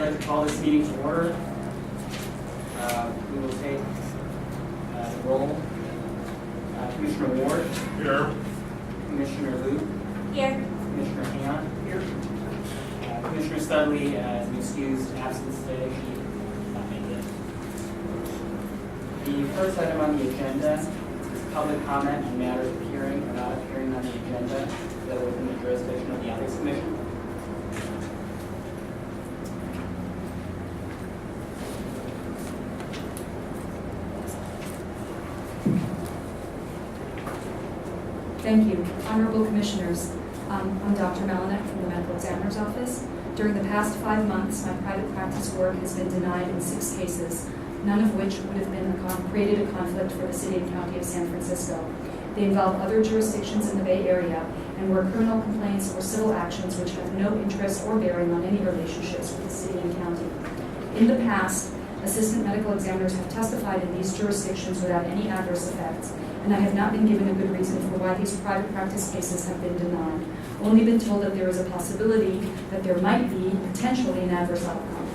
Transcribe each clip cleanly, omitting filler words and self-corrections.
I'd like to call this meeting to order. We will take the roll. Commissioner Ward. Here. Commissioner Liu. Here. Commissioner Han. Here. Commissioner Studley is an excused absence today. She did not make it. The first item on the agenda is public comment on matters appearing or not appearing on the agenda that are within the jurisdiction of the Ethics Commission. Thank you. Honorable Commissioners, I'm Dr. Malinek from the Medical Examiner's Office. During the past 5 months, my private practice work has been denied in 6 cases, none of which would have been created a conflict for the City and County of San Francisco. They involve other jurisdictions in the Bay Area and were criminal complaints or civil actions which have no interest or bearing on any relationships with the City and County. In the past, assistant medical examiners have testified in these jurisdictions without any adverse effects, and I have not been given a good reason for why these private practice cases have been denied. Only been told that there is a possibility that there might be potentially an adverse outcome.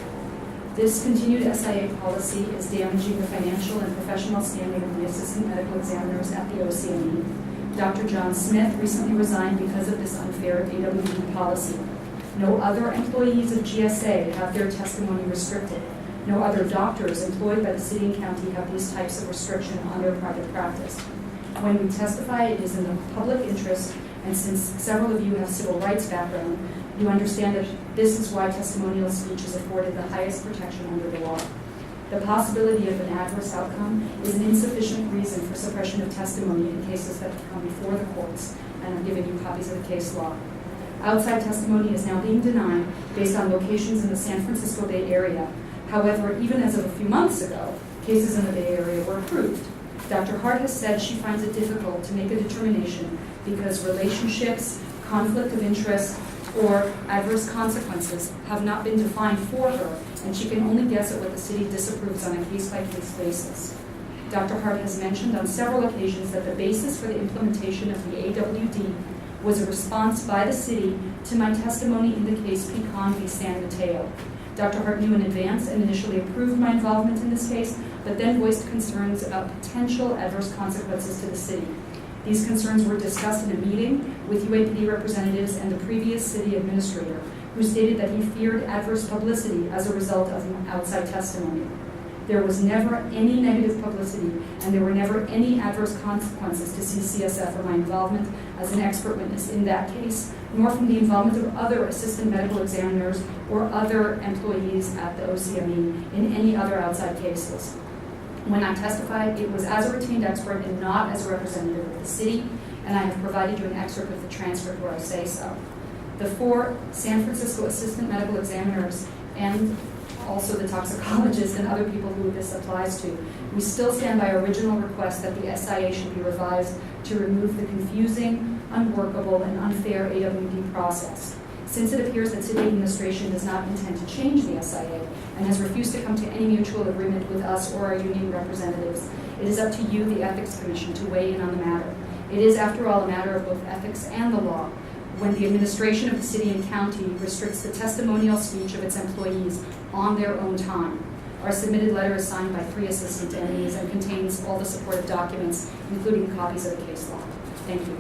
This continued SIA policy is damaging the financial and professional standing of the assistant medical examiners at the OCME. Dr. John Smith recently resigned because of this unfair AWD policy. No other employees of GSA have their testimony restricted. No other doctors employed by the City and County have these types of restriction on their private practice. When we testify, it is in the public interest, and since several of you have civil rights background, you understand that this is why testimonial speech is afforded the highest protection under the law. The possibility of an adverse outcome is an insufficient reason for suppression of testimony in cases that have come before the courts, and I've given you copies of the case law. Outside testimony is now being denied based on locations in the San Francisco Bay Area. However, even as of a few months ago, cases in the Bay Area were approved. Dr. Hart has said she finds it difficult to make a determination because relationships, conflict of interest, or adverse consequences have not been defined for her, and she can only guess at what the city disapproves on a case-by-case basis. Dr. Hart has mentioned on several occasions that the basis for the implementation of the AWD was a response by the city to my testimony in the case Pecan v. San Mateo. Dr. Hart knew in advance and initially approved my involvement in this case, but then voiced concerns about potential adverse consequences to the city. These concerns were discussed in a meeting with UAPD representatives and the previous city administrator, who stated that he feared adverse publicity as a result of outside testimony. There was never any negative publicity, and there were never any adverse consequences to CCSF for my involvement as an expert witness in that case, nor from the involvement of other assistant medical examiners or other employees at the OCME in any other outside cases. When I testified, it was as a retained expert and not as a representative of the city, and I have provided you an excerpt of the transcript where I say so. The 4 San Francisco assistant medical examiners and also the toxicologists and other people who this applies to, we still stand by our original request that the SIA should be revised to remove the confusing, unworkable, and unfair AWD process. Since it appears that city administration does not intend to change the SIA and has refused to come to any mutual agreement with us or our union representatives, it is up to you, the Ethics Commission, to weigh in on the matter. It is, after all, a matter of both ethics and the law, when the administration of the city and county restricts the testimonial speech of its employees on their own time. Our submitted letter is signed by 3 assistant MAs and contains all the supportive documents, including copies of the case law. Thank you.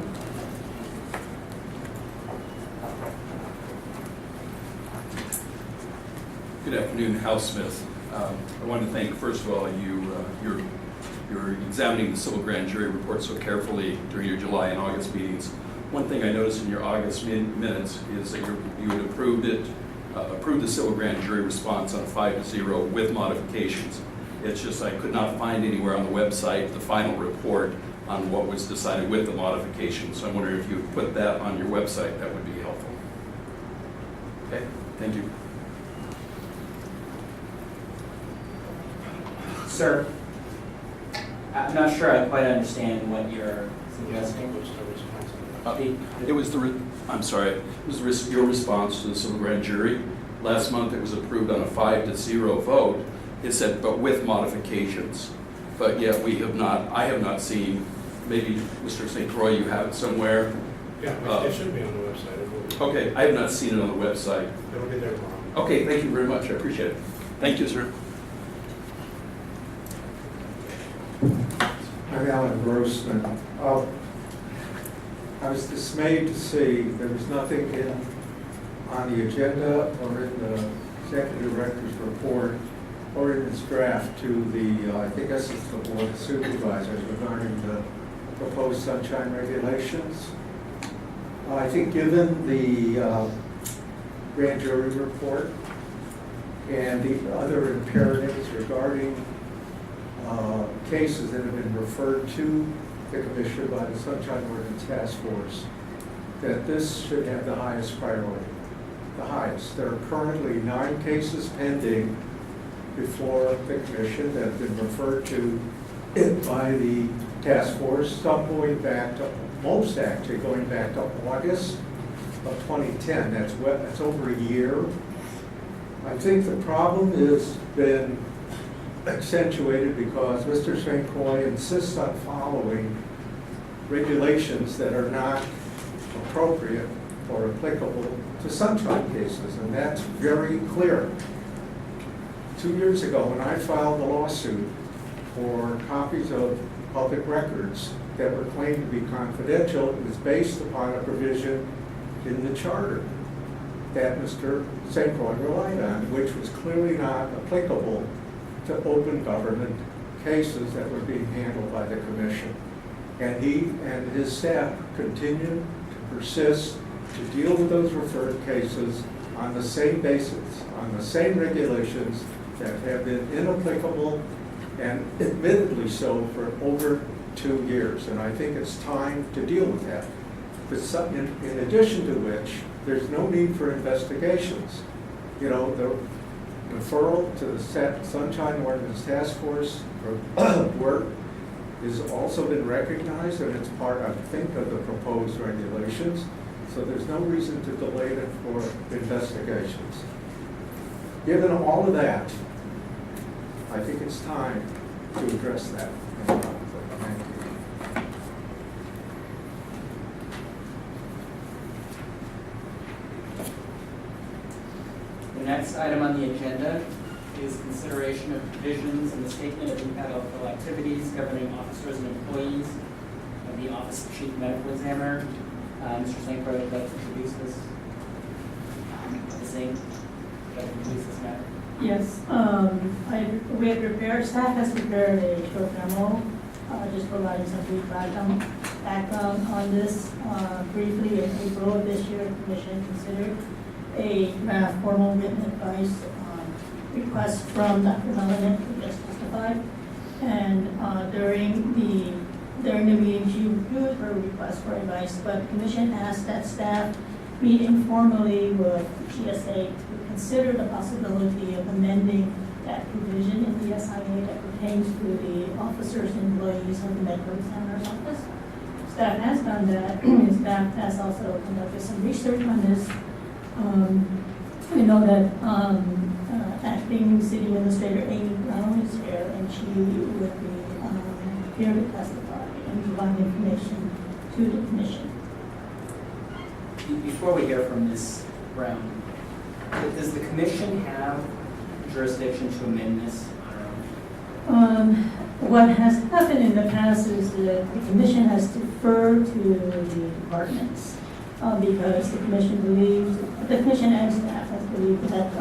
Good afternoon, House Smith. I want to thank, first of all, you're examining the civil grand jury report so carefully during your July and August meetings. One thing I noticed in your August minutes is that you had approved the civil grand jury response on a 5-0 with modifications. It's just I could not find anywhere on the website the final report on what was decided with the modifications. So I'm wondering if you would put that on your website. That would be helpful. Okay, thank you. Sir, I'm not sure I quite understand what you're suggesting. It was your response to the civil grand jury. Last month it was approved on a 5-0 vote. It said, but with modifications. But yet I have not seen, maybe Mr. St. Croix, you have it somewhere, Yeah, it should be on the website. It will. Okay, I have not seen it on the website. It'll be there tomorrow. Okay, thank you very much, I appreciate it. Thank you, sir. I'm Alan Grossman. I was dismayed to see there was nothing on the agenda or in the executive director's report or in this draft to the, I think this is the board of supervisors regarding the proposed sunshine regulations. I think given the grand jury report and the other imperatives regarding cases that have been referred to the commission by the Sunshine Ordinance Task Force, that this should have the highest priority, the highest. There are currently 9 cases pending before the commission that have been referred to by the task force, some going back to, most actually going back to August of 2010. That's over a year. I think the problem has been accentuated because Mr. St. Croix insists on following regulations that are not appropriate or applicable to sunshine cases, and that's very clear. 2 years ago, when I filed a lawsuit for copies of public records that were claimed to be confidential, it was based upon a provision in the charter that Mr. St. Croix relied on, which was clearly not applicable to open government cases that were being handled by the commission. And he and his staff continued to persist to deal with those referred cases on the same basis, on the same regulations that have been inapplicable and admittedly so for over 2 years. And I think it's time to deal with that. But in addition to which, there's no need for investigations. You know, the referral to the Sunshine Ordinance Task Force work has also been recognized, and it's part, I think, of the proposed regulations. So there's no reason to delay it for investigations. Given all of that, I think it's time to address that. Thank you. The next item on the agenda is consideration of provisions in the statement of compatible activities governing officers and employees of the Office of Chief Medical Examiner. Mr. St. Croix, would like to introduce this matter. Yes, we have prepared, staff has prepared a short memo, just providing some brief background on this. Briefly, in April of this year, the Commission considered a draft formal written advice request from Dr. Melanet, who just testified. And during the meeting, she reviewed her request for advice, but the Commission asked that staff meet informally with GSA to consider the possibility of amending that provision in the SIA that pertains to the officers and employees of the Medical Examiner's Office. Staff has done that. Staff has also conducted some research on this. We know that Acting City Administrator Amy Brown is here, and she would be here to testify and provide information to the Commission. Before we hear from Ms. Brown, does the Commission have jurisdiction to amend this on our own? What has happened in the past is that the Commission has deferred to the departments because the Commission believes, the Commission and staff has believed that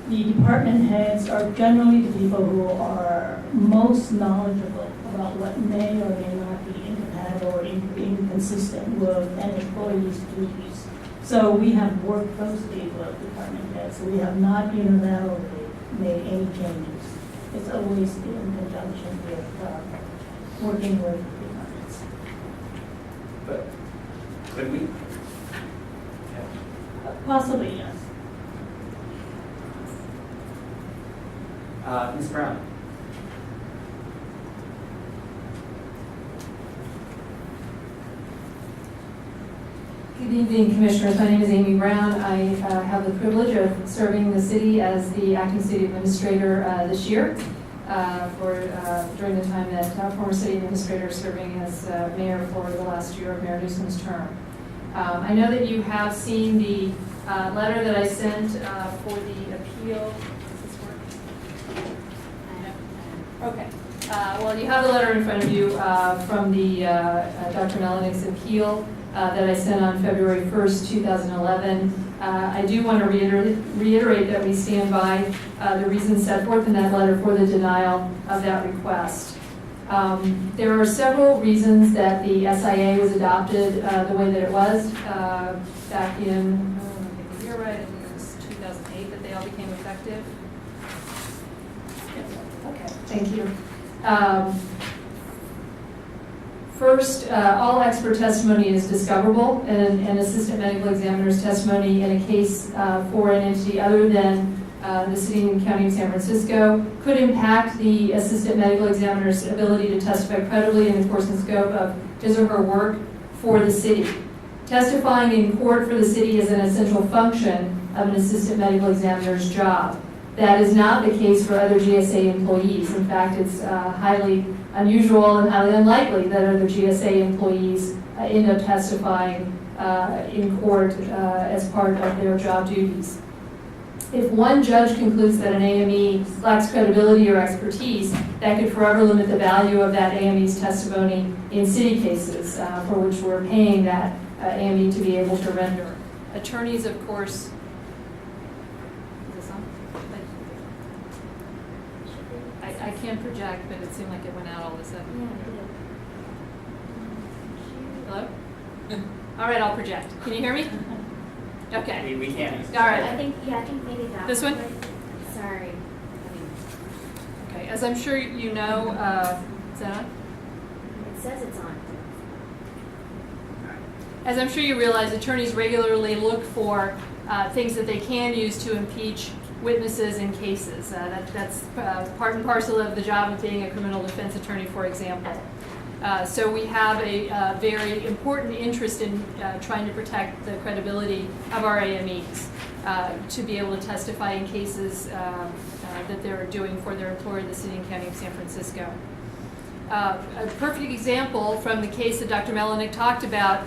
the department heads are generally the people who are most knowledgeable about what may or may not be incompatible or inconsistent with an employee's duties. So we have worked closely with department heads, so we have not unilaterally made any changes. It's always been in conjunction with working with departments. But could we? Possibly, yes. Ms. Brown? Good evening, Commissioners. My name is Amy Brown. I have the privilege of serving the city as the acting city administrator this year. during the time that former city administrator serving as mayor for the last year of Mayor Newsom's term. I know that you have seen the letter that I sent for the appeal. Does this work? Okay. Well, you have the letter in front of you from the Dr. Melnick's appeal that I sent on February 1st, 2011. I do want to reiterate that we stand by the reasons set forth in that letter for the denial of that request. There are several reasons that the SIA was adopted the way that it was back in, you're right, I think it was 2008 that they all became effective. Okay, thank you. First, all expert testimony is discoverable, and an assistant medical examiner's testimony in a case for an entity other than the city and county of San Francisco could impact the assistant medical examiner's ability to testify credibly in the course and scope of his or her work for the city. Testifying in court for the city is an essential function of an assistant medical examiner's job. That is not the case for other GSA employees. In fact, it's highly unusual and highly unlikely that other GSA employees end up testifying in court as part of their job duties. If one judge concludes that an AME lacks credibility or expertise, that could forever limit the value of that AME's testimony in city cases for which we're paying that AME to be able to render. Attorneys, of course, is this on? I can project, but it seemed like it went out all of a sudden. Hello? All right, I'll project. Can you hear me? Okay. We can't. All right. I think maybe that. This one? Sorry. Okay, as I'm sure you know, is that on? It says it's on. As I'm sure you realize, attorneys regularly look for things that they can use to impeach witnesses in cases. That's part and parcel of the job of being a criminal defense attorney, for example. So we have a very important interest in trying to protect the credibility of our AMEs to be able to testify in cases that they're doing for their employer, the city and county of San Francisco. A perfect example from the case that Dr. Melnick talked about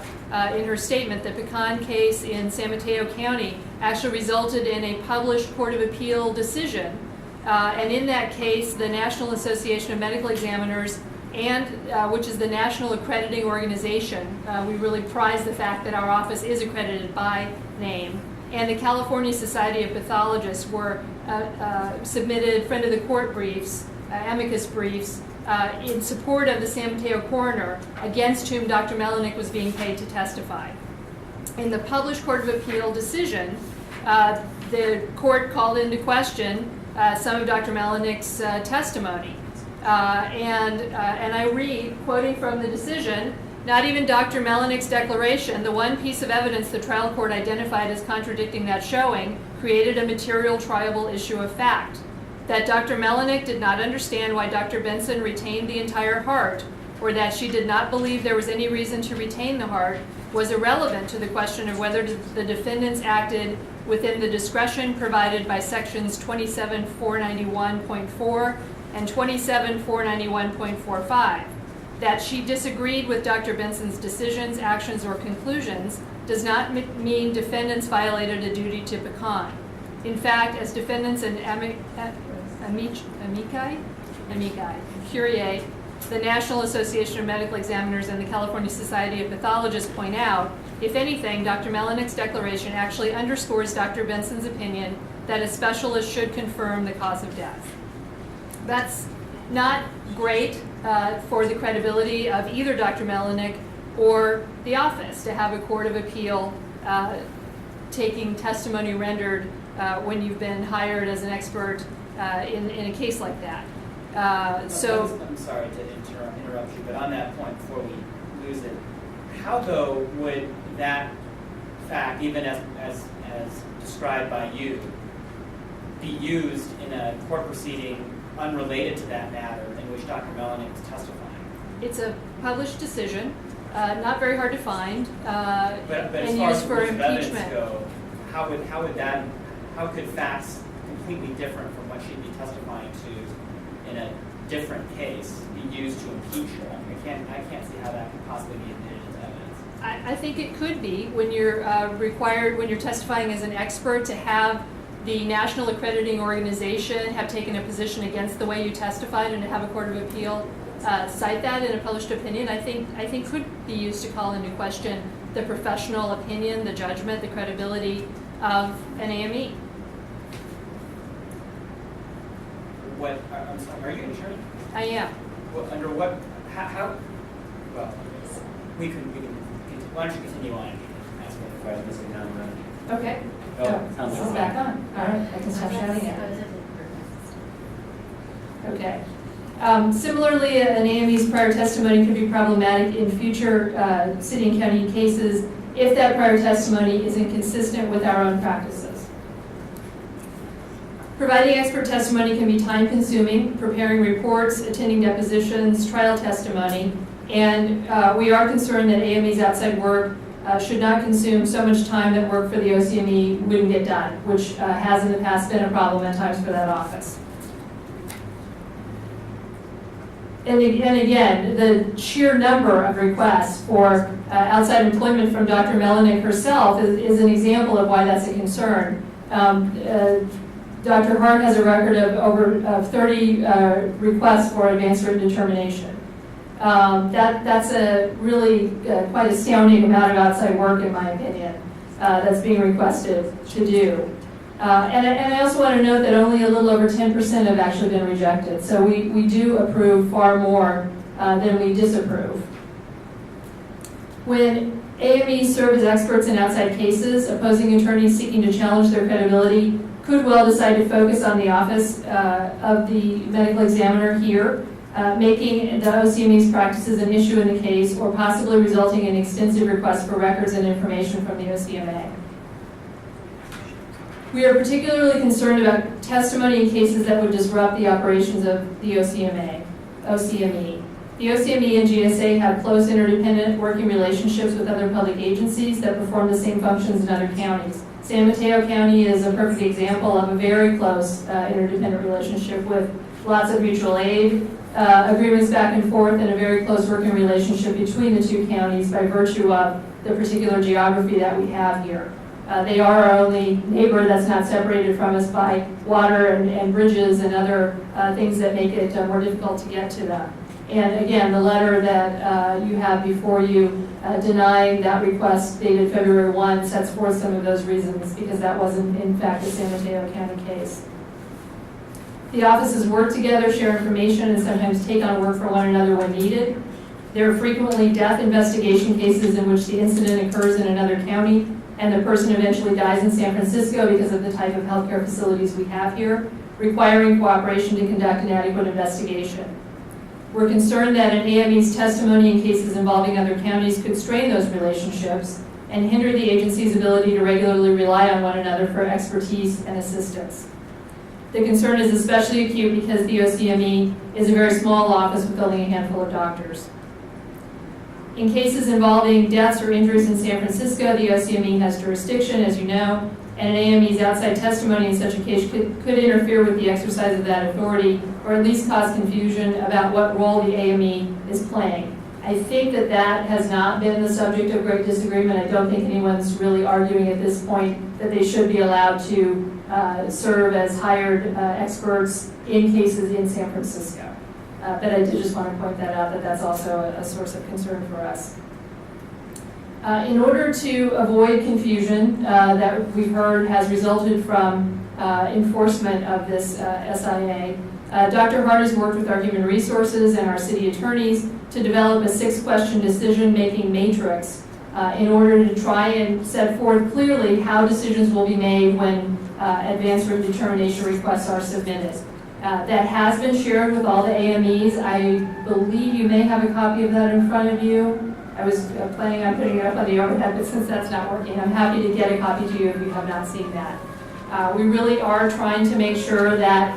in her statement, the Pecan case in San Mateo County actually resulted in a published Court of Appeal decision. And in that case, the National Association of Medical Examiners and which is the national accrediting organization. We really prize the fact that our office is accredited by name. And the California Society of Pathologists were submitted friend of the court briefs, amicus briefs, in support of the San Mateo coroner against whom Dr. Melnick was being paid to testify. In the published Court of Appeal decision, the court called into question some of Dr. Melnick's testimony. And I read, quoting from the decision, not even Dr. Melnick's declaration, the one piece of evidence the trial court identified as contradicting that showing, created a material triable issue of fact. That Dr. Melnick did not understand why Dr. Benson retained the entire heart, or that she did not believe there was any reason to retain the heart, was irrelevant to the question of whether the defendants acted within the discretion provided by sections 27.491.4 and 27.491.45. That she disagreed with Dr. Benson's decisions, actions, or conclusions does not mean defendants violated a duty to Pecan. In fact, as defendants and amici, Curiae, the National Association of Medical Examiners, and the California Society of Pathologists point out, if anything, Dr. Melnick's declaration actually underscores Dr. Benson's opinion that a specialist should confirm the cause of death. That's not great for the credibility of either Dr. Melnick or the office to have a court of appeal taking testimony rendered when you've been hired as an expert in a case like that. I'm sorry to interrupt you, but on that point, before we lose it, how though would that fact, even as described by you, be used in a court proceeding unrelated to that matter in which Dr. Melnick is testifying? It's a published decision, not very hard to find, but as and far used as for rules of evidence impeachment. go, how could facts completely different from what she'd be testifying to in a different case be used to impeach her? I can't see how that could possibly be admitted into evidence. I think it could be when you're required, when you're testifying as an expert, to have the National Accrediting Organization have taken a position against the way you testified and to have a court of appeal cite that in a published opinion. I think could be used to call into question the professional opinion, the judgment, the credibility of an AME. I'm sorry, are you insured? I am. Under what, how, well, we can, why don't you continue on and ask me the question, Mr. Donovan? Okay. Oh, So, sounds this is like back on. All right, I can stop shouting at it. Okay. Similarly, an AME's prior testimony could be problematic in future city and county cases if that prior testimony is inconsistent with our own practices. Providing expert testimony can be time-consuming, preparing reports, attending depositions, trial testimony, and we are concerned that AME's outside work should not consume so much time that work for the OCME wouldn't get done, which has in the past been a problem at times for that office. And again, the sheer number of requests for outside employment from Dr. Melanek herself is an example of why that's a concern. Dr. Hart has a record of over 30 requests for advanced written determination. That's a really quite astounding amount of outside work, in my opinion, that's being requested to do. And I also want to note that only a little over 10% have actually been rejected. So we do approve far more than we disapprove. When AMEs serve as experts in outside cases, opposing attorneys seeking to challenge their credibility could well decide to focus on the office of the medical examiner here, making the OCME's practices an issue in the case, or possibly resulting in extensive requests for records and information from the OCMA. We are particularly concerned about testimony in cases that would disrupt the operations of the OCME. The OCME and GSA have close interdependent working relationships with other public agencies that perform the same functions in other counties. San Mateo County is a perfect example of a very close interdependent relationship with lots of mutual aid, agreements back and forth, and a very close working relationship between the two counties by virtue of the particular geography that we have here. They are our only neighbor that's not separated from us by water and bridges and other things that make it more difficult to get to them. And again, the letter that you have before you denying that request dated February 1 sets forth some of those reasons, because that wasn't in fact a San Mateo County case. The offices work together, share information, and sometimes take on work for one another when needed. There are frequently death investigation cases in which the incident occurs in another county and the person eventually dies in San Francisco because of the type of healthcare facilities we have here, requiring cooperation to conduct an adequate investigation. We're concerned that an AME's testimony in cases involving other counties could strain those relationships and hinder the agency's ability to regularly rely on one another for expertise and assistance. The concern is especially acute because the OCME is a very small office with only a handful of doctors. In cases involving deaths or injuries in San Francisco, the OCME has jurisdiction, as you know, and an AME's outside testimony in such a case could interfere with the exercise of that authority, or at least cause confusion about what role the AME is playing. I think that has not been the subject of great disagreement. I don't think anyone's really arguing at this point that they should be allowed to serve as hired experts in cases in San Francisco. But I did just want to point that out, that that's also a source of concern for us. In order to avoid confusion that we've heard has resulted from enforcement of this SIA, Dr. Hart has worked with our human resources and our city attorneys to develop a 6-question decision-making matrix in order to try and set forth clearly how decisions will be made when advanced written determination requests are submitted. That has been shared with all the AMEs. I believe you may have a copy of that in front of you. I was planning on putting it up on the overhead, but since that's not working, I'm happy to get a copy to you if you have not seen that. We really are trying to make sure that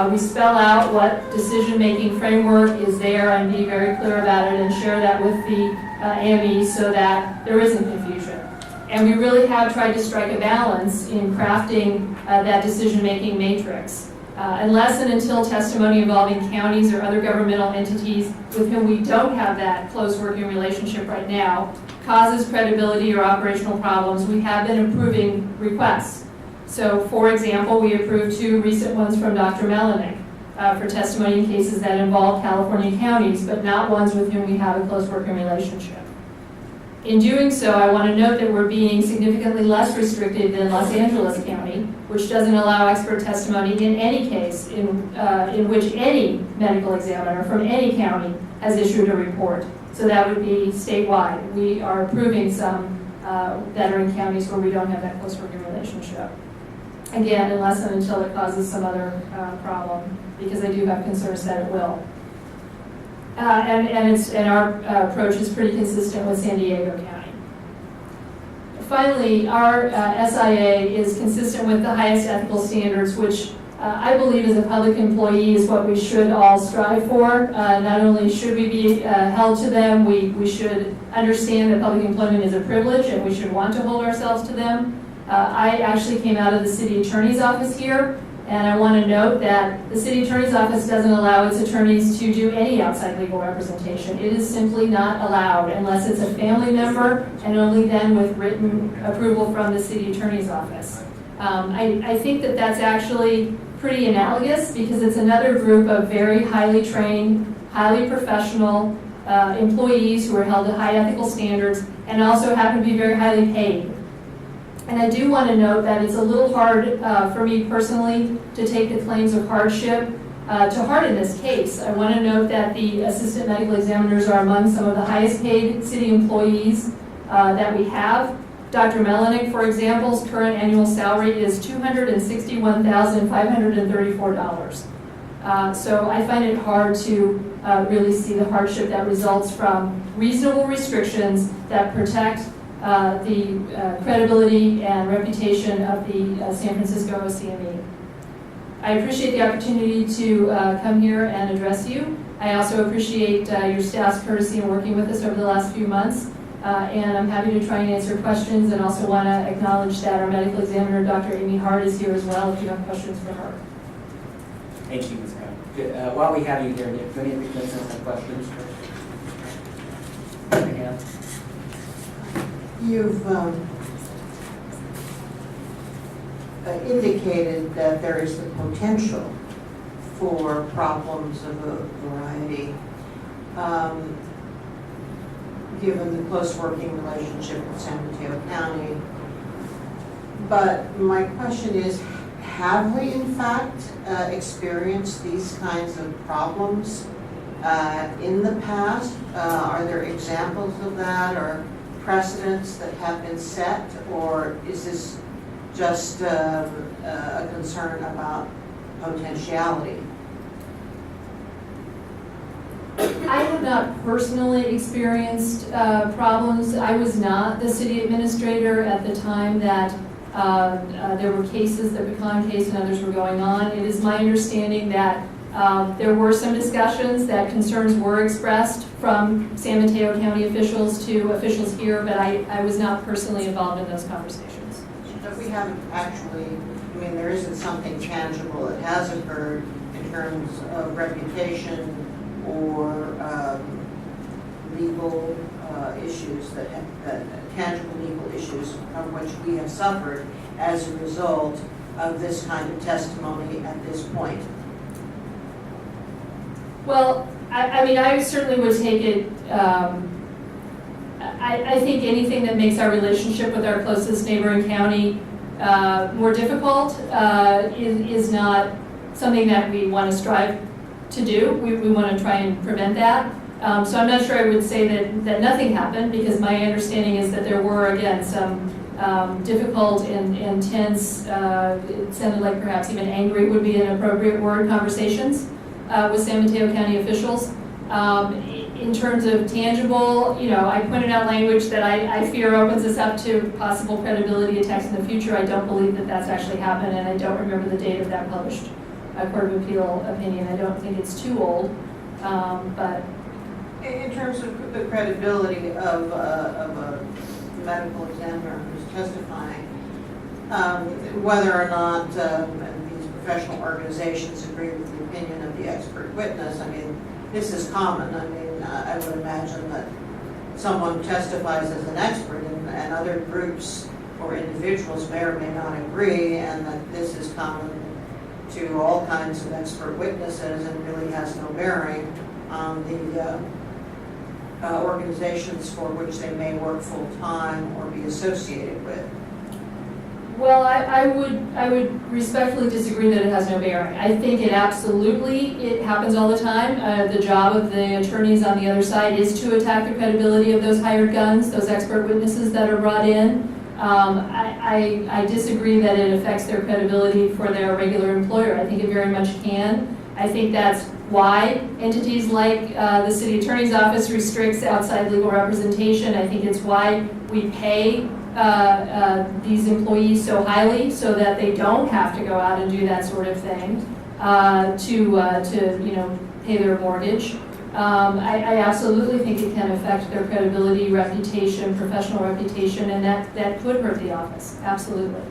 we spell out what decision-making framework is there and be very clear about it and share that with the AMEs so that there isn't confusion. And we really have tried to strike a balance in crafting that decision-making matrix. unless and until testimony involving counties or other governmental entities with whom we don't have that close working relationship right now causes credibility or operational problems, we have been approving requests. So, for example, we approved 2 recent ones from Dr. Melanek for testimony in cases that involve California counties, but not ones with whom we have a close working relationship. In doing so, I want to note that we're being significantly less restricted than Los Angeles County, which doesn't allow expert testimony in any case in which any medical examiner from any county has issued a report. So that would be statewide. We are approving some that are in counties where we don't have that close working relationship. Again, unless and until it causes some other problem, because I do have concerns that it will. And our approach is pretty consistent with San Diego County. Finally, our SIA is consistent with the highest ethical standards, which I believe as a public employee is what we should all strive for. Not only should we be held to them, we should understand that public employment is a privilege and we should want to hold ourselves to them. I actually came out of the city attorney's office here, and I want to note that the city attorney's office doesn't allow its attorneys to do any outside legal representation. It is simply not allowed unless it's a family member, and only then with written approval from the city attorney's office. I think that that's actually pretty analogous because it's another group of very highly trained, highly professional employees who are held to high ethical standards and also happen to be very highly paid. And I do want to note that it's a little hard for me personally to take the claims of hardship to heart in this case. I want to note that the assistant medical examiners are among some of the highest paid city employees that we have. Dr. Melanek, for example's current annual salary is $261,534. So I find it hard to really see the hardship that results from reasonable restrictions that protect the credibility and reputation of the San Francisco OCME. I appreciate the opportunity to come here and address you. I also appreciate your staff's courtesy in working with us over the last few months. And I'm happy to try and answer questions, and also want to acknowledge that our medical examiner, Dr. Amy Hart, is here as well if you have questions for her. Thank you, Ms. Brown. While we have you here, do any of you listeners have questions? Again. You've indicated that there is the potential for problems of a variety, given the close working relationship with San Mateo County. But my question is, have we in fact experienced these kinds of problems in the past? Are there examples of that or precedents that have been set, or is this just a concern about potentiality? I have not personally experienced problems. I was not the city administrator at the time that there were cases, the Pecan case and others were going on. It is my understanding that there were some discussions that concerns were expressed from San Mateo County officials to officials here, but I was not personally involved in those conversations. But we haven't actually, I mean, there isn't something tangible that has occurred in terms of reputation or legal issues that tangible legal issues from which we have suffered as a result of this kind of testimony at this point. Well, I mean, I certainly would take it, I think anything that makes our relationship with our closest neighboring county more difficult is not something that we want to strive to do. We want to try and prevent that. So I'm not sure I would say that nothing happened, because my understanding is that there were, again, some difficult and tense, it sounded like perhaps even angry would be an appropriate word, conversations with San Mateo County officials. In terms of tangible, I pointed out language that I fear opens us up to possible credibility attacks in the future. I don't believe that that's actually happened, and I don't remember the date of that published Court of Appeal opinion. I don't think it's too old, but... In terms of the credibility of a medical examiner who's testifying, whether or not these professional organizations agree with the opinion of the expert witness. I mean, this is common. I mean, I would imagine that someone testifies as an expert and other groups or individuals may or may not agree, and that this is common to all kinds of expert witnesses and really has no bearing on the organizations for which they may work full-time or be associated with. Well, I would respectfully disagree that it has no bearing. I think it happens all the time. The job of the attorneys on the other side is to attack the credibility of those hired guns, those expert witnesses that are brought in. I disagree that it affects their credibility for their regular employer. I think it very much can. I think that's why entities like the city attorney's office restricts outside legal representation. I think it's why we pay these employees so highly so that they don't have to go out and do that sort of thing to pay their mortgage. I absolutely think it can affect their credibility, reputation, professional reputation, and that could hurt the office, absolutely.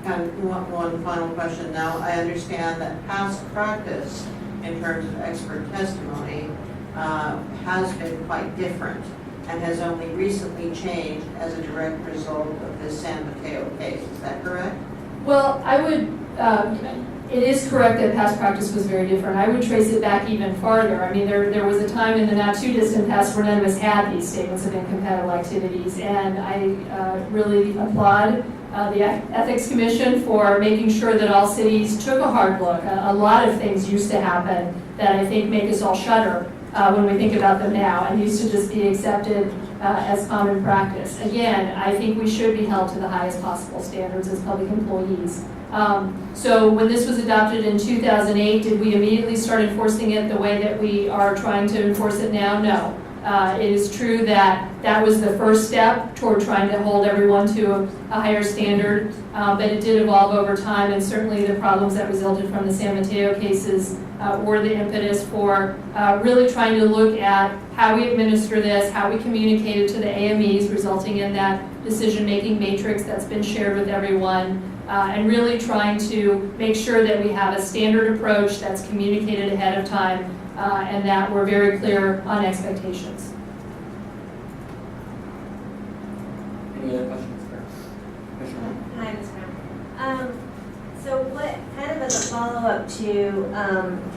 And one final question now. I understand that past practice in terms of expert testimony has been quite different and has only recently changed as a direct result of the San Mateo case. Is that correct? Well, it is correct that past practice was very different. I would trace it back even farther. I mean, there was a time in the not too distant past where none of us had these statements of incompatible activities, and I really applaud the Ethics Commission for making sure that all cities took a hard look. A lot of things used to happen that I think make us all shudder when we think about them now, and used to just be accepted as common practice. Again, I think we should be held to the highest possible standards as public employees. So when this was adopted in 2008, did we immediately start enforcing it the way that we are trying to enforce it now? No. It is true that that was the first step toward trying to hold everyone to a higher standard, but it did evolve over time, and certainly the problems that resulted from the San Mateo cases were the impetus for really trying to look at how we administer this, how we communicate it to the AMEs, resulting in that decision-making matrix that's been shared with everyone, and really trying to make sure that we have a standard approach that's communicated ahead of time, and that we're very clear on expectations. Any other questions for Commissioner? Hi, Ms. Brown. So what, kind of as a follow-up to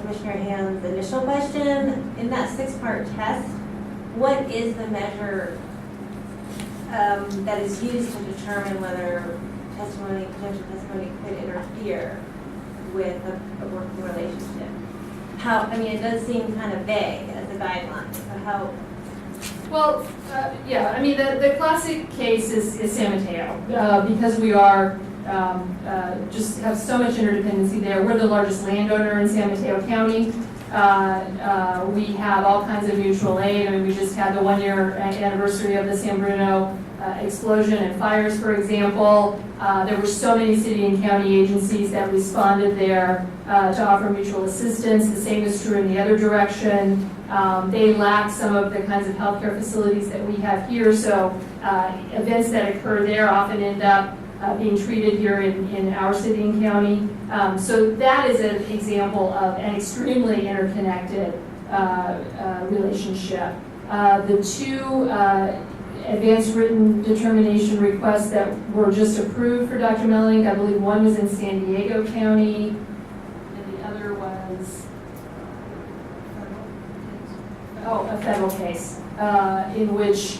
Commissioner Hand's initial question, in that 6-part test, what is the measure that is used to determine whether potential testimony could interfere with a working relationship? It does seem kind of vague as a guideline, so how? Well, yeah, I mean, the classic case is San Mateo, because we are just have so much interdependency there. We're the largest landowner in San Mateo County. We have all kinds of mutual aid. I mean, we just had the 1-year anniversary of the San Bruno explosion and fires, for example. There were so many city and county agencies that responded there to offer mutual assistance. The same is true in the other direction. They lack some of the kinds of healthcare facilities that we have here, so events that occur there often end up being treated here in our city and county. So that is an example of an extremely interconnected relationship. The two advanced written determination requests that were just approved for Dr. Melling, I believe one was in San Diego County, and the other was a federal case in which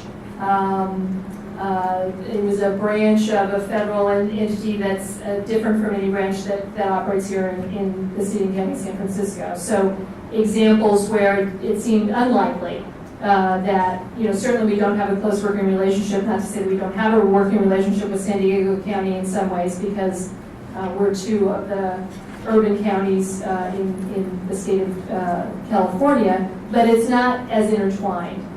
it was a branch of a federal entity that's different from any branch that operates here in the city and county of San Francisco. So examples where it seemed unlikely that, certainly we don't have a close working relationship, not to say that we don't have a working relationship with San Diego County in some ways, because we're two of the urban counties in the state of California, but it's not as intertwined.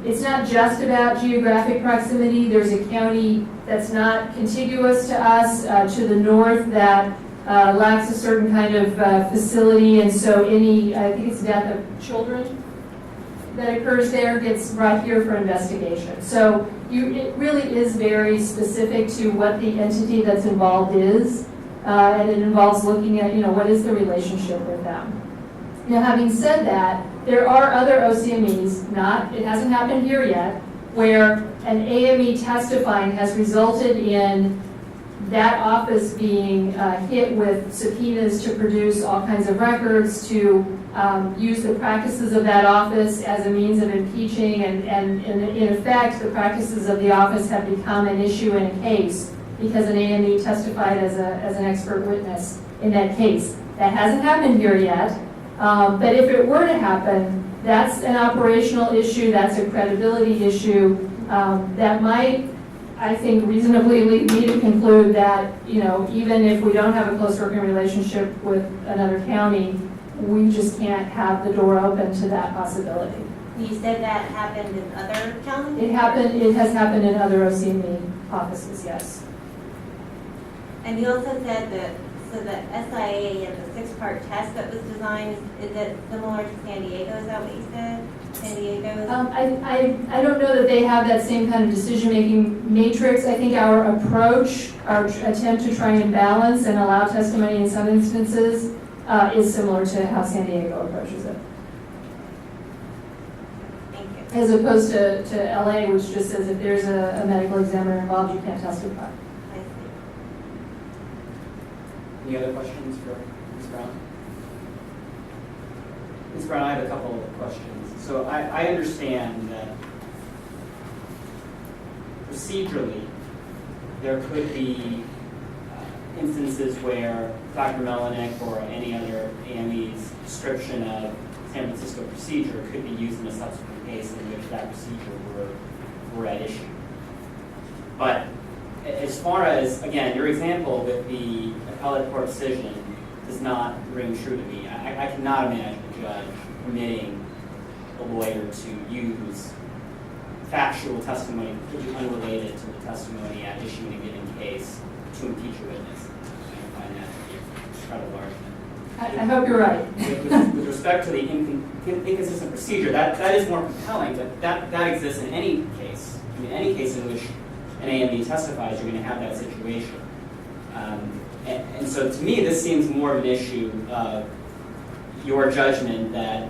It's not just about geographic proximity. There's a county that's not contiguous to us to the north that lacks a certain kind of facility, and so I think it's death of children that occurs there gets brought here for investigation. So it really is very specific to what the entity that's involved is. and it involves looking at, what is the relationship with them. Now, having said that, there are other OCMEs, it hasn't happened here yet, where an AME testifying has resulted in that office being hit with subpoenas to produce all kinds of records, to use the practices of that office as a means of impeaching, and in effect, the practices of the office have become an issue in a case because an AME testified as an expert witness in that case. That hasn't happened here yet, but if it were to happen, that's an operational issue, that's a credibility issue, that might, I think, reasonably lead me to conclude that, even if we don't have a close working relationship with another county, we just can't have the door open to that possibility. You said that happened in other counties? It has happened in other OCME offices, yes. And you also said that, so the SIA and the 6-part test that was designed, is it similar to San Diego? Is that what you said? San Diego? I don't know that they have that same kind of decision-making matrix. I think our approach, our attempt to try and balance and allow testimony in some instances is similar to how San Diego approaches it. Thank you. As opposed to LA, which just says if there's a medical examiner involved, you can't testify. I see. Any other questions for Ms. Brown? Ms. Brown, I have a couple of questions. So I understand that procedurally, there could be instances where Dr. Melinek or any other AME's description of San Francisco procedure could be used in a subsequent case in which that procedure were at issue. But as far as, again, your example with the appellate court decision does not ring true to me. I cannot imagine a judge permitting a lawyer to use factual testimony completely unrelated to the testimony at issue in a given case to impeach a witness. I find that to be incredible argument. I hope you're right. With respect to the inconsistent procedure, that is more compelling, but that exists in any case. I mean, any case in which an AME testifies, you're going to have that situation. And so to me, this seems more of an issue of your judgment that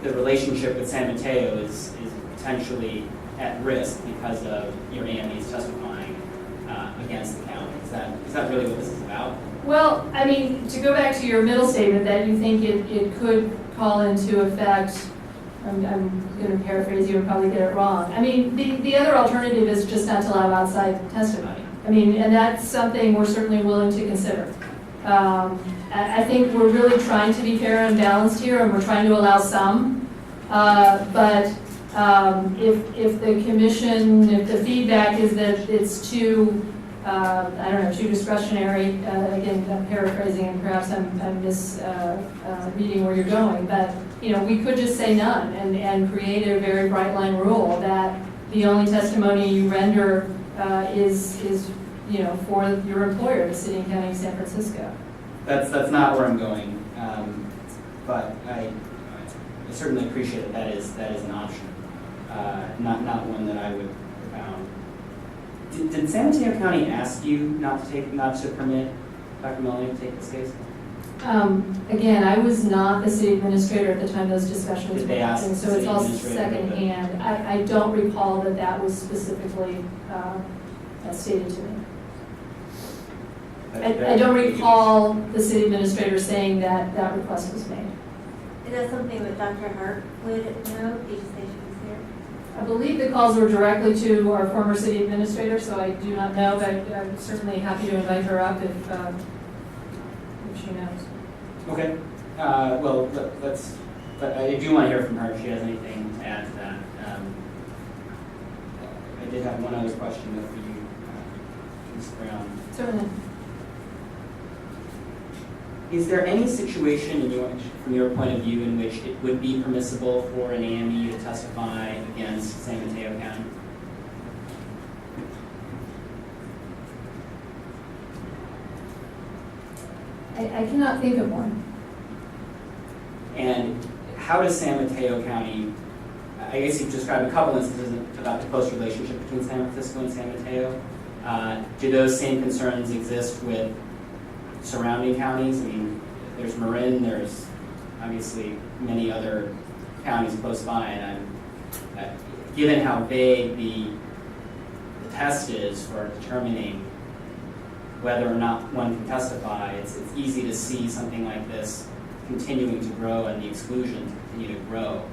the relationship with San Mateo is potentially at risk because of your AMEs testifying against the county. Is that really what this is about? Well, I mean, to go back to your middle statement that you think it could call into effect, I'm going to paraphrase you and probably get it wrong. I mean, the other alternative is just not to allow outside testimony. I mean, and that's something we're certainly willing to consider. I think we're really trying to be fair and balanced here, and we're trying to allow some. But if the commission, if the feedback is that it's too, too discretionary, again, I'm paraphrasing and perhaps I'm misreading where you're going, but we could just say none and create a very bright line rule that the only testimony you render is for your employer, the city and county of San Francisco. That's not where I'm going, but I certainly appreciate that is an option, not one that I would propound. Did San Mateo County ask you not to permit Dr. Melinek to take this case? Again, I was not the city administrator at the time those discussions were happening, so it's all secondhand. I don't recall that was specifically stated to me. I don't recall the city administrator saying that request was made. Is that something that Dr. Hart would know? Did you say she was here? I believe the calls were directly to our former city administrator, so I do not know, but I'm certainly happy to invite her up if she knows. Okay. Well, let's. But I do want to hear from her if she has anything to add to that. I did have one other question though for you, Ms. Brown. Certainly. Is there any situation from your point of view in which it would be permissible for an AME to testify against San Mateo County? I cannot think of one. And how does San Mateo County, I guess you've described a couple instances about the close relationship between San Francisco and San Mateo. Do those same concerns exist with surrounding counties. I mean, there's Marin, there's obviously many other counties close by, and given how vague the test is for determining whether or not one can testify, it's easy to see something like this continuing to grow and the exclusions continue to grow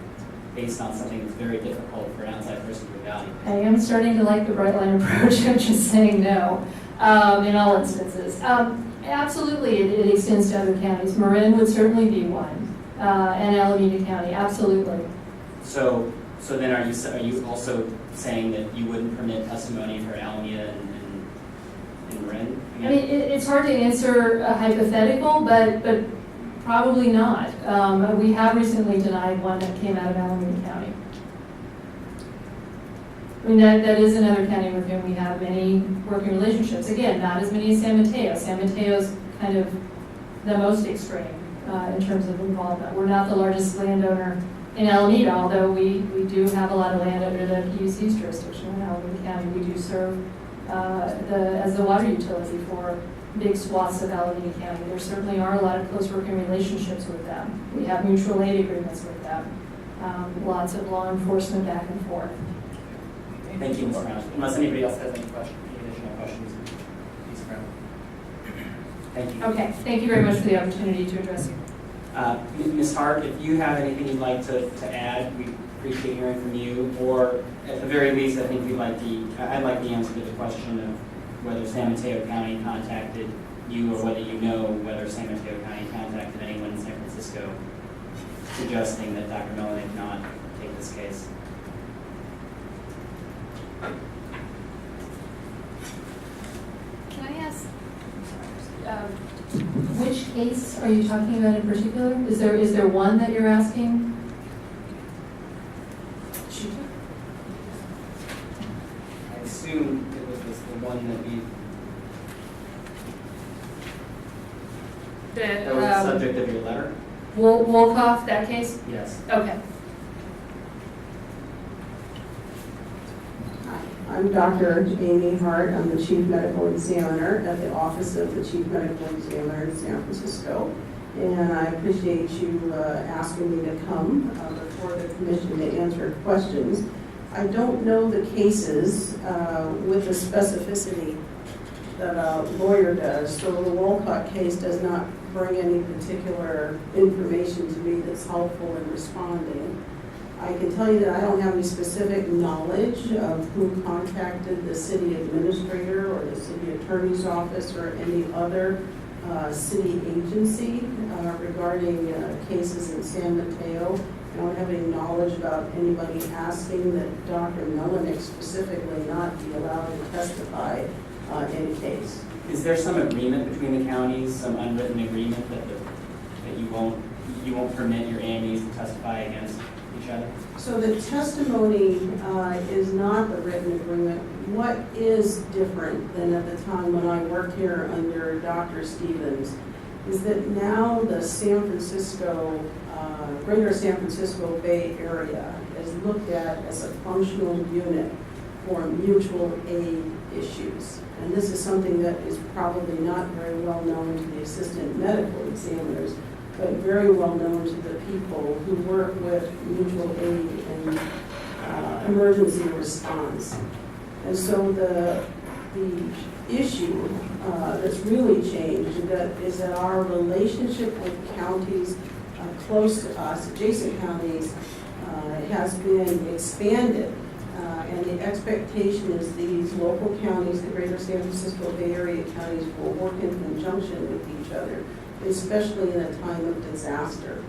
based on something that's very difficult for an outside person to evaluate. I am starting to like the bright line approach of just saying no in all instances. Absolutely, it extends to other counties. Marin would certainly be one, and Alameda County, absolutely. So then are you also saying that you wouldn't permit testimony for Alameda and Marin? I mean, it's hard to answer a hypothetical, but probably not. We have recently denied one that came out of Alameda County. I mean, that is another county with whom we have many working relationships. Again, not as many as San Mateo. San Mateo's kind of the most extreme in terms of involvement. We're not the largest landowner in Alameda, although we do have a lot of land under the PUC's jurisdiction in Alameda County. We do serve as the water utility for big swaths of Alameda County. There certainly are a lot of close working relationships with them. We have mutual aid agreements with them. Lots of law enforcement back and forth. Thank you, Ms. Brown. Unless anybody else has any additional questions, Ms. Brown. Thank you. Okay, thank you very much for the opportunity to address you. Ms. Hart, if you have anything you'd like to add, we appreciate hearing from you. Or at the very least, I think I'd like the answer to the question of whether San Mateo County contacted you, or whether you know whether San Mateo County contacted anyone in San Francisco suggesting that Dr. Melanek not take this case. Can I ask, which case are you talking about in particular? Is there one that you're asking? I assume it was the one that was the subject of your letter? Wolkoff, that case? Yes. Okay. I'm Dr. Amy Hart. I'm the Chief Medical Examiner at the Office of the Chief Medical Examiner in San Francisco. And I appreciate you asking me to come before the commission to answer questions. I don't know the cases with the specificity that a lawyer does, so the Wolcott case does not bring any particular information to me that's helpful in responding. I can tell you that I don't have any specific knowledge of who contacted the city administrator or the city attorney's office or any other city agency regarding cases in San Mateo. I don't have any knowledge about anybody asking that Dr. Melanek specifically not be allowed to testify in a case. Is there some agreement between the counties, some unwritten agreement that you won't permit your AMEs to testify against each other? So the testimony is not the written agreement. What is different than at the time when I worked here under Dr. Stevens is that now the San Francisco, greater San Francisco Bay Area is looked at as a functional unit for mutual aid issues. And this is something that is probably not very well known to the assistant medical examiners, but very well known to the people who work with mutual aid and emergency response. And so the issue that's really changed is that our relationship with counties close to us, adjacent counties, has been expanded. And the expectation is these local counties, the greater San Francisco Bay Area counties, will work in conjunction with each other, especially in a time of disaster.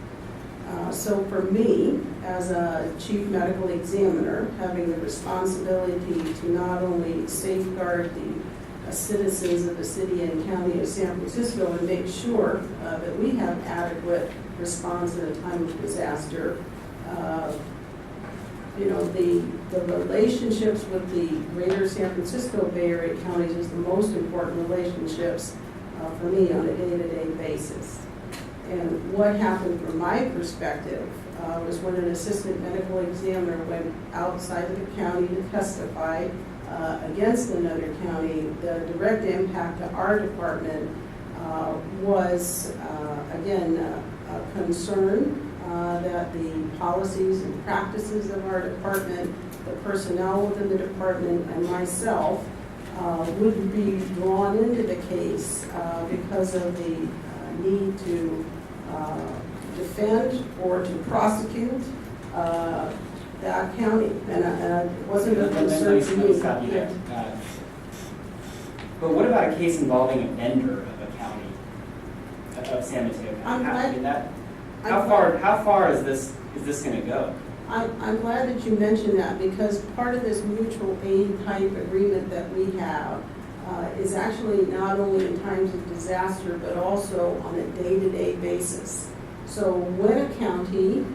So for me, as a chief medical examiner, having the responsibility to not only safeguard the citizens of the city and county of San Francisco and make sure that we have adequate response in a time of disaster, the relationships with the greater San Francisco Bay Area counties is the most important relationships for me on a day-to-day basis. And what happened from my perspective was when an assistant medical examiner went outside of the county to testify against another county, the direct impact to our department was, again, a concern that the policies and practices of our department, the personnel within the department, and myself would be drawn into the case because of the need to defend or to prosecute that county. And it wasn't a Let concern to me me. stop you there. But what about a case involving a vendor of a county, of San Mateo County? I mean, how far is this going to go? I'm glad that you mentioned that, because part of this mutual aid type agreement that we have is actually not only in times of disaster, but also on a day-to-day basis. So when a county,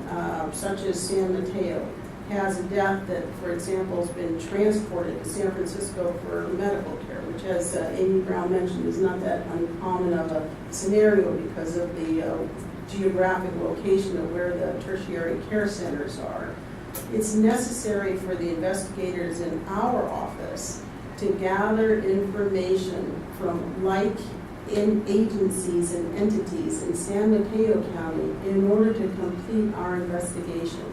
such as San Mateo, has a death that, for example, has been transported to San Francisco for medical care, which, as Amy Brown mentioned, is not that uncommon of a scenario because of the geographic location of where the tertiary care centers are. It's necessary for the investigators in our office to gather information from like agencies and entities in San Mateo County in order to complete our investigation.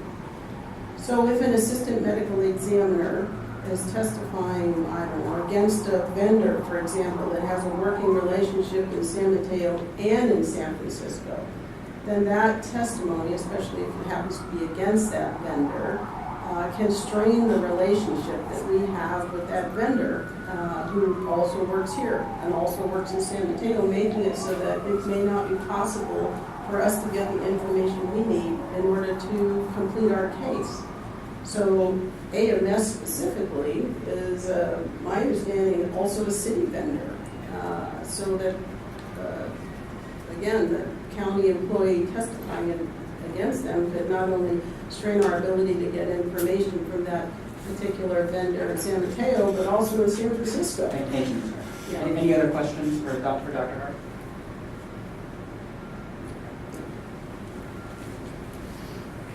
So if an assistant medical examiner is testifying, I don't know, against a vendor, for example, that has a working relationship in San Mateo and in San Francisco, then that testimony, especially if it happens to be against that vendor, can strain the relationship that we have with that vendor who also works here and also works in San Mateo, making it so that it may not be possible for us to get the information we need in order to complete our case. So AMS specifically is, my understanding, also a city vendor, so that, again, the county employee testifying against them could not only strain our ability to get information from that particular vendor in San Mateo, but also in San Francisco. Thank you, sir. Yeah. Any other questions for Dr. Hart?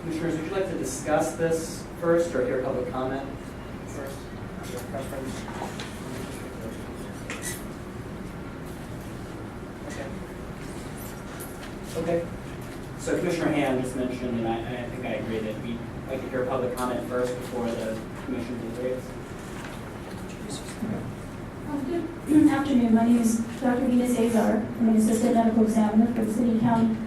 Commissioners, would you like to discuss this first or hear public comment first? Your preference? Okay. So Commissioner Hand just mentioned, and I think I agree, that we'd like to hear public comment first before the commission deliberates. Good afternoon. My name is Dr. Gina Cesar. I'm an assistant medical examiner for the City and County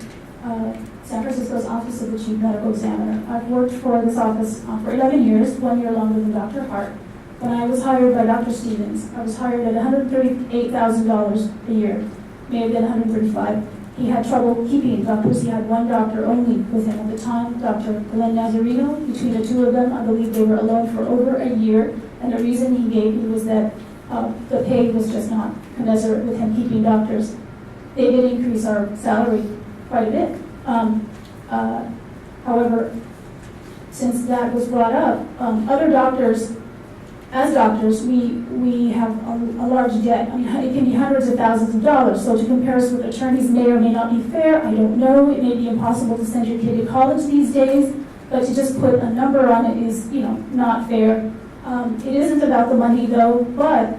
San Francisco's Office of the Chief Medical Examiner. I've worked for this office for 11 years, 1 year longer than Dr. Hart. When I was hired by Dr. Stevens, I was hired at $138,000 a year, may have been $135,000. He had trouble keeping doctors. He had one doctor only with him at the time, Dr. Glenn Nazarino. Between the two of them, I believe they were alone for over a year. And the reason he gave me was that the pay was just not commensurate with him keeping doctors. They did increase our salary quite a bit. However, since that was brought up, other doctors, as doctors, we have a large debt. I mean, it can be hundreds of thousands of dollars. So to compare us with attorneys may or may not be fair. I don't know. It may be impossible to send your kid to college these days. But to just put a number on it is, not fair. It isn't about the money, though, but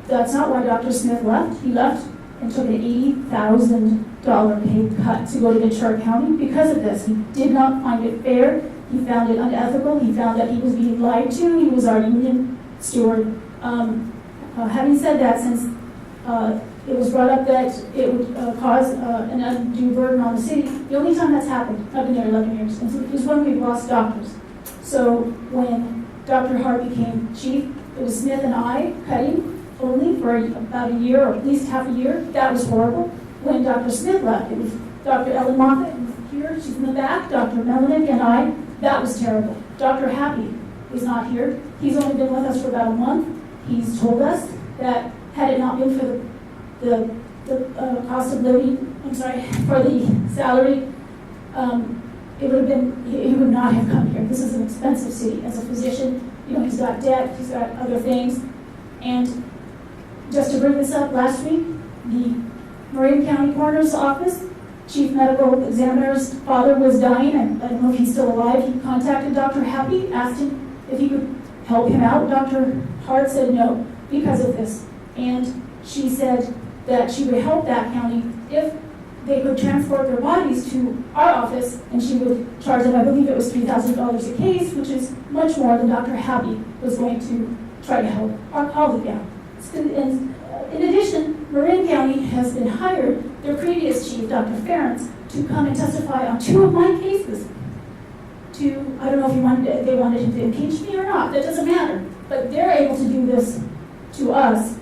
that's not why Dr. Smith left. He left and took an $80,000 pay cut to go to Ventura County because of this. He did not find it fair. He found it unethical. He found that he was being lied to. He was our union steward. Having said that, since it was brought up that it would cause an undue burden on the city, the only time that's happened, I've been there 11 years, is when we've lost doctors. So when Dr. Hart became chief, it was Smith and I cutting only for about a year, or at least half a year. That was horrible. When Dr. Smith left, it was Dr. Ellen Moffat, who's here, she's in the back, Dr. Melanik, and I. That was terrible. Dr. Happy is not here. He's only been with us for about a month. He's told us that had it not been for the cost of living, for the salary, it would have been, he would not have come here. This is an expensive city. As a physician, he's got debt, he's got other things. And just to bring this up, last week, the Marin County Coroner's Office, Chief Medical Examiner's father was dying, and I don't know if he's still alive. He contacted Dr. Happy, asked him if he could help him out. Dr. Hart said no because of this. And she said, that she would help that county if they could transport their bodies to our office, and she would charge them, I believe it was $3,000 a case, which is much more than Dr. Happy was going to try to help our colleague out. And in addition, Marin County has been hired, their previous chief, Dr. Ferentz, to come and testify on 2 of my cases. I don't know if they wanted him to impeach me or not, that doesn't matter. But they're able to do this to us,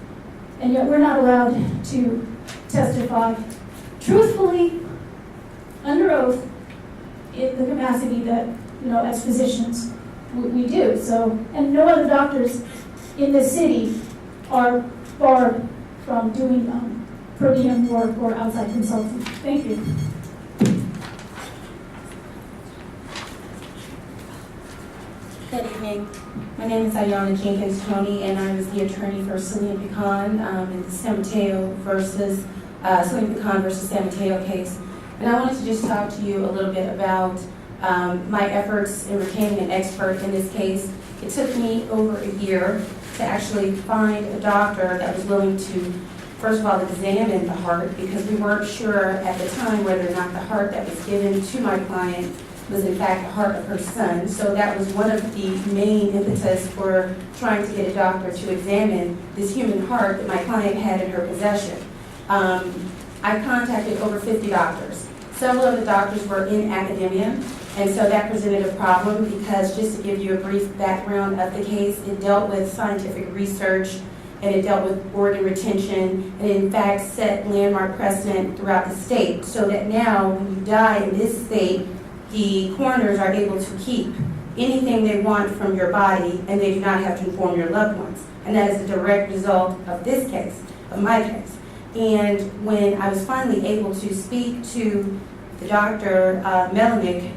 and yet we're not allowed to testify truthfully, under oath, in the capacity that, as physicians, we do. So, and no other doctors in the city are barred from doing per diem work or outside consulting. Thank you. Good evening. My name is Ayana Jenkins Tony, and I was the attorney for Celine Pecan in the San Mateo versus Celine Pecan versus San Mateo case. And I wanted to just talk to you a little bit about my efforts in retaining an expert in this case. It took me over a year to actually find a doctor that was willing to, first of all, examine the heart, because we weren't sure at the time whether or not the heart that was given to my client was in fact the heart of her son. So that was one of the main impetus for trying to get a doctor to examine this human heart that my client had in her possession. I contacted over 50 doctors. Several of the doctors were in academia, and so that presented a problem because, just to give you a brief background of the case, it dealt with scientific research, and it dealt with organ retention, and in fact set landmark precedent throughout the state, so that now when you die in this state, the coroners are able to keep anything they want from your body, and they do not have to inform your loved ones. And that is a direct result of this case, of my case. And when I was finally able to speak to the Dr. Melanik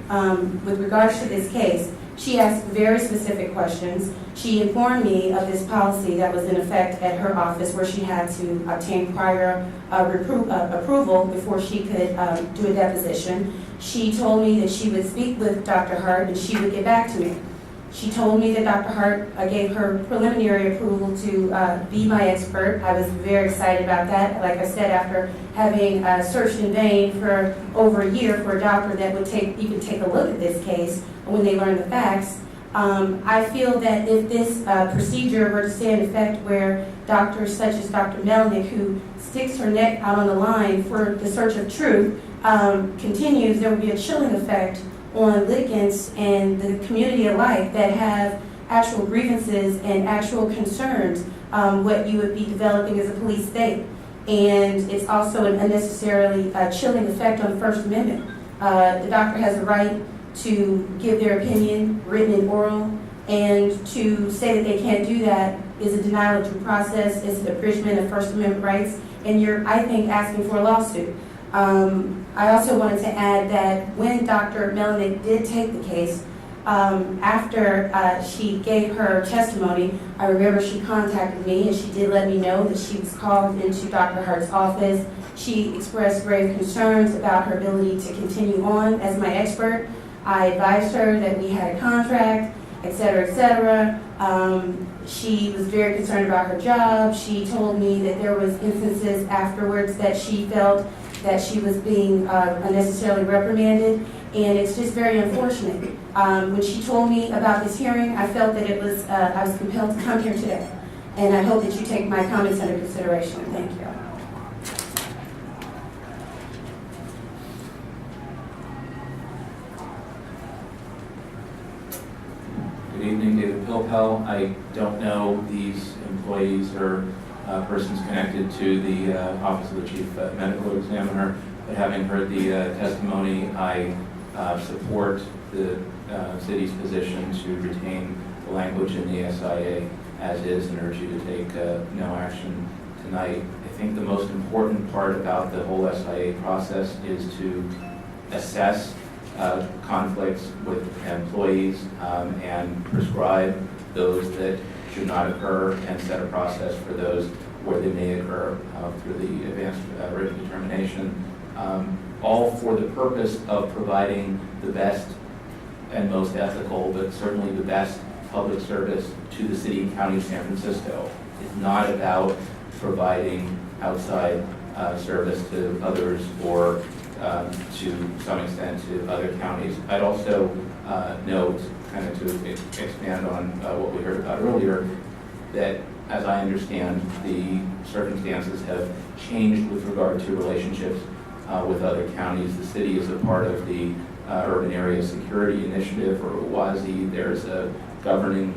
with regards to this case, she asked very specific questions. She informed me of this policy that was in effect at her office, where she had to obtain prior approval before she could do a deposition. She told me that she would speak with Dr. Hart and she would get back to me. She told me that Dr. Hart gave her preliminary approval to be my expert. I was very excited about that. Like I said, after having searched in vain for over a year for a doctor that would even take a look at this case when they learn the facts, I feel that if this procedure were to stay in effect, where doctors such as Dr. Melnick, who sticks her neck out on the line for the search of truth, continues, there will be a chilling effect on litigants and the community alike that have actual grievances and actual concerns, what you would be developing as a police state. And it's also an unnecessarily chilling effect on the First Amendment. The doctor has the right to give their opinion, written and oral, and to say that they can't do that is a denial of due process, is an abridgment of First Amendment rights, and you're, I think, asking for a lawsuit. I also wanted to add that when Dr. Melnick did take the case, after she gave her testimony, I remember she contacted me and she did let me know that she was called into Dr. Hart's office. She expressed grave concerns about her ability to continue on as my expert. I advised her that we had a contract, et cetera, et cetera. She was very concerned about her job. She told me that there was instances afterwards that she felt that she was being unnecessarily reprimanded, and it's just very unfortunate. When she told me about this hearing, I felt that it was, I was compelled to come here today, and I hope that you take my comments under consideration. Thank you. Good evening, David Pilpel. I don't know these employees or persons connected to the Office of the Chief Medical Examiner, but having heard the testimony, I support the city's position to retain the language in the SIA as is and urge you to take no action tonight. I think the most important part about the whole SIA process is to assess conflicts with employees and prescribe those that should not occur and set a process for those where they may occur through the advanced written determination, all for the purpose of providing the best and most ethical, but certainly the best public service to the city and county of San Francisco. It's not about providing outside service to others or to some extent to other counties. I'd also note, kind of to expand on what we heard about earlier, that as I understand, the circumstances have changed with regard to relationships with other counties. The city is a part of the Urban Area Security Initiative, or WASI. There's a governing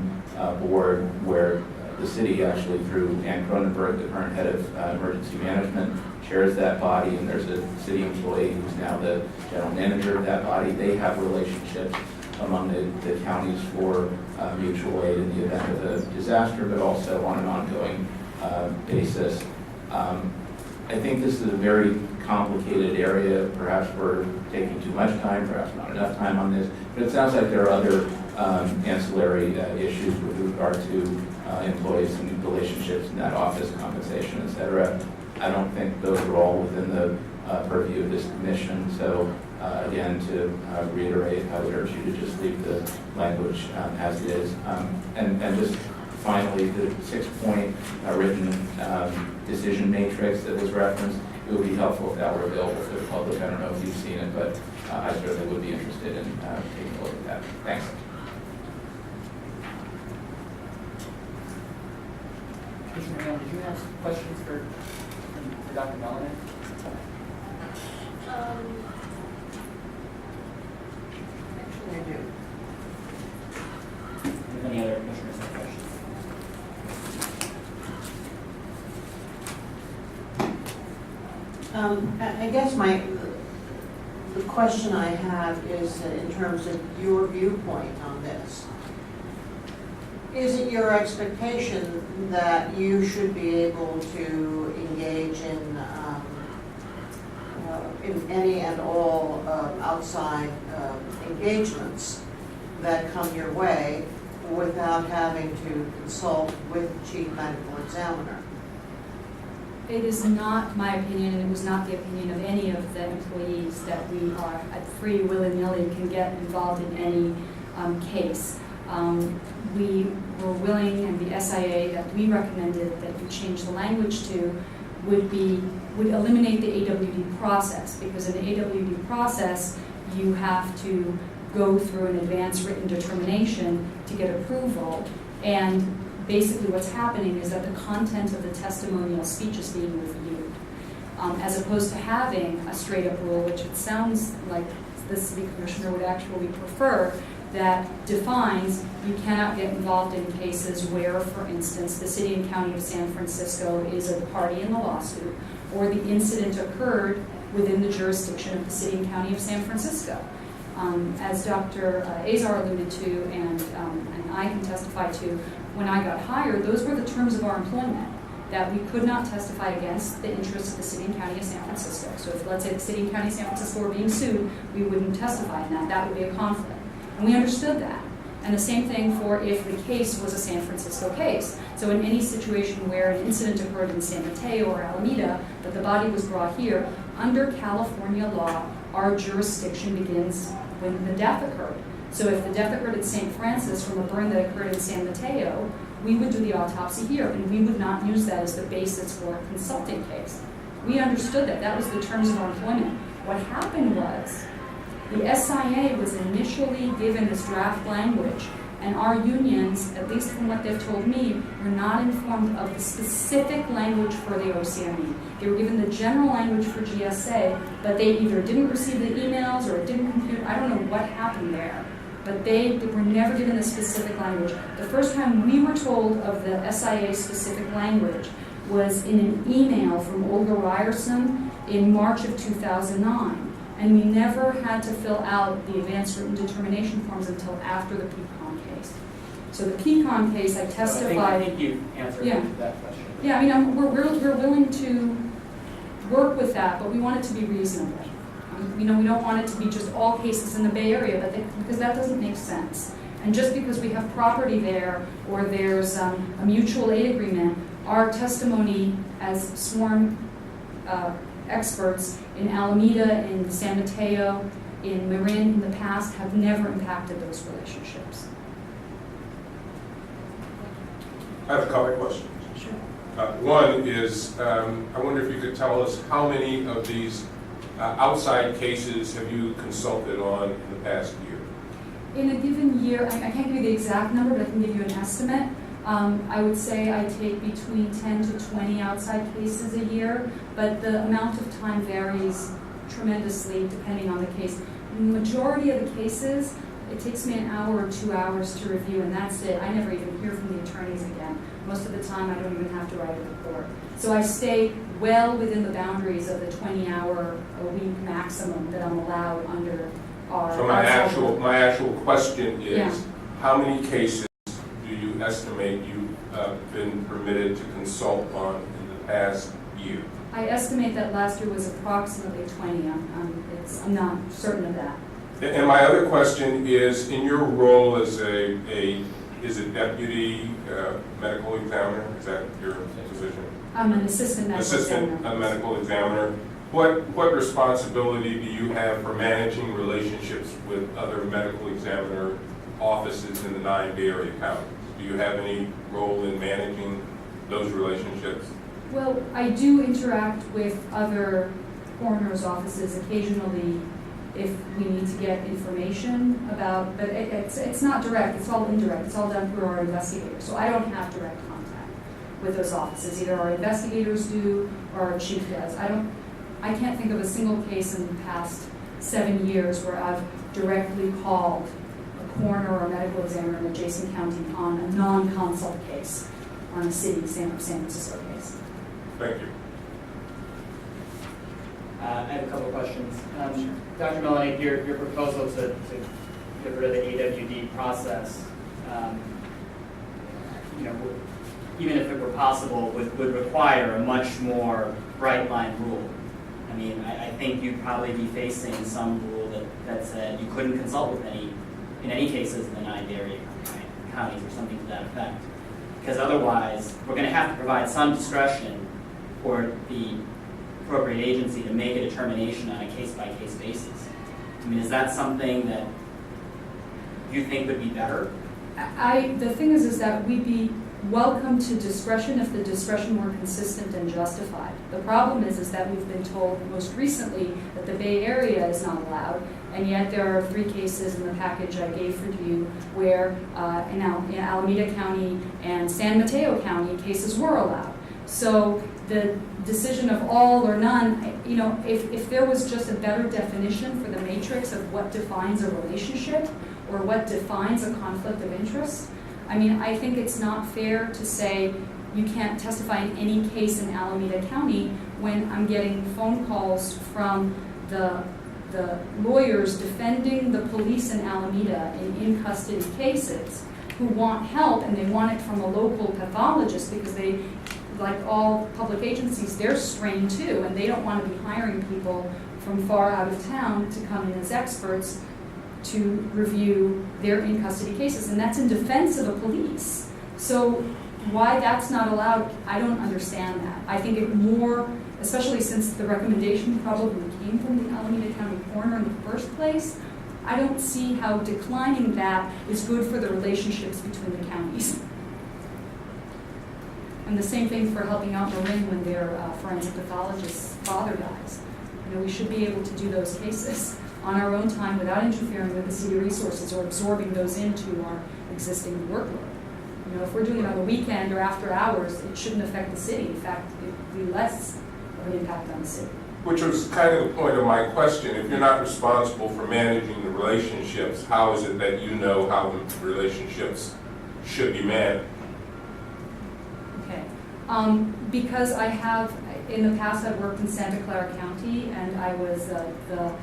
board where the city, actually through Ann Cronenberg, the current head of emergency management, chairs that body, and there's a city employee who's now the general manager of that body. They have relationships among the counties for mutual aid in the event of a disaster, but also on an ongoing basis. I think this is a very complicated area. Perhaps we're taking too much time, perhaps not enough time on this, but it sounds like there are other ancillary issues with regard to employees and relationships in that office, compensation, et cetera. I don't think those are all within the purview of this commission. So again, to reiterate, I would urge you to just leave the language as it is. And just finally, the 6-point written decision matrix that was referenced, it would be helpful if that were available to the public. I don't know if you've seen it, but I certainly would be interested in taking a look at that. Thanks. Commissioner Hale, did you have questions for Dr. Melnick? Actually, I do. If any other commissioners have questions? I guess the question I have is in terms of your viewpoint on this. Is it your expectation that you should be able to engage in any and all outside engagements that come your way without having to consult with the chief medical examiner? It is not my opinion, and it was not the opinion of any of the employees, that we are at free willy-nilly can get involved in any case. We were willing, and the SIA that we recommended that we change the language to would eliminate the AWD process, because in the AWD process you have to go through an advance written determination to get approval, and basically what's happening is that the content of the testimonial speech is being reviewed, as opposed to having a straight-up rule, which it sounds like the city commissioner would actually prefer, that defines you cannot get involved in cases where, for instance, the city and county of San Francisco is a party in the lawsuit, or the incident occurred within the jurisdiction of the city and county of San Francisco. As Dr. Azar alluded to, and I can testify to, when I got hired, those were the terms of our employment, that we could not testify against the interests of the city and county of San Francisco. So if, let's say, the city and county of San Francisco were being sued, we wouldn't testify in that. That would be a conflict. And we understood that. And the same thing for if the case was a San Francisco case. So in any situation where an incident occurred in San Mateo or Alameda, but the body was brought here, under California law, our jurisdiction begins when the death occurred. So if the death occurred at St. Francis from a burn that occurred in San Mateo, we would do the autopsy here, and we would not use that as the basis for a consulting case. We understood that. That was the terms of our employment. What happened was, the SIA was initially given this draft language, and our unions, at least from what they've told me, were not informed of the specific language for the OCME. They were given the general language for GSA, but they either didn't receive the emails or it didn't compute. I don't know what happened there, but they were never given the specific language. The first time we were told of the SIA specific language was in an email from Olga Ryerson in March of 2009. And we never had to fill out the advanced written determination forms until after the Pecan case. So the Pecan case, I testified. I think you answered that question. Yeah, I mean, we're willing to work with that, but we want it to be reasonable. We don't want it to be just all cases in the Bay Area, because that doesn't make sense. And just because we have property there, or there's a mutual aid agreement, our testimony as sworn experts in Alameda, in San Mateo, in Marin in the past have never impacted those relationships. I have a couple of questions. Sure. One is, I wonder if you could tell us how many of these outside cases have you consulted on in the past year? In a given year, I can't give you the exact number, but I can give you an estimate. I would say I take between 10 to 20 outside cases a year, but the amount of time varies tremendously depending on the case. In the majority of the cases, it takes me an hour or 2 hours to review, and that's it. I never even hear from the attorneys again. Most of the time, I don't even have to write a report. So I stay well within the boundaries of the 20-hour-a-week maximum that I'm allowed under our... So my actual question is, how many cases do you estimate you've been permitted to consult on in the past year? I estimate that last year was approximately 20. I'm not certain of that. And my other question is, in your role as is it deputy medical examiner? Is that your position? I'm an assistant medical examiner. Assistant medical examiner. What responsibility do you have for managing relationships with other medical examiner offices in the 9 Bay Area counties? Do you have any role in managing those relationships? Well, I do interact with other coroner's offices occasionally if we need to get information about, but it's not direct, it's all indirect, it's all done through our investigators. So I don't have direct contact with those offices. Either our investigators do or our chief does. I can't think of a single case in the past 7 years where I've directly called a coroner or a medical examiner in adjacent county on a non-consult case on a city, San Francisco case. Thank you. I have a couple of questions. Dr. Melanie, your proposal to get rid of the AWD process, even if it were possible, would require a much more bright line rule. I mean, I think you'd probably be facing some rule that said you couldn't consult with in any cases in the 9 area counties or something to that effect. Because otherwise, we're going to have to provide some discretion for the appropriate agency to make a determination on a case-by-case basis. I mean, is that something that you think would be better? The thing is that we'd be welcome to discretion if the discretion were consistent and justified. The problem is that we've been told most recently that the Bay Area is not allowed, and yet there are 3 cases in the package I gave for you where in Alameda County and San Mateo County cases were allowed. So the decision of all or none, if there was just a better definition for the matrix of what defines a relationship or what defines a conflict of interest, I mean, I think it's not fair to say you can't testify in any case in Alameda County when I'm getting phone calls from the lawyers defending the police in Alameda in custody cases who want help, and they want it from a local pathologist because they, like all public agencies, they're strained too, and they don't want to be hiring people from far out of town to come in as experts to review their in-custody cases, and that's in defense of the police. So why that's not allowed, I don't understand that. I think it more, especially since the recommendation probably came from the Alameda County coroner in the first place, I don't see how declining that is good for the relationships between the counties. And the same thing for helping out Marin when their forensic pathologist's father dies. We should be able to do those cases on our own time without interfering with the city resources or absorbing those into our existing workload. If we're doing it on the weekend or after hours, it shouldn't affect the city. In fact, it would be less of an impact on the city. Which was kind of the point of my question. If you're not responsible for managing the relationships, how is it that you know how the relationships should be managed? Okay. Because I have, in the past, I've worked in Santa Clara County, and I was the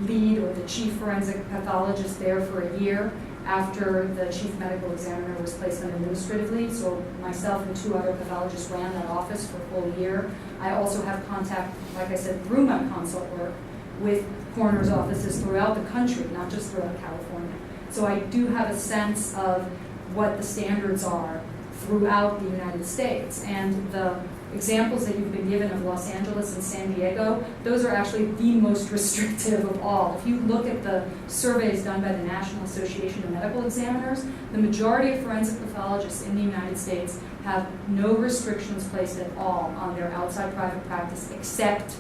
lead or the chief forensic pathologist there for a year after the chief medical examiner was placed on administrative leave. So myself and 2 other pathologists ran that office for a full year. I also have contact, like I said, through my consult work with coroner's offices throughout the country, not just throughout California. So I do have a sense of what the standards are throughout the United States. And the examples that you've been given of Los Angeles and San Diego, those are actually the most restrictive of all. If you look at the surveys done by the National Association of Medical Examiners, the majority of forensic pathologists in the United States have no restrictions placed at all on their outside private practice except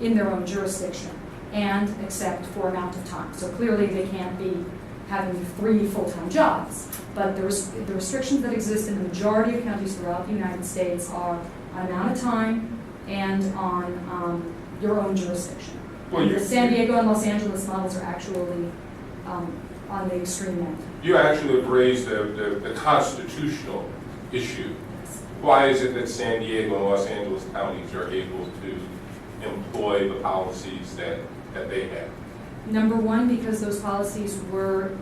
in their own jurisdiction and except for amount of time. So clearly they can't be having 3 full-time jobs. But the restrictions that exist in the majority of counties throughout the United States are on amount of time and on your own jurisdiction. Well, And you- the San Diego and Los Angeles models are actually on the extreme end. You actually have raised the constitutional issue. Why is it that San Diego and Los Angeles counties are able to employ the policies that they have? Number one, because those policies were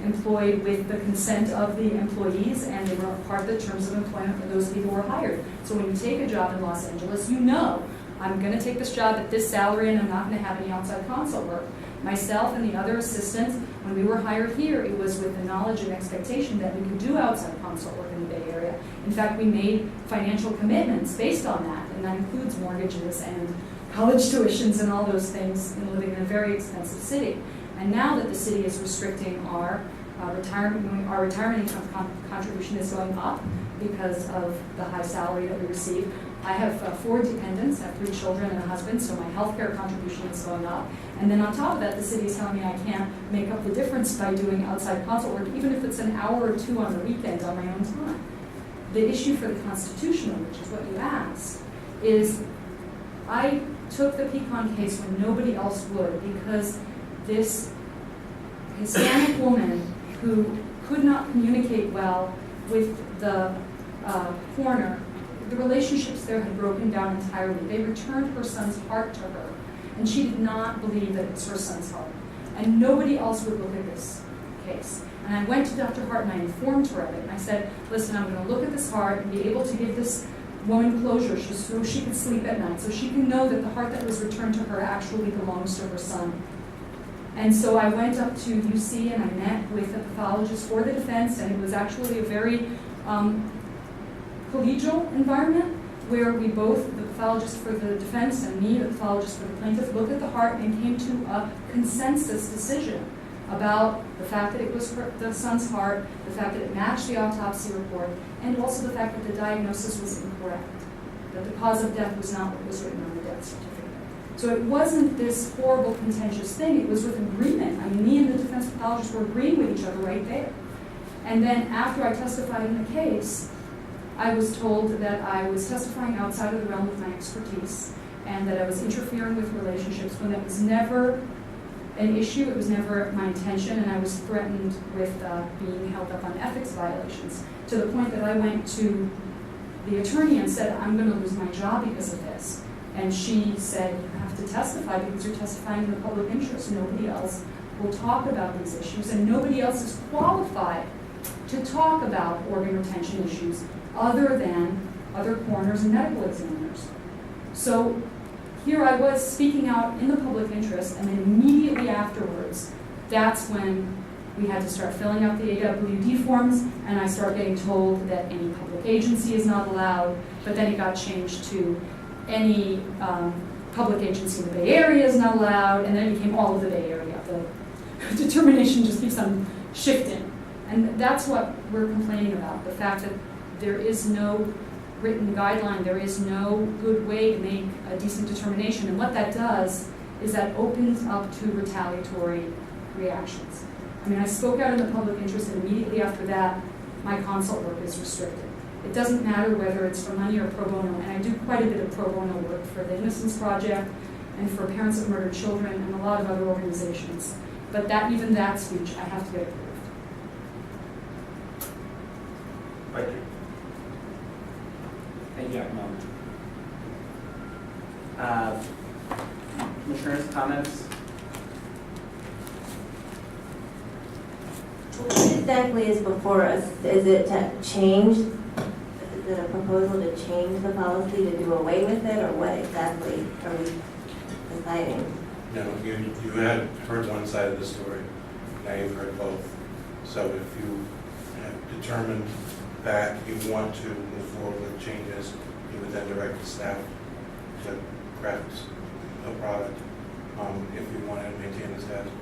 employed with the consent of the employees, and they were part of the terms of employment when those people were hired. So when you take a job in Los Angeles, you know, I'm going to take this job at this salary and I'm not going to have any outside consult work. Myself and the other assistants, when we were hired here, it was with the knowledge and expectation that we could do outside consult work in the Bay Area. In fact, we made financial commitments based on that, and that includes mortgages and college tuitions and all those things in living in a very expensive city. And now that the city is restricting our retirement income contribution is going up because of the high salary that we receive. I have 4 dependents, I have 3 children and a husband, so my health care contribution is going up. And then on top of that, the city is telling me I can't make up the difference by doing outside consult work, even if it's an hour or 2 on the weekend on my own time. The issue for the constitutional, which is what you asked, is I took the Pecan case when nobody else would, because this Hispanic woman who could not communicate well with the coroner, the relationships there had broken down entirely. They returned her son's heart to her, and she did not believe that it was her son's heart. And nobody else would look at this case. And I went to Dr. Hart and I informed her of it. And I said, listen, I'm going to look at this heart and be able to give this woman closure so she can sleep at night, so she can know that the heart that was returned to her actually belongs to her son. And so I went up to UC and I met with a pathologist for the defense, and it was actually a very collegial environment where we both, the pathologist for the defense and me, the pathologist for the plaintiff, looked at the heart and came to a consensus decision about the fact that it was the son's heart, the fact that it matched the autopsy report, and also the fact that the diagnosis was incorrect, that the cause of death was not what was written on the death certificate. So it wasn't this horrible, contentious thing. It was with agreement. I mean, me and the defense pathologist were agreeing with each other right there. And then after I testified in the case, I was told that I was testifying outside of the realm of my expertise and that I was interfering with relationships when that was never an issue. It was never my intention, and I was threatened with being held up on ethics violations, to the point that I went to the attorney and said, I'm going to lose my job because of this. And she said, you have to testify because you're testifying in the public interest. Nobody else will talk about these issues, and nobody else is qualified to talk about organ retention issues other than other coroners and medical examiners. So here I was speaking out in the public interest, and then immediately afterwards, that's when we had to start filling out the AWD forms, and I started getting told that any public agency is not allowed, but then it got changed to any public agency in the Bay Area is not allowed, and then it became all of the Bay Area. The determination just keeps on shifting. And that's what we're complaining about, the fact that there is no written guideline, there is no good way to make a decent determination. And what that does is that opens up to retaliatory reactions. I mean, I spoke out in the public interest, and immediately after that, my consult work is restricted. It doesn't matter whether it's for money or pro bono, and I do quite a bit of pro bono work for the Innocence Project and for Parents of Murdered Children and a lot of other organizations. But even that speech, I have to get approved. Thank you. Thank you, Dr. Mellon. Commissioners, comments? What exactly is before us? Is it to change, is it a proposal to change the policy, to do away with it, or what exactly are we deciding? No, you had heard one side of the story, now you've heard both. So if you have determined that you want to move forward with changes, you would then direct the staff to craft a product if you want to maintain the status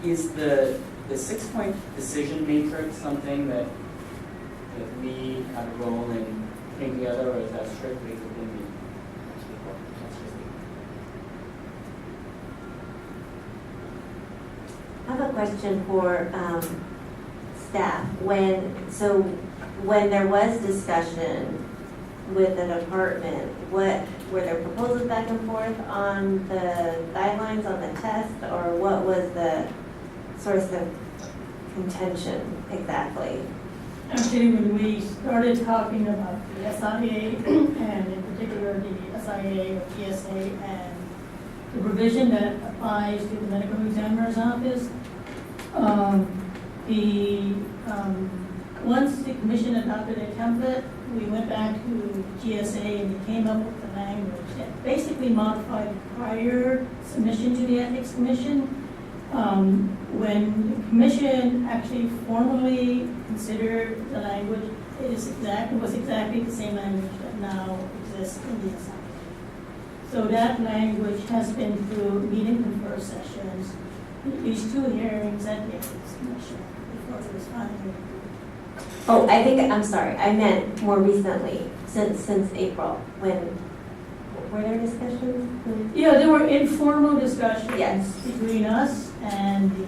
quo. Is the 6-point decision matrix something that we have a role in putting together, or is that strictly within the? I have a question for staff. When there was discussion with the department, were there proposals back and forth on the guidelines on the test, or what was the source of contention exactly? Actually, when we started talking about the SIA, and in particular the SIA or TSA, and the provision that applies to the medical examiner's office, once the commission adopted a template, we went back to GSA and we came up with the language that basically modified the prior submission to the Ethics Commission. When the commission actually formally considered the language, it was exactly the same language that now exists in the SIA. So that language has been through meet and confer sessions, at least 2 hearings at the Ethics Commission before it was finally approved. Oh, I'm sorry, I meant more recently, since April, when, were there discussions? Yeah, there were informal discussions Yes. between us and the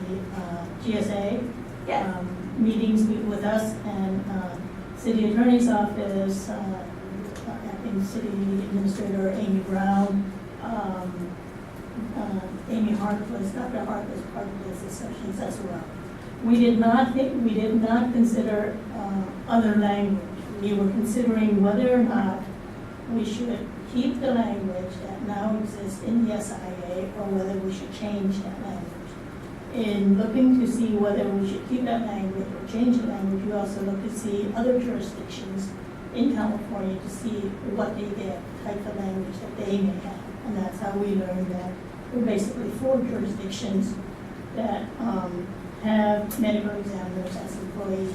GSA. Yes. Meetings with us and city attorney's office, acting city administrator Amy Brown, Amy Hart Dr. Hart was part of those discussions as well. We did not consider other language. We were considering whether or not we should keep the language that now exists in the SIA or whether we should change that language. In looking to see whether we should keep that language or change the language, we also look to see other jurisdictions in California to see what they get, type of language that they may have. And that's how we learned that there are basically 4 jurisdictions that have medical examiners as employees.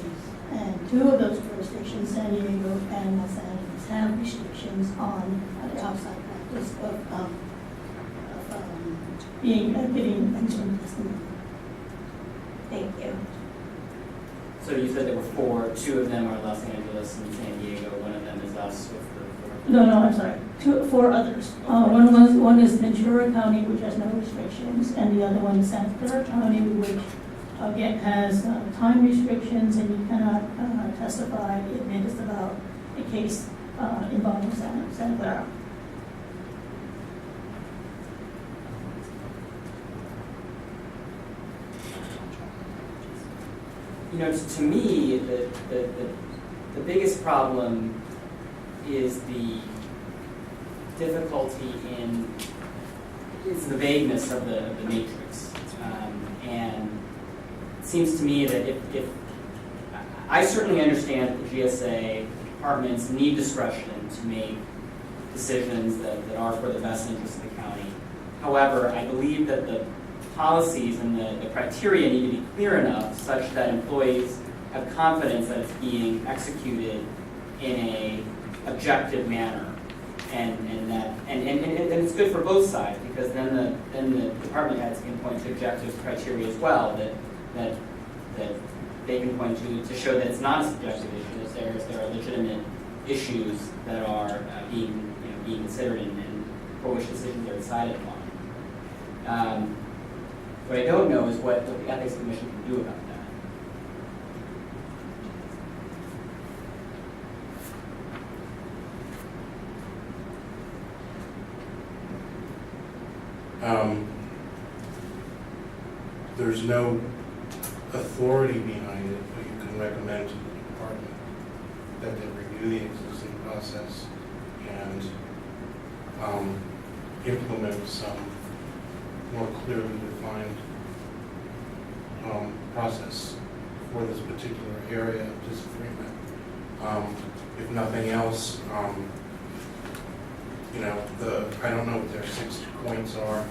And 2 of those jurisdictions, San Diego and Los Angeles, have restrictions on the outside practice of getting expert testimony. Thank you. So you said there were 4, 2 of them are Los Angeles and San Diego, one of them is us with the 4. No, I'm sorry. 4 others. One is Ventura County, which has no restrictions, and the other one is Santa Clara County, which again has time restrictions, and you cannot testify if it is about a case involving Santa Clara. You know, to me, the biggest problem is the difficulty is the vagueness of the matrix. And it seems to me that if I certainly understand that the GSA departments need discretion to make decisions that are for the best interest of the county. However, I believe that the policies and the criteria need to be clear enough such that employees have confidence that it's being executed in a objective manner, and it's good for both sides, because then the department heads can point to objective criteria as well that they can point to show that it's not a subjective issue, that there are legitimate issues that are being considered and for which decisions are decided upon. What I don't know is what the Ethics Commission can do about that. There's no authority behind it, but you can recommend to the department that they review the existing process and implement some more clearly defined process for this particular area of disagreement. If nothing else, I don't know what their 6 points are,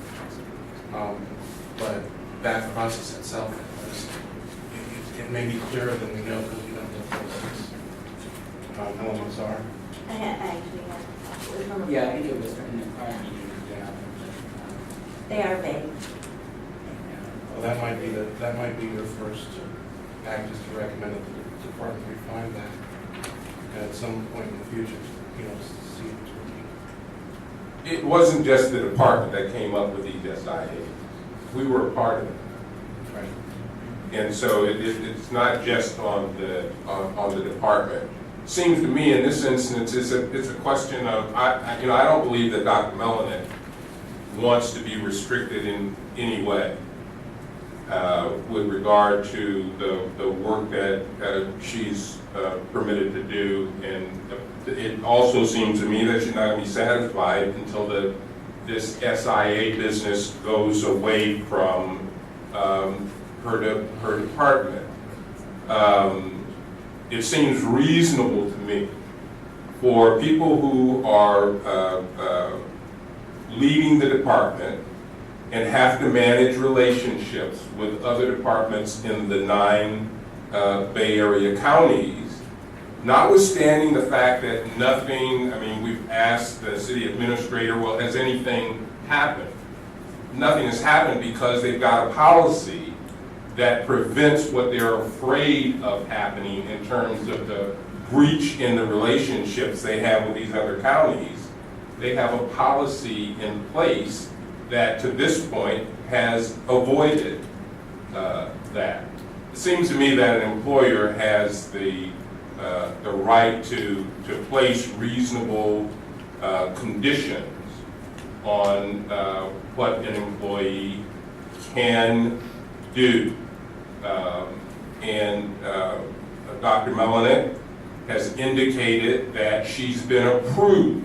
but that process itself, it may be clearer than we know because we don't know what elements are. I actually have. Yeah, I think it was in the prior meeting. They are vague. Well, that might be your first act, is to recommend that the department refine that. And at some point in the future, see if it's working. It wasn't just the department that came up with these SIAs. We were a part of it. Right. And so it's not just on the department. Seems to me in this instance it's a question of I don't believe that Dr. Melanet wants to be restricted in any way with regard to the work that she's permitted to do, and it also seems to me that she's not going to be satisfied until this SIA business goes away from her department. It seems reasonable to me for people who are leading the department and have to manage relationships with other departments in the 9 Bay Area counties, notwithstanding the fact that we've asked the city administrator, well, has anything happened? Nothing has happened because they've got a policy that prevents what they're afraid of happening in terms of the breach in the relationships they have with these other counties. They have a policy in place that to this point has avoided that. It seems to me that an employer has the right to place reasonable conditions on what an employee can do. Dr. Melanet has indicated that she's been approved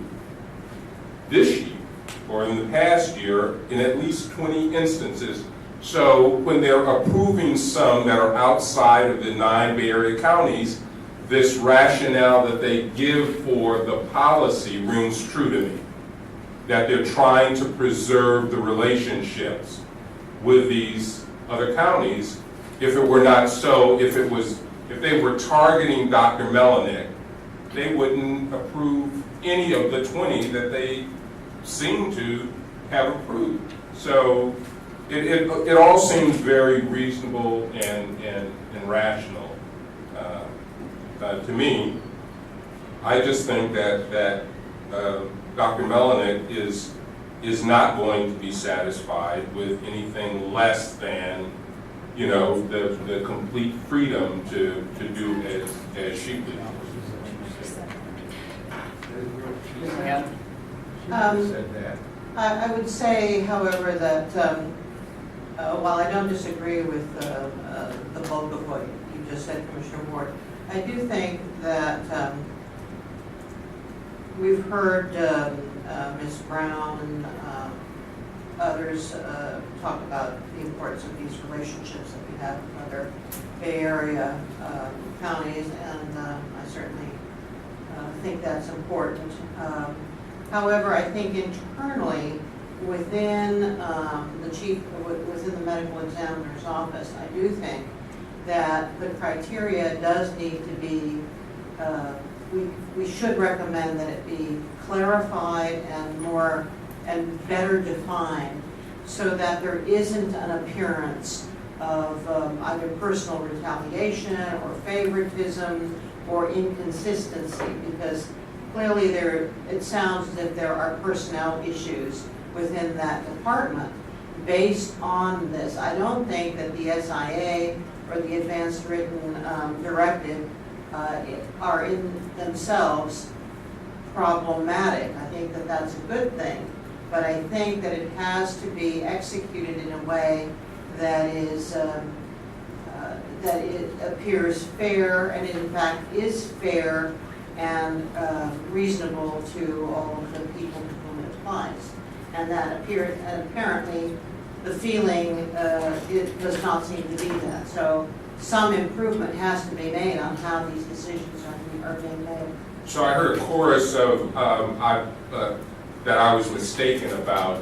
this year, or in the past year, in at least 20 instances. So when they're approving some that are outside of the 9 Bay Area counties, this rationale that they give for the policy rings true to me, that they're trying to preserve the relationships with these other counties. If it were not so, if they were targeting Dr. Melanet, they wouldn't approve any of the 20 that they seem to have approved. So it all seems very reasonable and rational to me. I just think that Dr. Melanet is not going to be satisfied with anything less than the complete freedom to do as she pleases. I would say, however, that while I don't disagree with the bulk of what you just said, Commissioner Ward, I do think that we've heard Ms. Brown and others talk about the importance of these relationships that we have with other Bay Area counties, and I certainly think that's important. However, I think internally within within the medical examiner's office, I do think that the criteria does need to be, we should recommend that it be clarified and better defined, so that there isn't an appearance of either personal retaliation or favoritism or inconsistency, because clearly it sounds as if there are personnel issues within that department based on this. I don't think that the SIA or the Advanced Written Directive are in themselves problematic. I think that that's a good thing, but I think that it has to be executed in a way that is that it appears fair, and it in fact is fair and reasonable to all of the people to whom it applies. And that apparently the feeling it does not seem to be that. So some improvement has to be made on how these decisions are being made. So I heard a chorus of that I was mistaken about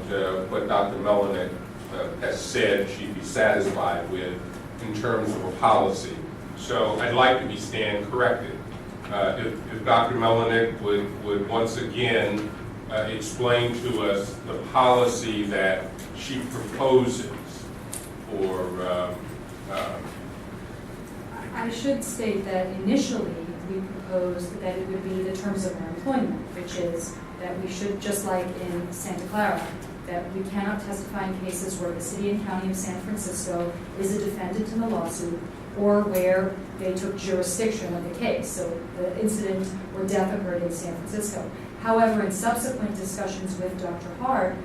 what Dr. Melanet has said she'd be satisfied with in terms of a policy. So I'd like to be stand corrected. If Dr. Melanik would once again explain to us the policy that she proposes for, I should state that initially, we proposed that it would be the terms of our employment, which is that we should, just like in Santa Clara, that we cannot testify in cases where the city and county of San Francisco is a defendant in the lawsuit or where they took jurisdiction of the case. So the incident or death occurred in San Francisco. However, in subsequent discussions with Dr. Hart,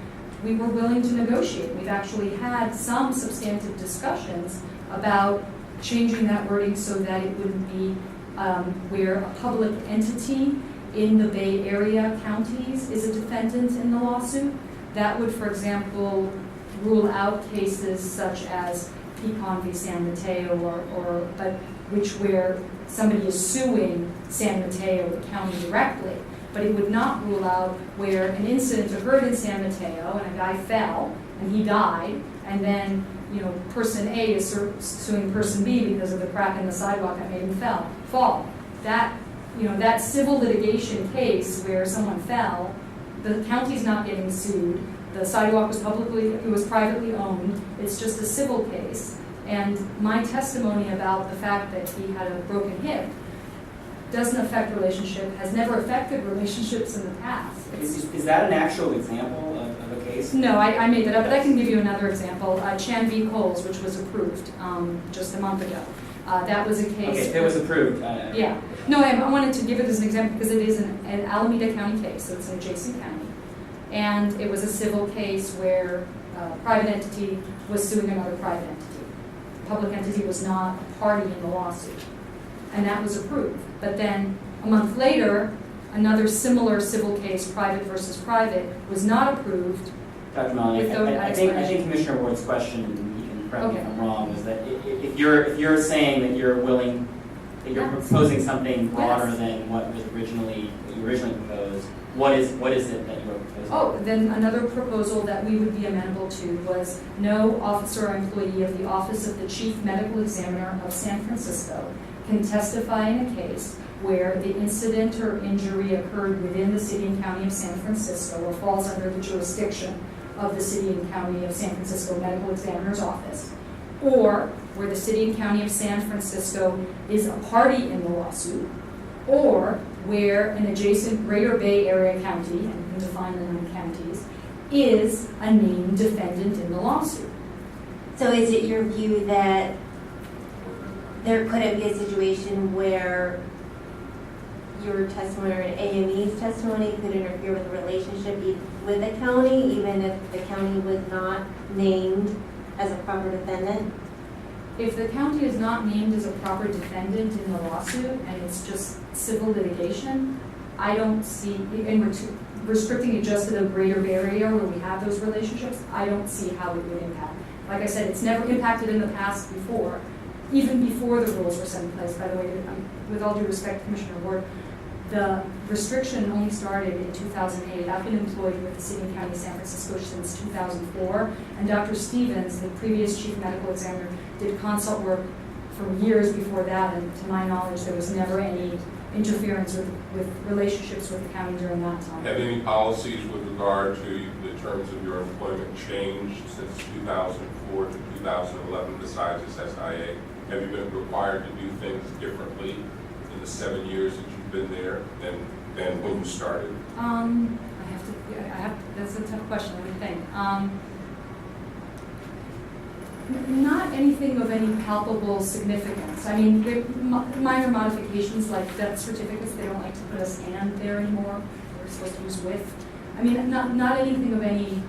we were willing to negotiate. We've actually had some substantive discussions about changing that wording so that it wouldn't be where a public entity in the Bay Area counties is a defendant in the lawsuit. That would, for example, rule out cases such as Pecan v. San Mateo but where somebody is suing San Mateo, the county, directly. But it would not rule out where an incident occurred in San Mateo and a guy fell and he died, and then person A is suing person B because of the crack in the sidewalk that made him fall. That civil litigation case where someone fell, the county's not getting sued. The sidewalk was privately owned. It's just a civil case. And my testimony about the fact that he had a broken hip doesn't affect relationship, has never affected relationships in the past. Is that an actual example of a case? No, I made that up, but I can give you another example. Chan v. Coles, which was approved just a month ago. That was a case. Okay, if it was approved. Yeah. No, I wanted to give it as an example because it is an Alameda County case, so it's an adjacent county. And it was a civil case where a private entity was suing another private entity. The public entity was not a party in the lawsuit. And that was approved. But then a month later, another similar civil case, private versus private, was not approved. Dr. Melanik, I think Commissioner Ward's question, you can correct me if I'm wrong, is that if you're saying that you're willing, that you're proposing something broader than what you originally proposed, what is it that you are proposing? Oh, then another proposal that we would be amenable to was no officer or employee of the Office of the Chief Medical Examiner of San Francisco can testify in a case where the incident or injury occurred within the city and county of San Francisco or falls under the jurisdiction of the city and county of San Francisco Medical Examiner's Office, or where the city and county of San Francisco is a party in the lawsuit, or where an adjacent Greater Bay Area county, and you can define the known counties, is a named defendant in the lawsuit. So is it your view that there couldn't be a situation where your testimony or AME's testimony could interfere with the relationship with the county, even if the county was not named as a proper defendant? If the county is not named as a proper defendant in the lawsuit and it's just civil litigation, I don't see, and restricting it just to the Greater Bay Area where we have those relationships, I don't see how it would impact. Like I said, it's never impacted in the past before, even before the rules were set in place. By the way, with all due respect, Commissioner Ward, the restriction only started in 2008. I've been employed with the City and County of San Francisco since 2004, and Dr. Stevens, the previous chief medical examiner, did consult work for years before that, and to my knowledge, there was never any interference with relationships with the county during that time. Have any policies with regard to the terms of your employment changed since 2004 to 2011 besides this SIA? Have you been required to do things differently in the 7 years that you've been there than when you started? That's a tough question, let me think. Not anything of any palpable significance. I mean, minor modifications like death certificates, they don't like to put us and there anymore. We're supposed to use with. I mean, not anything of any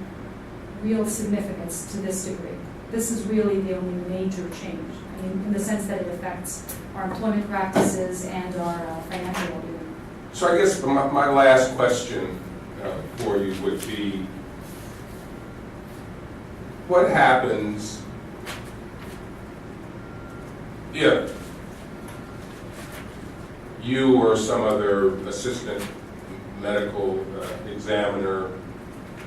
real significance to this degree. This is really the only major change. I mean, in the sense that it affects our employment practices and our financial well-being. So I guess my last question for you would be, what happens if you or some other assistant medical examiner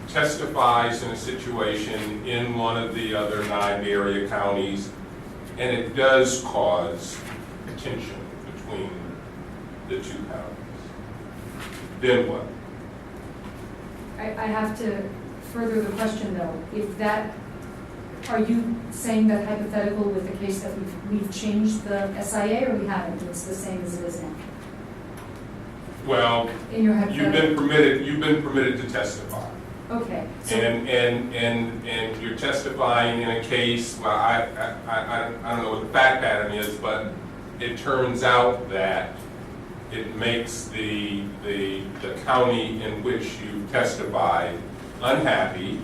testifies in a situation in one of the other 9 area counties and it does cause tension between the two counties. Then what? I have to further the question though. If that, are you saying that hypothetical with the case that we've changed the SIA or we haven't? It's the same as it is now? Well, In your hypothetical? you've been permitted to testify. Okay. So And you're testifying in a case, well, I don't know what the fact pattern is, but it turns out that it makes the county in which you testified unhappy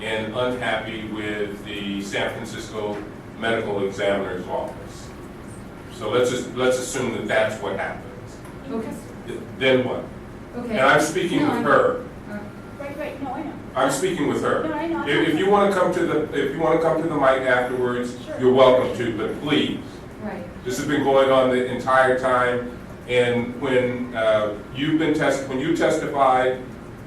and unhappy with the San Francisco Medical Examiner's Office. So let's assume that that's what happens. Okay. Then what? Okay. And I'm speaking with her. Right, no, I know. I'm speaking with her. No, I know. If you want to come to the mic afterwards, you're welcome to, but please. Right. This has been going on the entire time, and when when you testified,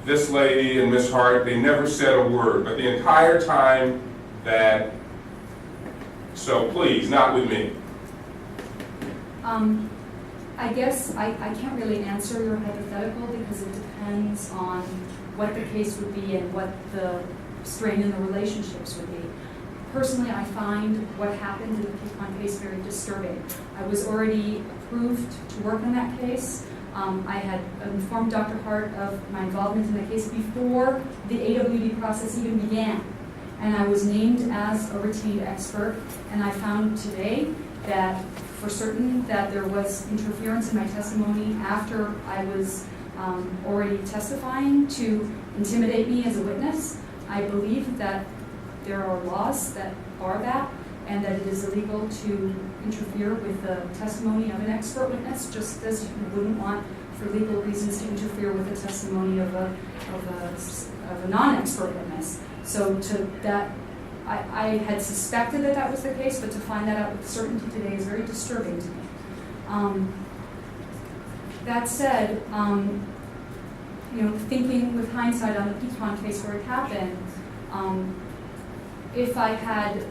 this lady and Ms. Hart, they never said a word, but the entire time so please, not with me. I guess I can't really answer your hypothetical because it depends on what the case would be and what the strain in the relationships would be. Personally, I find what happened in the Pecan case very disturbing. I was already approved to work on that case. I had informed Dr. Hart of my involvement in the case before the AWD process even began. And I was named as a retained expert, and I found today that for certain that there was interference in my testimony after I was already testifying to intimidate me as a witness. I believe that there are laws that bar that, and that it is illegal to interfere with the testimony of an expert witness, just as you wouldn't want, for legal reasons, to interfere with the testimony of a non-expert witness. So to that, I had suspected that that was the case, but to find that out with certainty today is very disturbing to me. That said, thinking with hindsight on the Pecan case where it happened, if I had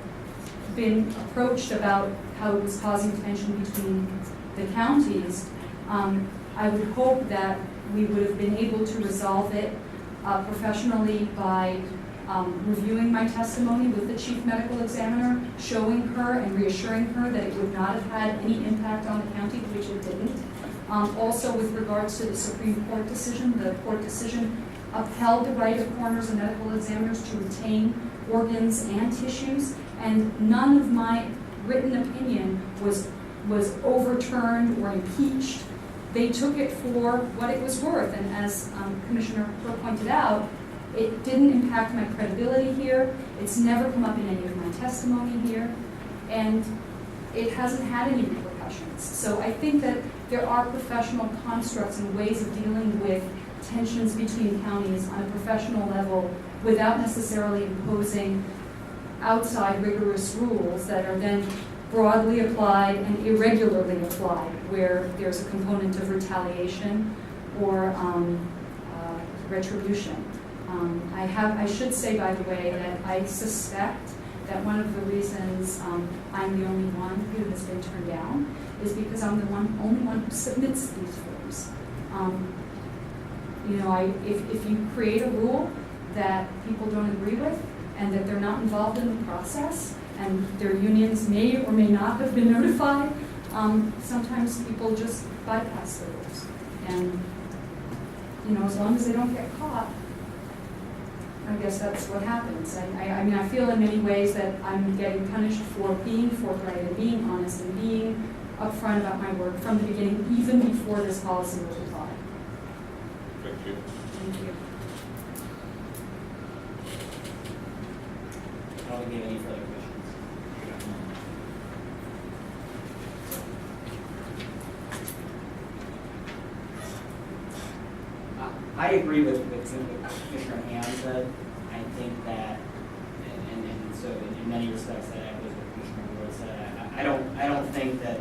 been approached about how it was causing tension between the counties, I would hope that we would have been able to resolve it professionally by reviewing my testimony with the chief medical examiner, showing her and reassuring her that it would not have had any impact on the county, which it didn't. Also, with regards to the Supreme Court decision, the court decision upheld the right of coroners and medical examiners to retain organs and tissues, and none of my written opinion was overturned or impeached. They took it for what it was worth, and as Commissioner Kerr pointed out, it didn't impact my credibility here. It's never come up in any of my testimony here, and it hasn't had any repercussions. So I think that there are professional constructs and ways of dealing with tensions between counties on a professional level without necessarily imposing outside rigorous rules that are then broadly applied and irregularly applied, where there's a component of retaliation or retribution. I should say, by the way, that I suspect that one of the reasons I'm the only one who has been turned down is because I'm the only one who submits these forms. If you create a rule that people don't agree with and that they're not involved in the process and their unions may or may not have been notified, sometimes people just bypass the rules. And, as long as they don't get caught, I guess that's what happens. I feel in many ways that I'm getting punished for being forthright and being honest and being upfront about my work from the beginning, even before this policy was applied. Thank you. Thank you. I don't think we have any further questions. I agree with Commissioner Ham said. I think that, and so in many respects that echoes what Commissioner Roy said. I don't think that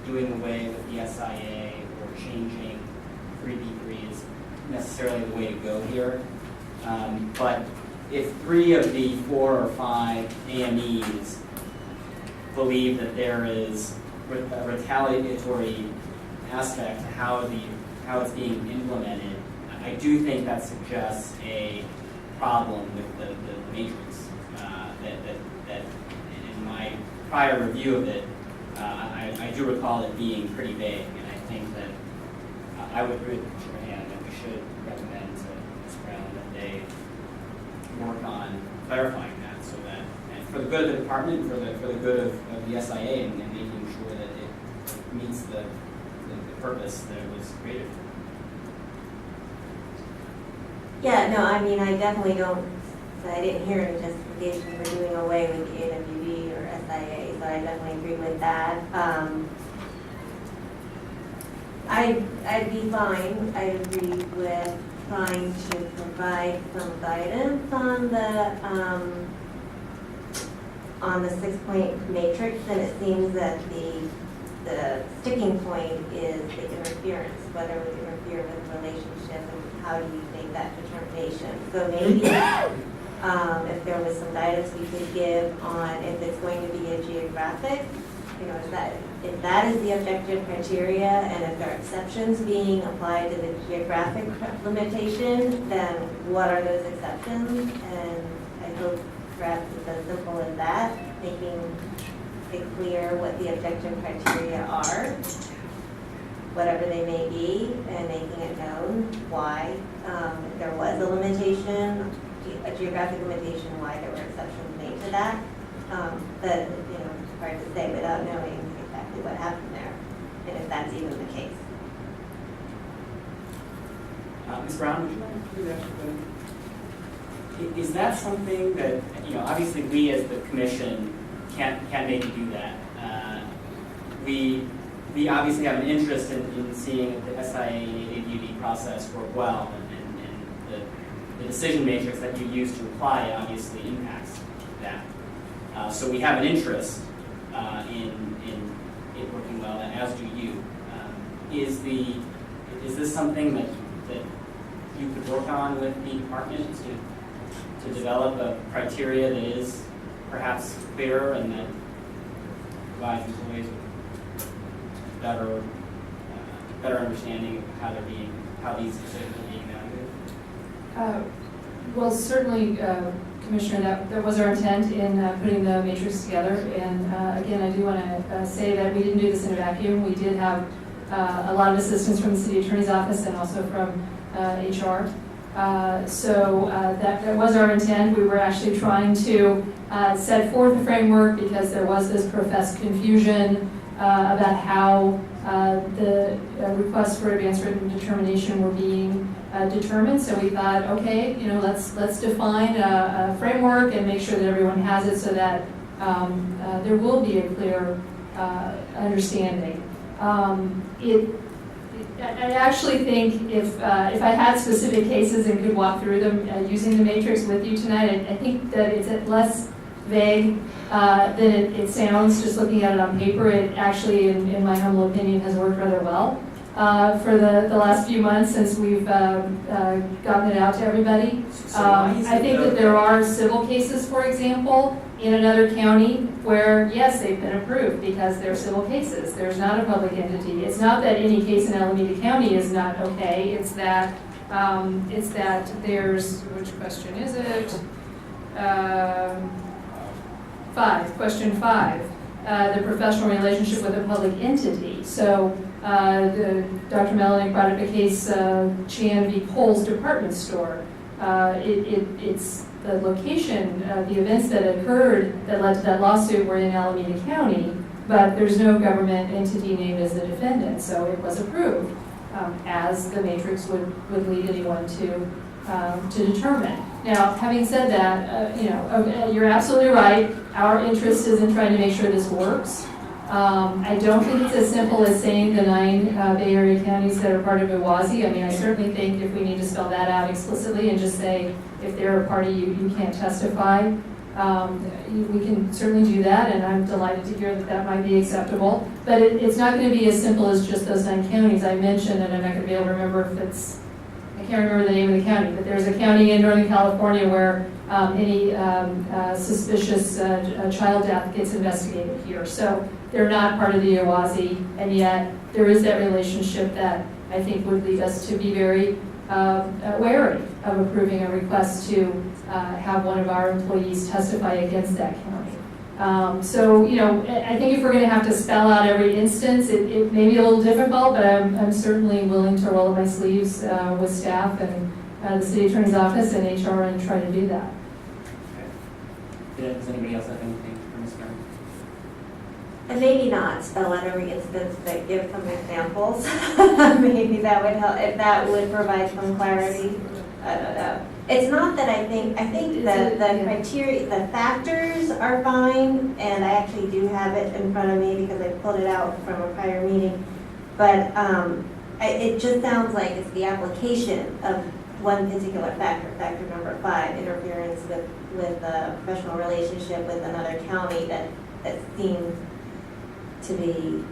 doing away with the SIA or changing 3B3 is necessarily the way to go here. But if 3 of the 4 or 5 AMEs believe that there is retaliatory aspect to how it's being implemented, I do think that suggests a problem with the matrix. That in my prior review of it, I do recall it being pretty vague, and I think that I would agree with Commissioner Hand that we should recommend to Ms. Brown that they work on clarifying that, so that, and for the good of the department, for the good of the SIA, and making sure that it meets the purpose that it was created for. Yeah, no, I mean, I definitely don't, I didn't hear any justification for doing away with the AWB or SIA, so I definitely agree with that. I'd be fine, I agree with trying to provide some guidance on the 6-point matrix, and it seems that the sticking point is the interference, whether we interfere with the relationship and how do you make that determination. So maybe if there was some guidance we could give on if it's going to be a geographic, if that is the objective criteria, and if there are exceptions being applied to the geographic limitation, then what are those exceptions? And I hope perhaps it's as simple as that, making it clear what the objective criteria are, whatever they may be, and making it known why if there was a limitation, a geographic limitation, why there were exceptions made to that. But it's hard to say without knowing exactly what happened there, and if that's even the case. Ms. Brown, would you like to do that? Is that something that, obviously we as the commission can't make you do that. We obviously have an interest in seeing the SIA and AWD process work well, and the decision matrix that you use to apply obviously impacts that. So we have an interest in it working well, and as do you. Is this something that you could work on with the department to develop a criteria that is perhaps clearer and that provides employees with better understanding of how these decisions are being evaluated? Well, certainly, Commissioner, that was our intent in putting the matrix together. And again, I do want to say that we didn't do this in a vacuum. We did have a lot of assistance from the City Attorney's Office and also from HR. So that was our intent. We were actually trying to set forth a framework because there was this professed confusion about how the requests for advanced written determination were being determined. So we thought, okay, let's define a framework and make sure that everyone has it so that there will be a clear understanding. I actually think if I had specific cases and could walk through them using the matrix with you tonight, I think that it's less vague than it sounds just looking at it on paper. It actually, in my humble opinion, has worked rather well for the last few months since we've gotten it out to everybody. I think that there are civil cases, for example, in another county where, yes, they've been approved because they're civil cases. There's not a public entity. It's not that any case in Alameda County is not okay. It's that there's, which question is it? Question 5, the professional relationship with a public entity. So Dr. Melnick brought up a case, Chan v. Kohl's department store. It's the location, the events that occurred that led to that lawsuit were in Alameda County, but there's no government entity named as the defendant, so it was approved, as the matrix would lead anyone to determine. Now, having said that, you're absolutely right. Our interest is in trying to make sure this works. I don't think it's as simple as saying the 9 Bay Area counties that are part of IWASI. I mean, I certainly think if we need to spell that out explicitly and just say if they're a party, you can't testify, we can certainly do that, and I'm delighted to hear that might be acceptable. But it's not going to be as simple as just those 9 counties I mentioned, and I'm not going to be able to remember if it's I can't remember the name of the county, but there's a county in Northern California where any suspicious child death gets investigated here. So they're not part of the OASI, and yet there is that relationship that I think would lead us to be very wary of approving a request to have one of our employees testify against that county. So, you know, I think if we're going to have to spell out every instance, it may be a little difficult, but I'm certainly willing to roll up my sleeves with staff and the city attorney's office and HR and try to do that. Okay. Does anybody else have anything for Ms. Brown? And maybe not spell out every instance, but give some examples. Maybe that would help, if that would provide some clarity. I don't know. It's not that I think that the criteria, the factors are fine, and I actually do have it in front of me because I pulled it out from a prior meeting. But it just sounds like it's the application of one particular factor, factor number 5, interference with a professional relationship with another county that seems to be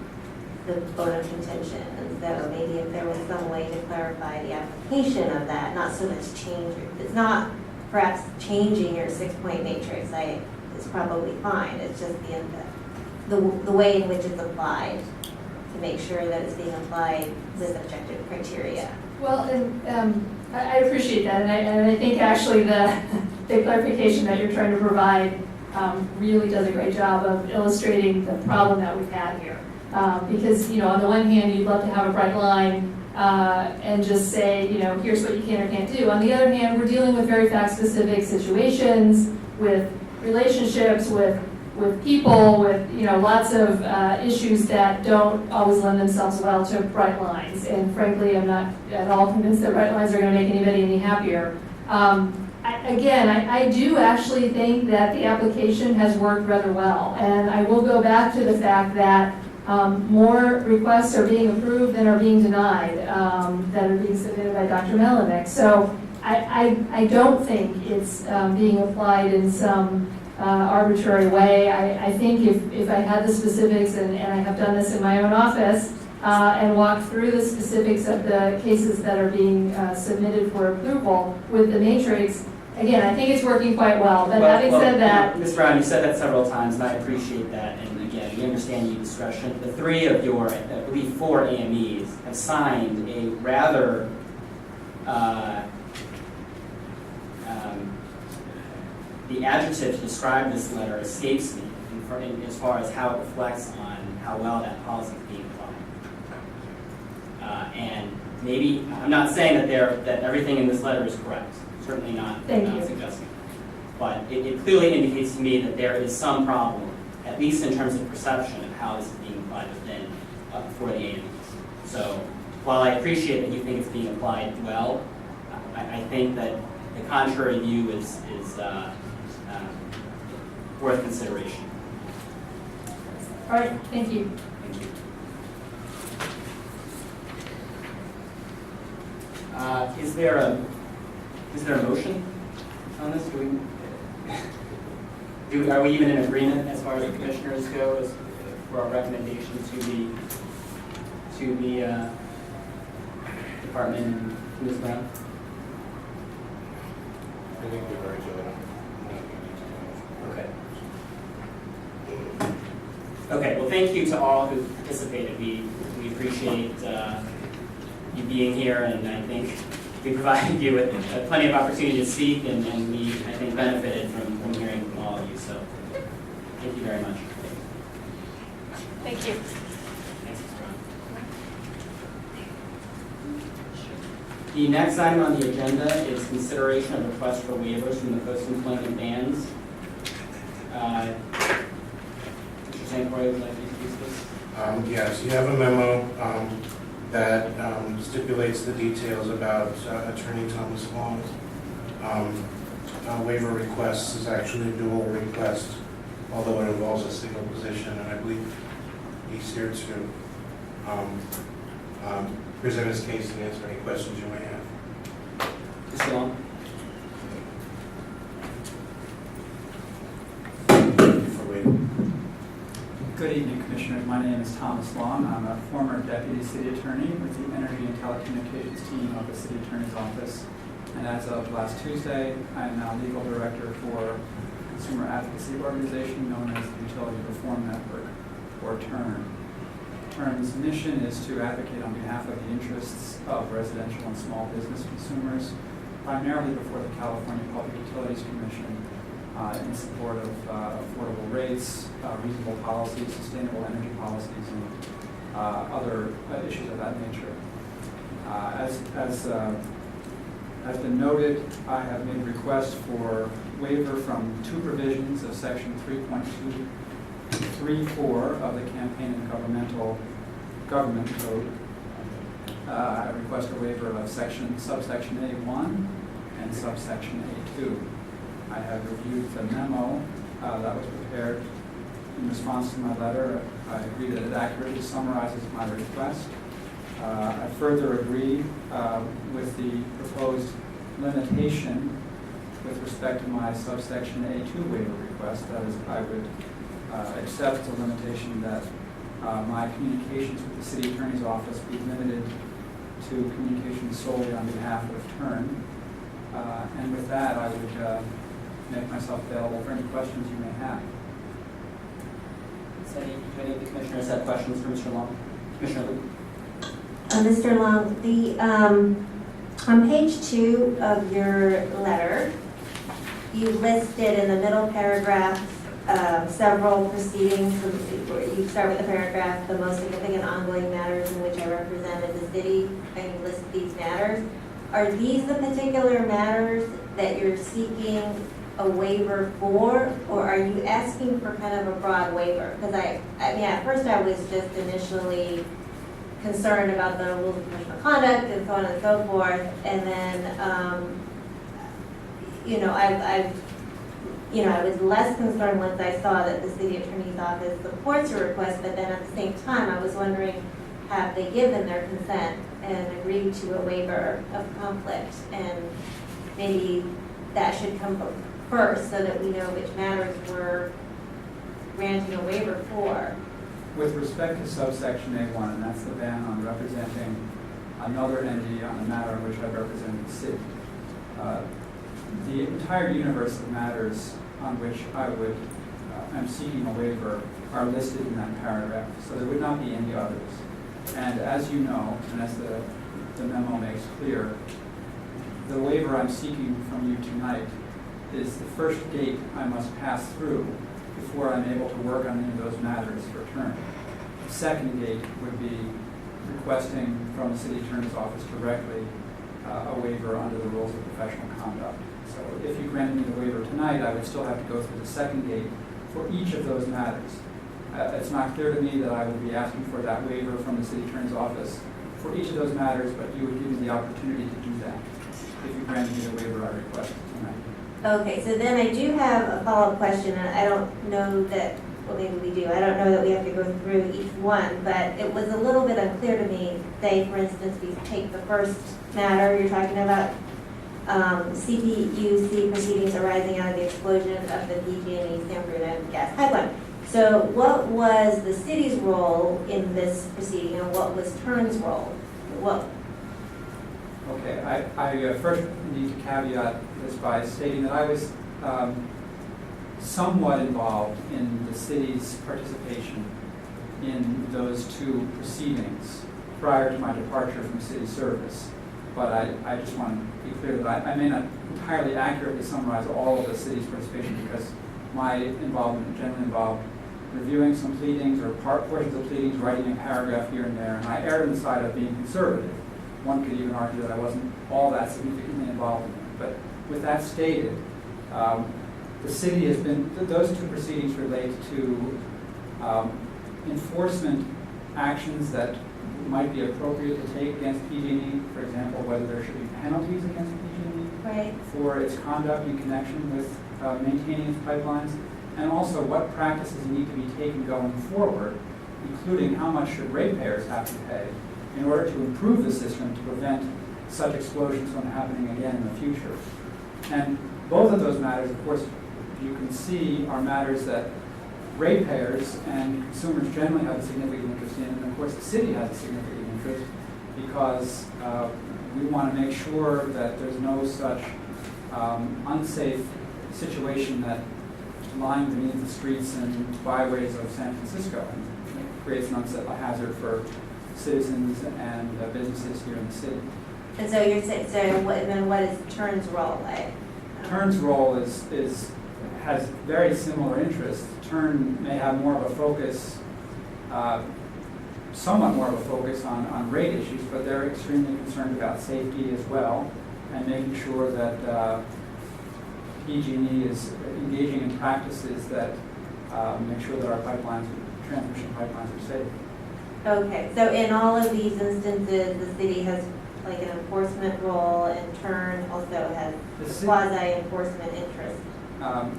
the bone of contention. And so maybe if there was some way to clarify the application of that, not so much change, it's not perhaps changing your 6-point matrix, it's probably fine. It's just the way in which it's applied to make sure that it's being applied with objective criteria. Well, and I appreciate that, and I think actually the clarification that you're trying to provide really does a great job of illustrating the problem that we've had here. Because, you know, on the one hand, you'd love to have a bright line and just say, you know, here's what you can or can't do. On the other hand, we're dealing with very fact-specific situations, with relationships, with people, with, you know, lots of issues that don't always lend themselves well to bright lines. And frankly, I'm not at all convinced that bright lines are going to make anybody any happier. I do actually think that the application has worked rather well. And I will go back to the fact that more requests are being approved than are being denied, that are being submitted by Dr. Melinek. So I don't think it's being applied in some arbitrary way. I think if I had the specifics, and I have done this in my own office, and walked through the specifics of the cases that are being submitted for approval with the matrix, again, I think it's working quite well. But having said that, Ms. Brown, you said that several times, and I appreciate that. And again, we understand your discretion. The 3 of your, I believe 4 AMEs have signed a rather the adjective to describe this letter escapes me as far as how it reflects on how well that policy is being applied. And maybe, I'm not saying that everything in this letter is correct. Certainly not suggesting. But it clearly indicates to me that there is some problem, at least in terms of perception of how this is being applied within for the AMEs. So while I appreciate that you think it's being applied well, I think that the contrary view is worth consideration. all right, thank you. Thank you. Is there a motion on this? Are we even in agreement as far as the commissioners go for our recommendation to the department and Ms. Brown? I think we're very good. Okay. Okay, well, thank you to all who participated. We appreciate you being here, and I think we provided you with plenty of opportunity to speak, and we, I think, benefited from hearing from all of you. So thank you very much. Thank you. Thanks, Ms. Brown. The next item on the agenda is consideration of requests for waivers from the post-employment bans. Mr. St. Croix, would you like to introduce this? Yes, you have a memo that stipulates the details about Attorney Thomas Long's waiver request is actually a dual request, although it involves a single position, and I believe he's here to present his case and answer any questions you may have. Mr. Long? For waiver. Good evening, Commissioners. My name is Thomas Long. I'm a former deputy city attorney with the Energy and Telecommunications team of the city attorney's office. And as of last Tuesday, I am now legal director for a consumer advocacy organization known as the Utility Reform Network, or TURN. TURN's mission is to advocate on behalf of the interests of residential and small business consumers, primarily before the California Public Utilities Commission, in support of affordable rates, reasonable policies, sustainable energy policies, and other issues of that nature. As been noted, I have made a request for waiver from two provisions of Section 3.234 of the Campaign and Government Code. I request a waiver of subsection A1 and subsection A2. I have reviewed the memo that was prepared in response to my letter. I agree that it accurately summarizes my request. I further agree with the proposed limitation with respect to my subsection A2 waiver request. That is, I would accept the limitation that my communications with the city attorney's office be limited to communications solely on behalf of TURN. And with that, I would make myself available for any questions you may have. Does any of the commissioners have questions for Mr. Long? Commissioner Luke? Mr. Long, on page 2 of your letter, you listed in the middle paragraph several proceedings. You start with the paragraph, the most significant ongoing matters in which I represented the city, and you list these matters. Are these the particular matters that you're seeking a waiver for, or are you asking for kind of a broad waiver? Because I mean, at first I was just initially concerned about the rules of professional conduct and so on and so forth, and then, I was less concerned once I saw that the city attorney's office supports your request, but then at the same time, I was wondering, have they given their consent and agreed to a waiver of conflict? And maybe that should come first so that we know which matters we're granting a waiver for. With respect to subsection A1, and that's the ban on representing another entity on a matter in which I represent the city, the entire universe of matters on which I'm seeking a waiver are listed in that paragraph, so there would not be any others. And as you know, and as the memo makes clear, the waiver I'm seeking from you tonight is the first gate I must pass through before I'm able to work on any of those matters for TURN. The second gate would be requesting from the city attorney's office directly a waiver under the rules of professional conduct. So if you granted me the waiver tonight, I would still have to go through the second gate for each of those matters. It's not clear to me that I would be asking for that waiver from the city attorney's office for each of those matters, but you would give me the opportunity to do that if you granted me the waiver I requested tonight. Okay, so then I do have a follow-up question, and I don't know that, well, maybe we do. I don't know that we have to go through each one, but it was a little bit unclear to me. Say, for instance, we take the first matter you're talking about, CPUC proceedings arising out of the explosion of the PG&E San Bruno gas pipeline. So what was the city's role in this proceeding, and what was TURN's role? Okay, I first need to caveat this by stating that I was somewhat involved in the city's participation in those two proceedings prior to my departure from city service. But I just want to be clear that I may not entirely accurately summarize all of the city's participation, because my involvement generally involved reviewing some pleadings or portions of pleadings, writing a paragraph here and there, and I erred on the side of being conservative. One could even argue that I wasn't all that significantly involved in it. But with that stated, the city has been, those two proceedings relate to enforcement actions that might be appropriate to take against PG&E, for example, whether there should be penalties against PG&E for its conduct in connection with maintaining its pipelines, and also what practices need to be taken going forward, including how much should ratepayers have to pay in order to improve the system to prevent such explosions from happening again in the future. And both of those matters, of course, you can see are matters that ratepayers and consumers generally have a significant interest in, and of course the city has a significant interest, because we want to make sure that there's no such unsafe situation that lying beneath the streets and byways of San Francisco and it creates a hazard for citizens and businesses here in the city. And so you're saying, what is Turn's role like? Turn's role has very similar interests. Turn may have more of a focus, somewhat more of a focus on rate issues, but they're extremely concerned about safety as well, and making sure that PG&E is engaging in practices that make sure that our pipelines, transmission pipelines, are safe. Okay, so in all of these instances, the city has like an enforcement role, and Turn also has quasi-enforcement interest.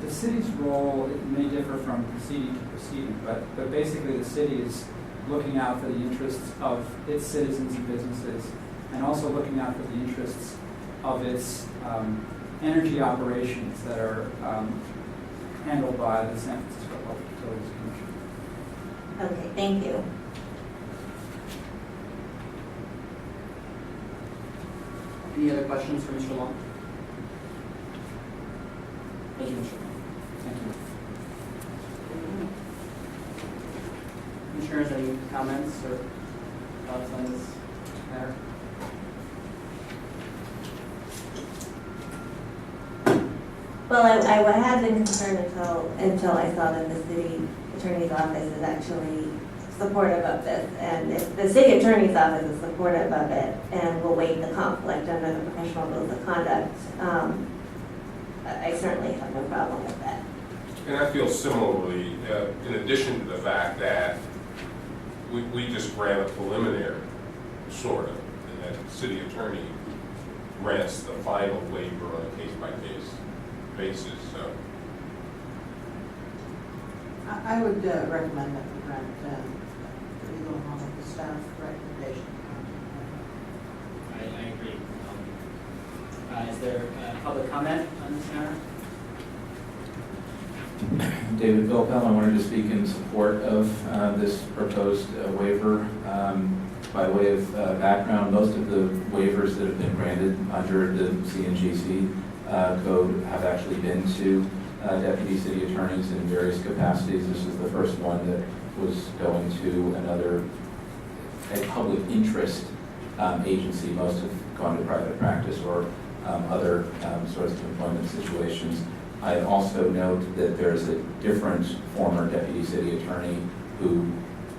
The city's role, it may differ from proceeding to proceeding, but basically the city is looking out for the interests of its citizens and businesses, and also looking out for the interests of its energy operations that are handled by the San Francisco Public Utilities Commission. Okay, thank you. Any other questions for Mr. Long? Thank you, Mr. Long. Thank you. Commissioners, any comments or thoughts on this matter? Well, I had been concerned until I saw that the city attorney's office is actually supportive of this. And if the city attorney's office is supportive of it and will waive the conflict under the professional rules of conduct, I certainly have no problem with that. And I feel similarly, in addition to the fact that we just grant a preliminary, sort of, and that the city attorney grants the final waiver on a case-by-case basis, so. I would recommend that we grant the legal along with the staff recommendation. I agree. Is there public comment on this matter? David Bilpel, I wanted to speak in support of this proposed waiver. By way of background, most of the waivers that have been granted under the CNGC code have actually been to deputy city attorneys in various capacities. This is the first one that was going to a public interest agency. Most have gone to private practice or other sorts of employment situations. I also note that there's a different former deputy city attorney who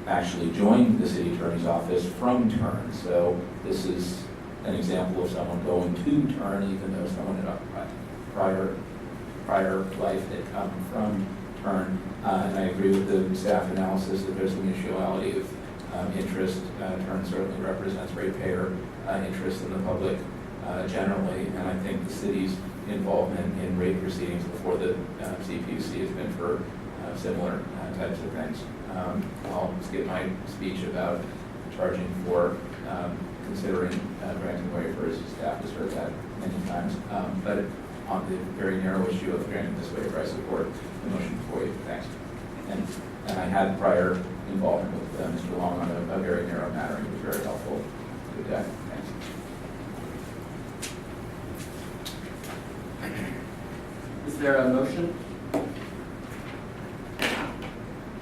actually joined the city attorney's office from Turn. So this is an example of someone going to Turn, even though someone in a prior life had come from Turn. And I agree with the staff analysis that there's a mutuality of interest. Turn certainly represents ratepayer interest in the public generally, and I think the city's involvement in rate proceedings before the CPUC has been for similar types of things. I'll skip my speech about charging for considering granting waivers. Staff has heard that many times. But on the very narrow issue of granting this waiver, I support the motion before you. Thanks. And I had prior involvement with Mr. Long on a very narrow matter. He was very helpful. Good day. Thanks. Is there a motion?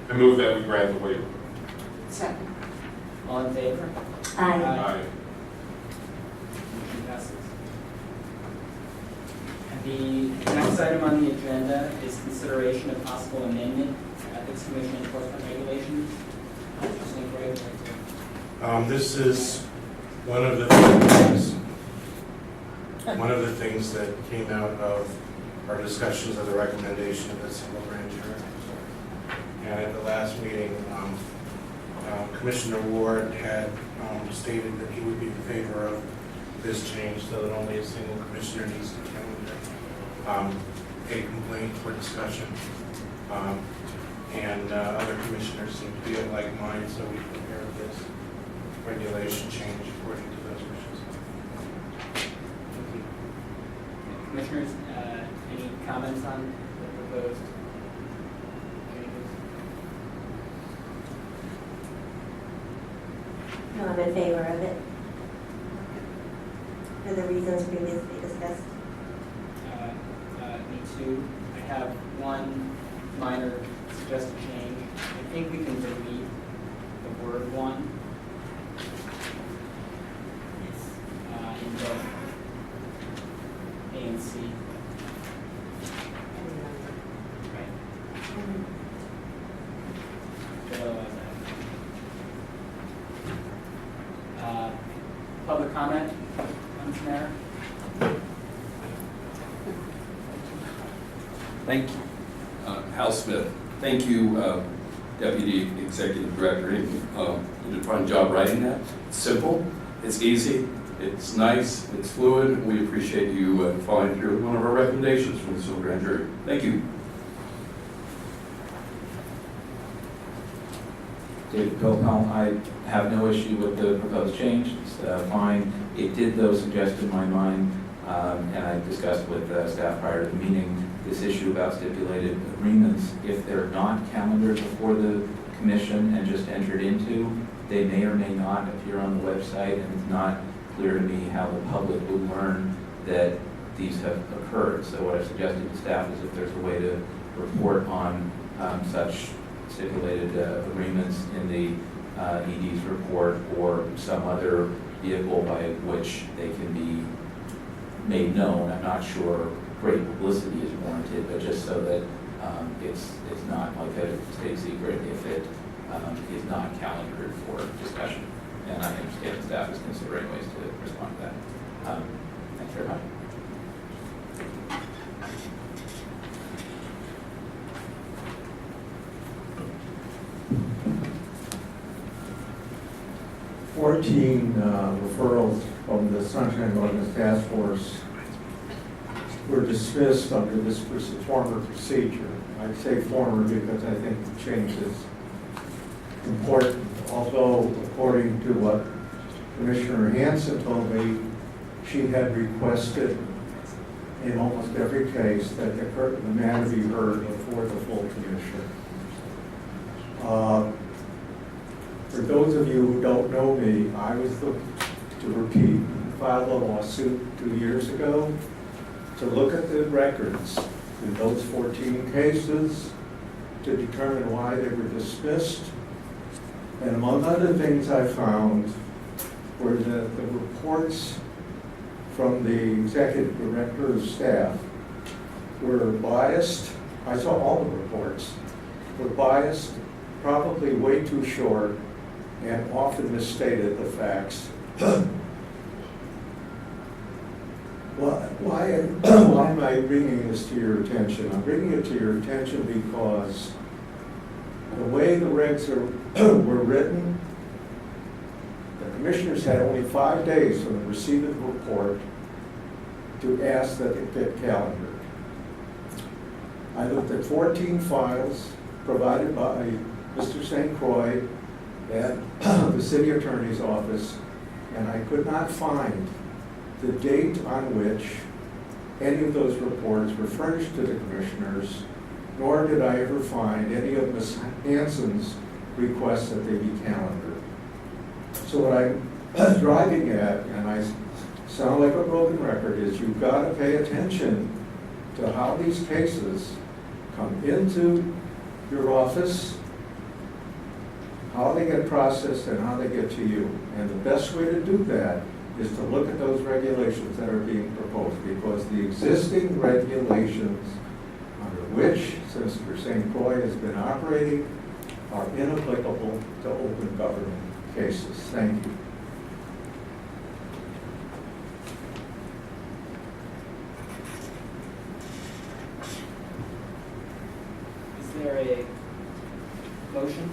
I move that we grant the waiver. Second. All in favor? Aye. Aye. Motion passes. The next item on the agenda is consideration of possible amendment to Ethics Commission enforcement regulations. This is one of the things that came out of our discussions of the recommendation of the single grand jury. And at the last meeting, Commissioner Ward had stated that he would be in favor of this change so that only a single commissioner needs to calendar a complaint for discussion. And other commissioners seem to feel like mine, so we prepared this regulation change according to those wishes. Commissioners, any comments on the proposed changes? I'm in favor of it. For the reasons previously discussed. Me too. I have one minor suggested change. I think we can delete the word one. In both A and C. Right. But otherwise, public comment, Mr. Mayor? Thank you. Hal Smith. Thank you, Deputy Executive Director. You did a fine job writing that. It's simple, it's easy, it's nice, it's fluid. We appreciate you following through with one of our recommendations from the civil grand jury. Thank you. David Pilpel, I have no issue with the proposed change. It's fine. It did, though, suggest in my mind, and I discussed with staff prior to the meeting, this issue about stipulated agreements. If they're not calendared before the commission and just entered into, they may or may not appear on the website, and it's not clear to me how the public will learn that these have occurred. So what I've suggested to staff is if there's a way to report on such stipulated agreements in the ED's report or some other vehicle by which they can be made known. I'm not sure great publicity is warranted, but just so that it's not like a state secret if it is not calendared for discussion. And I understand staff is considering ways to respond to that. Thanks very much. Referrals from the Sunshine Ordinance Task Force were dismissed under this former procedure. I say former because I think the change is important. Although, according to what Commissioner Hanson told me, she had requested in almost every case that the matter be heard before the full commission. For those of you who don't know me, I was to repeat, filed a lawsuit 2 years ago to look at the records in those 14 cases to determine why they were dismissed. And among other things I found were the reports from the executive director's staff were biased. I saw all the reports, were biased, probably way too short, and often misstated the facts. Why am I bringing this to your attention? I'm bringing it to your attention because the way the regs were written, the commissioners had only 5 days from the receipt of the report to ask that it get calendared. I looked at 14 files provided by Mr. St. Croix at the city attorney's office, and I could not find the date on which any of those reports were furnished to the commissioners, nor did I ever find any of Ms. Hanson's requests that they be calendared. So what I'm driving at, and I sound like a broken record, is you've got to pay attention to how these cases come into your office, how they get processed, and how they get to you. And the best way to do that is to look at those regulations that are being proposed, because the existing regulations under which Mr. St. Croix has been operating are inapplicable to open government cases. Thank you. Is there a motion?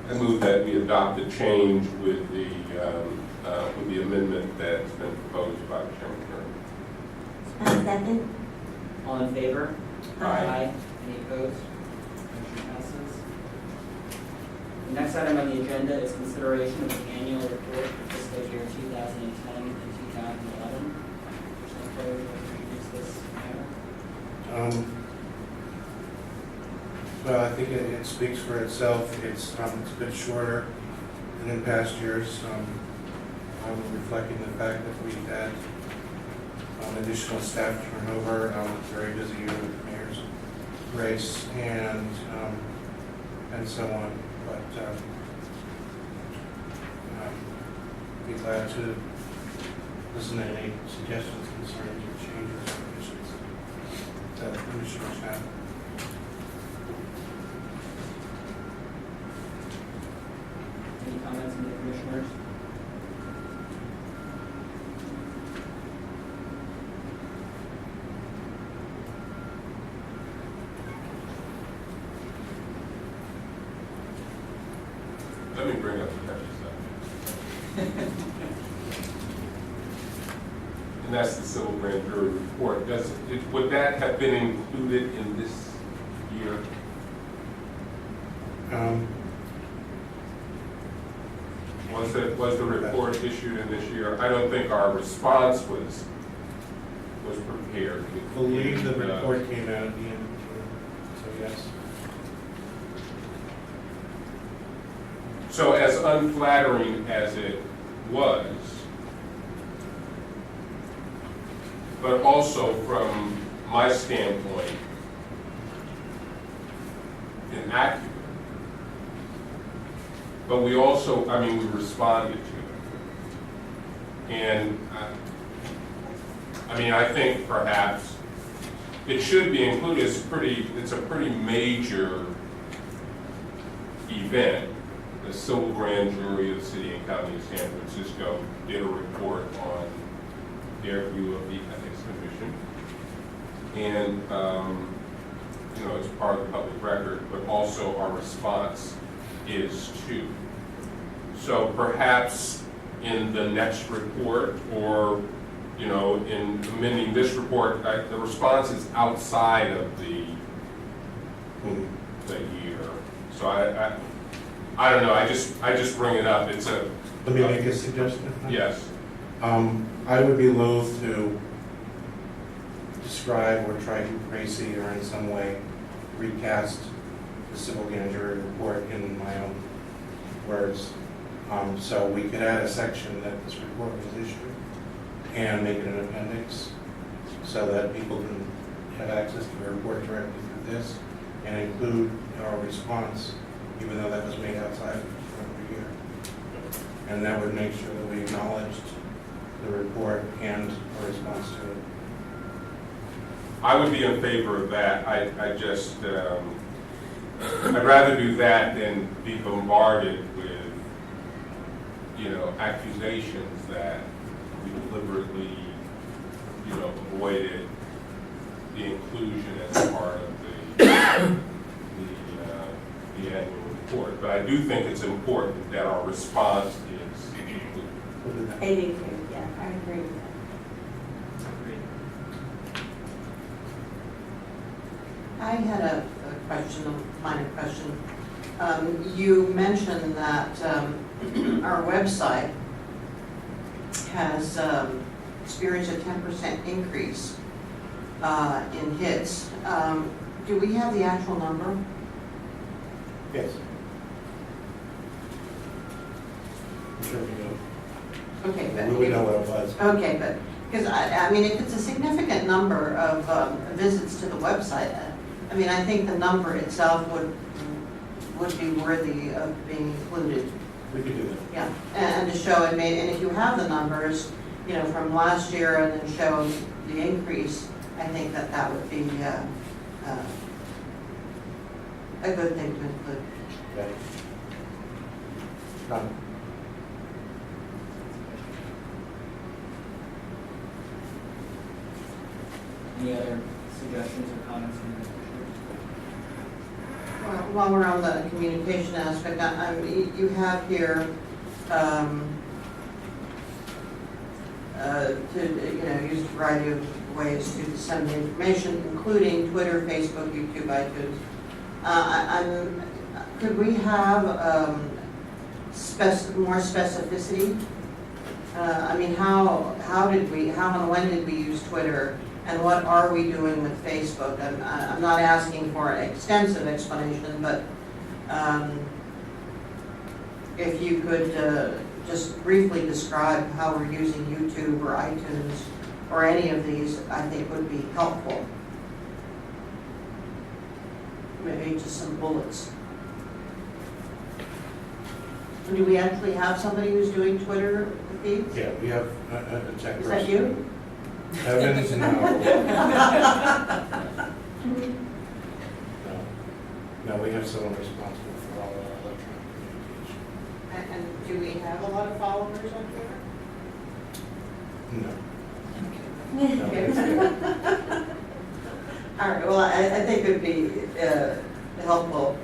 I move that we adopt a change with the amendment that's been proposed by Chairman Kerr. Second. All in favor? Aye. Any opposed? Motion passes. The next item on the agenda is consideration of the annual report for fiscal year 2010 and 2011. Mr. Crowe, would you introduce this matter? Well, I think it speaks for itself. It's a bit shorter And in past years, reflecting the fact that we had additional staff turnover, very busy year with the mayor's race and so on. But be glad to listen to any suggestions, concerns, or changes or additions that the commissioners have. Any comments from the commissioners? Let me bring up the touchy subject. And that's the civil grand jury report. Would that have been included in this year? Was the report issued in this year? I don't think our response was prepared. I believe the report came out at the end of June, so yes. So as unflattering as it was, but also from my standpoint, inaccurate. But we also, we responded to it. And I think perhaps it should be included. It's a pretty major event. The civil grand jury of the city and county of San Francisco did a report on their view of the ethics commission. And, it's part of the public record, but also our response is too. So perhaps in the next report or, in amending this report, the response is outside of the year. So I don't know, I just bring it up. It's a... Let me make a suggestion. Yes. I would be loath to describe or try to crazy or in some way recast the civil grand jury report in my own words. So we could add a section that this report was issued and make it an appendix so that people can have access to the report directly through this and include our response, even though that was made outside of the year. And that would make sure that we acknowledged the report and our response to it. I would be in favor of that. I just, I'd rather do that than be bombarded with, accusations that we deliberately, avoided the inclusion as part of the annual report. But I do think it's important that our response is included. I agree, yeah, I agree with that. I had a question, a minor question. You mentioned that our website has experienced a 10% increase in hits. Do we have the actual number? Yes. I'm sure we do. Okay, but We know what it was. Okay, but because if it's a significant number of visits to the website, I think the number itself would be worthy of being included. We could do that. Yeah, and to show and if you have the numbers, from last year and then show the increase, I think that would be a good thing to include. Okay. None. Any other suggestions or comments from the commissioners? While we're on the communication aspect, you have here to use a variety of ways to disseminate information, including Twitter, Facebook, YouTube, iTunes. Could we have more specificity? How and when did we use Twitter? And what are we doing with Facebook? I'm not asking for an extensive explanation, but if you could just briefly describe how we're using YouTube or iTunes or any of these, I think would be helpful. Maybe just some bullets. Do we actually have somebody who's doing Twitter feeds? Yeah, we have a tech person. Is that you? Evans, no. No, we have someone responsible for all our electronic communication. And do we have a lot of followers on Twitter? No. All right, well, I think it would be helpful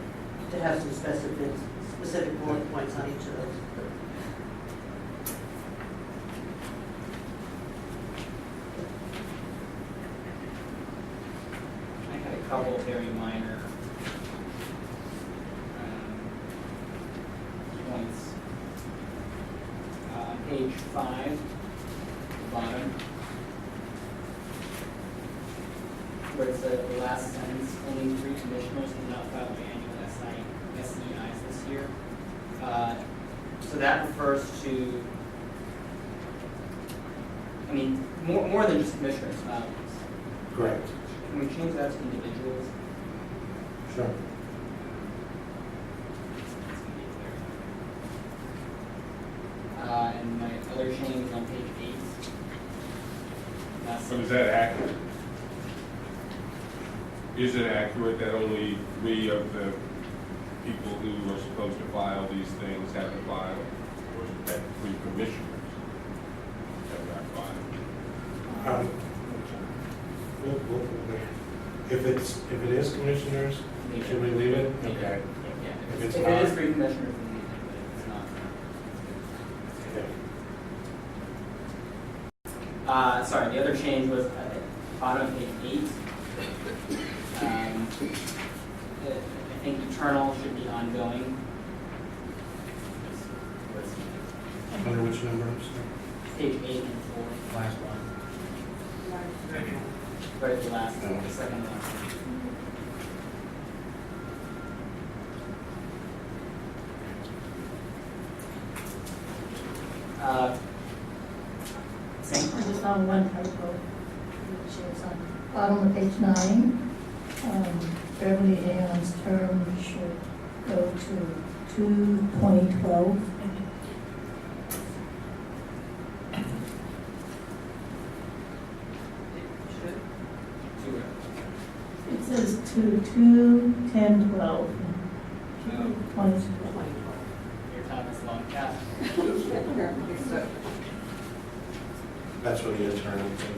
to have some specific bullet points on each of those. I had a couple very minor points. Page 5, bottom, where it's the last sentence, only 3 commissioners have not filed their annual SEIs this year. So that refers to, I mean, more than just commissioners filings. Correct. Can we change that to individuals? Sure. And my other change is on page 8. But is that accurate? Is it accurate that only 3 of the people who are supposed to file these things haven't filed? Or is it that 3 commissioners have not filed? If it is commissioners, should we leave it? Okay. Yeah, If if it's it not- is 3 commissioners, then leave it, but if it's not. Okay. Sorry, the other change was bottom of page 8. I think eternal should be ongoing. Under which number? I'm sorry? Page 8 and 4. Last one. Right at the last, No. the second last one. Same. I just found one typo, which is on bottom of page 9. Beverly Ann's term should go to 2/2012. It says to 2/10/12. 2012. Your time is long past. That's what the attorney did.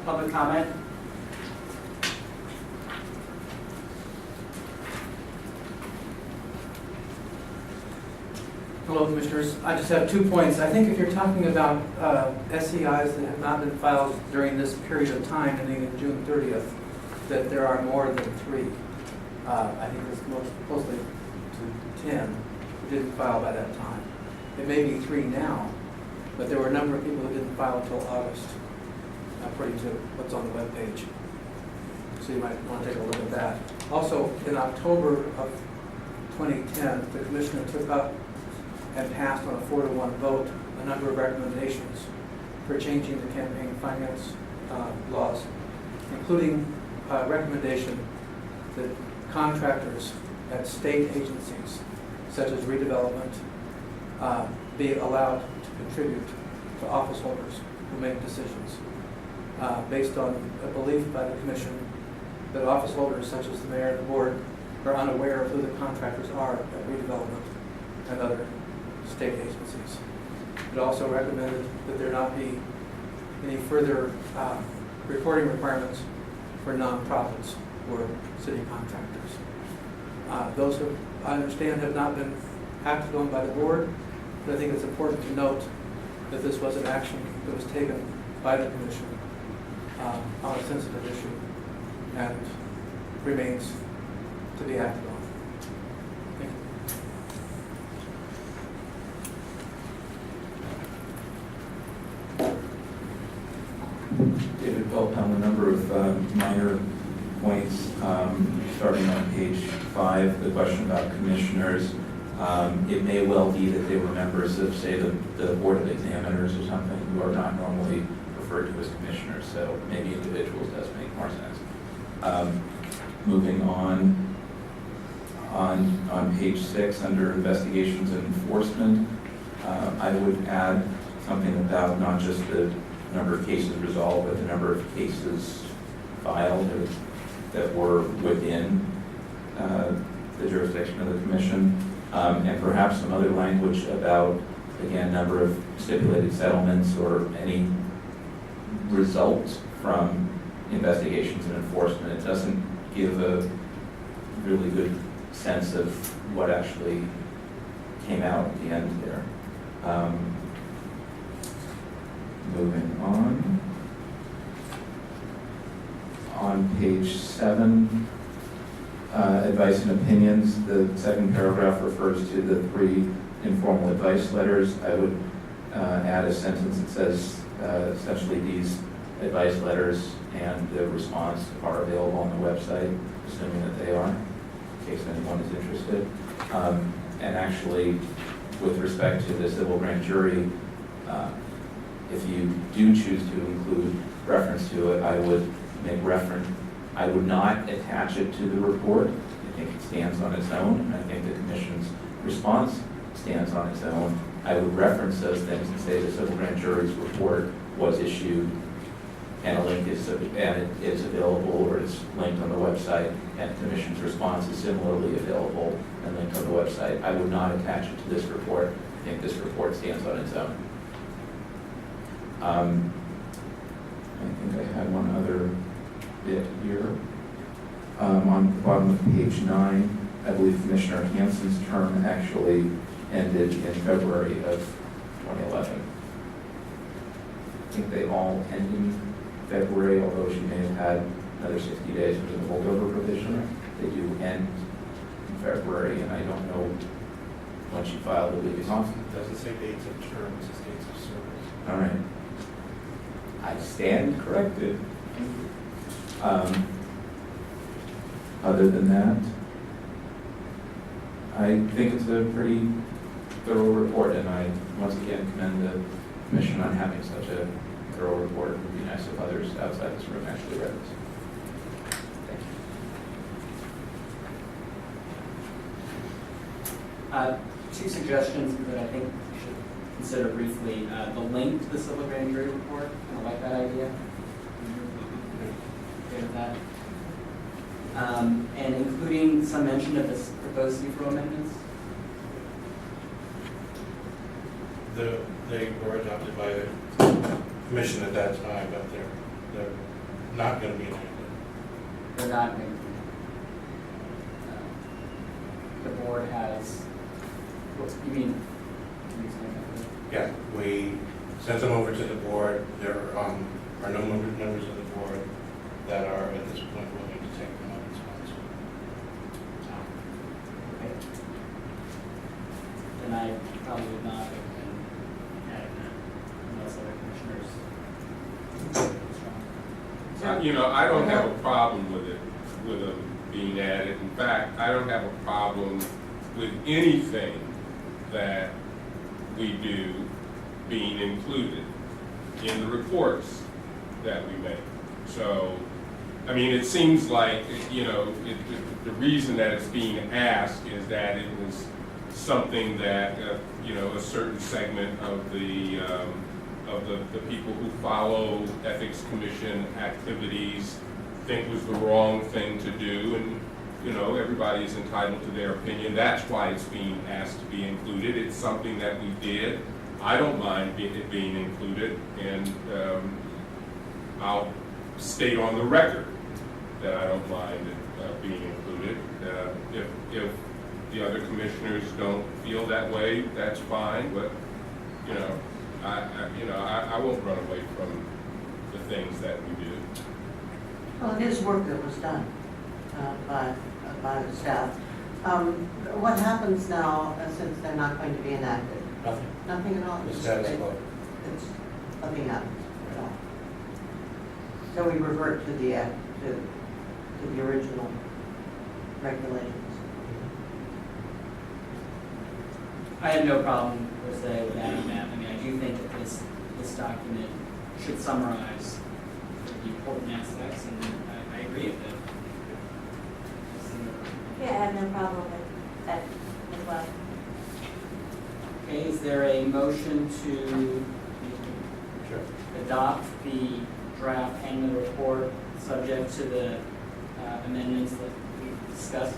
Public comment? Hello, Commissioners. I just have 2 points. I think if you're talking about SEIs that have not been filed during this period of time, ending in June 30th, that there are more than 3. I think it's most closely to 10 who didn't file by that time. It may be 3 now, but there were a number of people who didn't file until August, according to what's on the webpage. So you might want to take a look at that. Also, in October of 2010, the Commissioner took up and passed on a 4-to-1 vote a number of recommendations for changing the campaign finance laws, including a recommendation that contractors at state agencies, such as redevelopment, be allowed to contribute to office holders who make decisions, based on a belief by the Commission that office holders such as the mayor and the board are unaware of who the contractors are at redevelopment and other state agencies. It also recommended that there not be any further reporting requirements for nonprofits or city contractors. Those who I understand have not been acted on by the board, but I think it's important to note that this was an action that was taken by the Commission on a sensitive issue and remains to be acted on. Thank David Pelp on a number of minor points. starting on page 5, the question about commissioners. It may well be that they were members of, say, the Board of Examiners or something, who are not normally referred to as commissioners, so maybe individuals does make more sense. Moving on page 6, under investigations and enforcement, I would add something about not just the number of cases resolved, but the number of cases filed that were within the jurisdiction of the commission, and perhaps some other language about, again, number of stipulated settlements or any result from investigations and enforcement. It doesn't give a really good sense of what actually came out at the end there. Moving on page 7, advice and opinions, the second paragraph refers to the 3 informal advice letters. I would add a sentence that says essentially these advice letters and the response are available on the website, assuming that they are, in case anyone is interested. And actually, with respect to the civil grand jury, if you do choose to include reference to it, I would I would not attach it to the report. I think it stands on its own, and I think the commission's response stands on its own. I would reference those things and say the civil grand jury's report was issued, and a link is available, or it's linked on the website, and the commission's response is similarly available and linked on the website. I would not attach it to this report. I think this report stands on its own. I think I had one other bit here. On the bottom of page 9, I believe Commissioner Hansen's term actually ended in February of 2011. I think they all end in February, although she may have had another 60 days for the holdover provision. They do end in February, and I don't know when she filed the leave off. It doesn't say dates of term, it says dates of service. All right. I stand corrected. Other than that, I think it's a pretty thorough report, and I once again commend the commission on having such a thorough report. It would be nice if others outside this room actually read this. Thank you. 2 suggestions that I think you should consider briefly. The link to the civil grand jury report, I like that idea. Okay with that? And including some mention of this proposed CFRO amendments. They were adopted by the commission at that time, but they're not going to be enacted. They're not going to be. The board has, what you mean? Can you explain that? Yeah, we sent them over to the board. There are no members of the board that are at this point willing to take them up as sponsor. Okay. Then I probably would not have been adding that unless other commissioners. I don't have a problem with them being added. In fact, I don't have a problem with anything that we do being included in the reports that we make. So, I mean, it seems like, the reason that it's being asked is that it was something that, a certain segment of the people who follow Ethics Commission activities think was the wrong thing to do, and everybody's entitled to their opinion. That's why it's being asked to be included. It's something that we did. I don't mind it being included, and I'll state on the record that I don't mind it being included. If the other commissioners don't feel that way, that's fine. But I won't run away from the things that we do. Well, it is work that was done by the staff. What happens now since they're not going to be enacted? Nothing. Nothing at all? The status quo. It's nothing happens at all. So we revert to the original regulations. I have no problem per se with adding that. I mean, I do think that this document should summarize the important aspects, and I agree with it. Yeah, I have no problem with that as well. Okay, is there a motion to adopt the draft annual report subject to the amendments that we've discussed?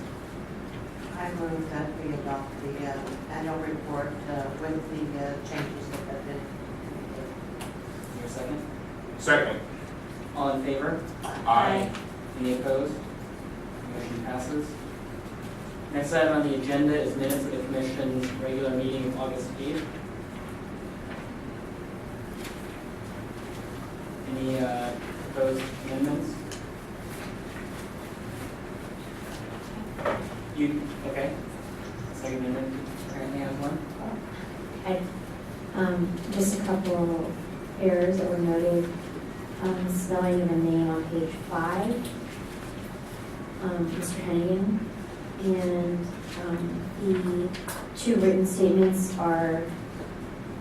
I move that we adopt the annual report with the changes that have been. Is there a second? Second. All in favor? Aye. Any opposed? Motion passes. Next item on the agenda is minutes of the Commission's regular meeting of August 8th. Any proposed amendments? You, okay. Second amendment, apparently has one. Just a couple errors that were noted. Spelling of a name on page 5, Mr. Hennigan. And the 2 written statements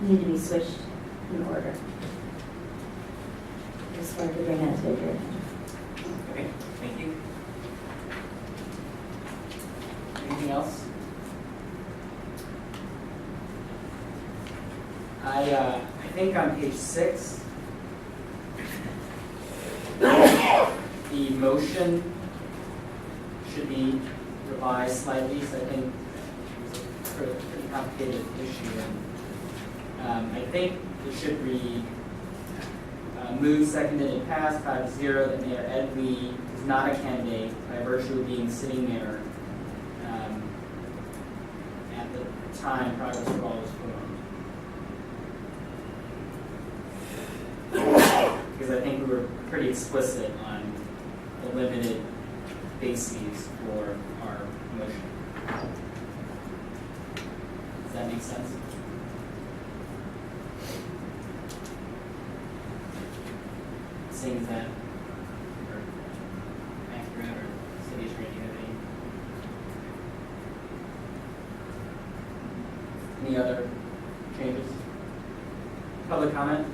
need to be switched in order. Just wanted to bring that to your attention. Okay, thank you. Anything else? I think on page 6, the motion should be revised slightly, so I think it's a pretty complicated issue. And I think it should read, moved, seconded, and passed 5-0 that Mayor Edley is not a candidate by virtue of being sitting there at the time Progress for All was formed. Because I think we were pretty explicit on the limited bases for our motion. Does that make sense? Seeing that are accurate, or city attorney, have any other changes? Public comment?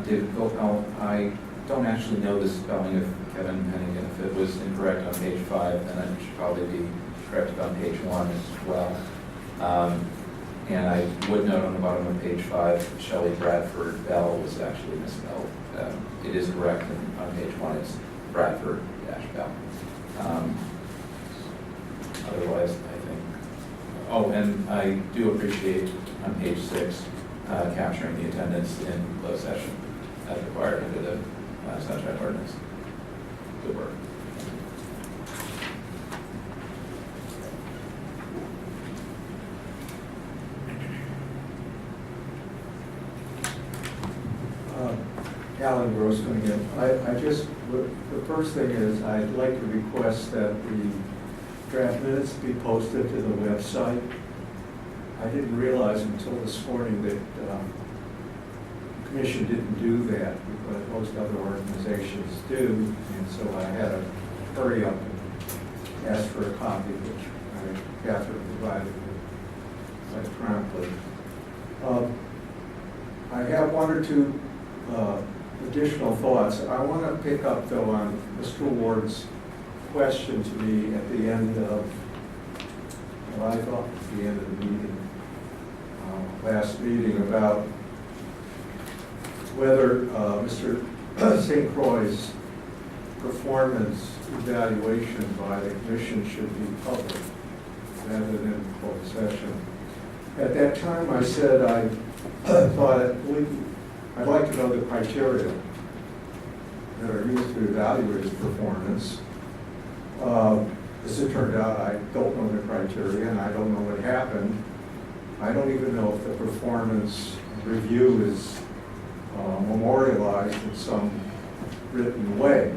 David Philpell, I don't actually know the spelling of Kevin Hennigan. If it was incorrect on page 5, then it should probably be corrected on page 1 as well. And I would note on the bottom of page 5, Shelley Bradford Bell was actually misspelled. It is correct, and on page 1 it's Bradford-Bell. Otherwise, I think, oh, and I do appreciate on page 6 capturing the attendance in closed session as required under the Sunshine Ordinance. Good work. Alan Grossman again. The first thing is I'd like to request that the draft minutes be posted to the website. I didn't realize until this morning that the Commission didn't do that, but most other organizations do, and so I had to hurry up and ask for a copy, which Catherine provided me quite promptly. I have one or two additional thoughts. I want to pick up, though, on Mr. Ward's question to me at the end of, well, I thought at the end of the meeting, last meeting, about whether Mr. St. Croix's performance evaluation by the Commission should be public rather than in closed session. At that time, I said I thought I'd like to know the criteria that are used to evaluate his performance. As it turned out, I don't know the criteria, and I don't know what happened. I don't even know if the performance review is memorialized in some written way.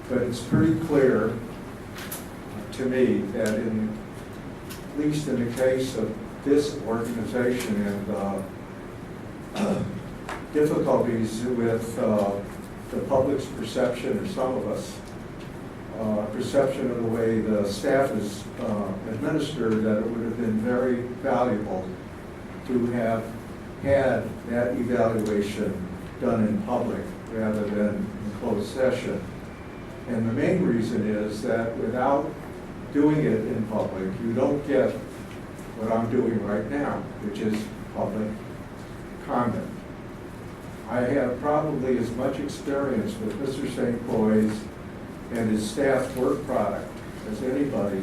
But it's pretty clear to me that at least in the case of this organization and difficulties with the public's perception, or some of us, perception of the way the staff is administered, that it would have been very valuable to have had that evaluation done in public rather than in closed session. And the main reason is that without doing it in public, you don't get what I'm doing right now, which is public comment. I have probably as much experience with Mr. St. Croix and his staff work product as anybody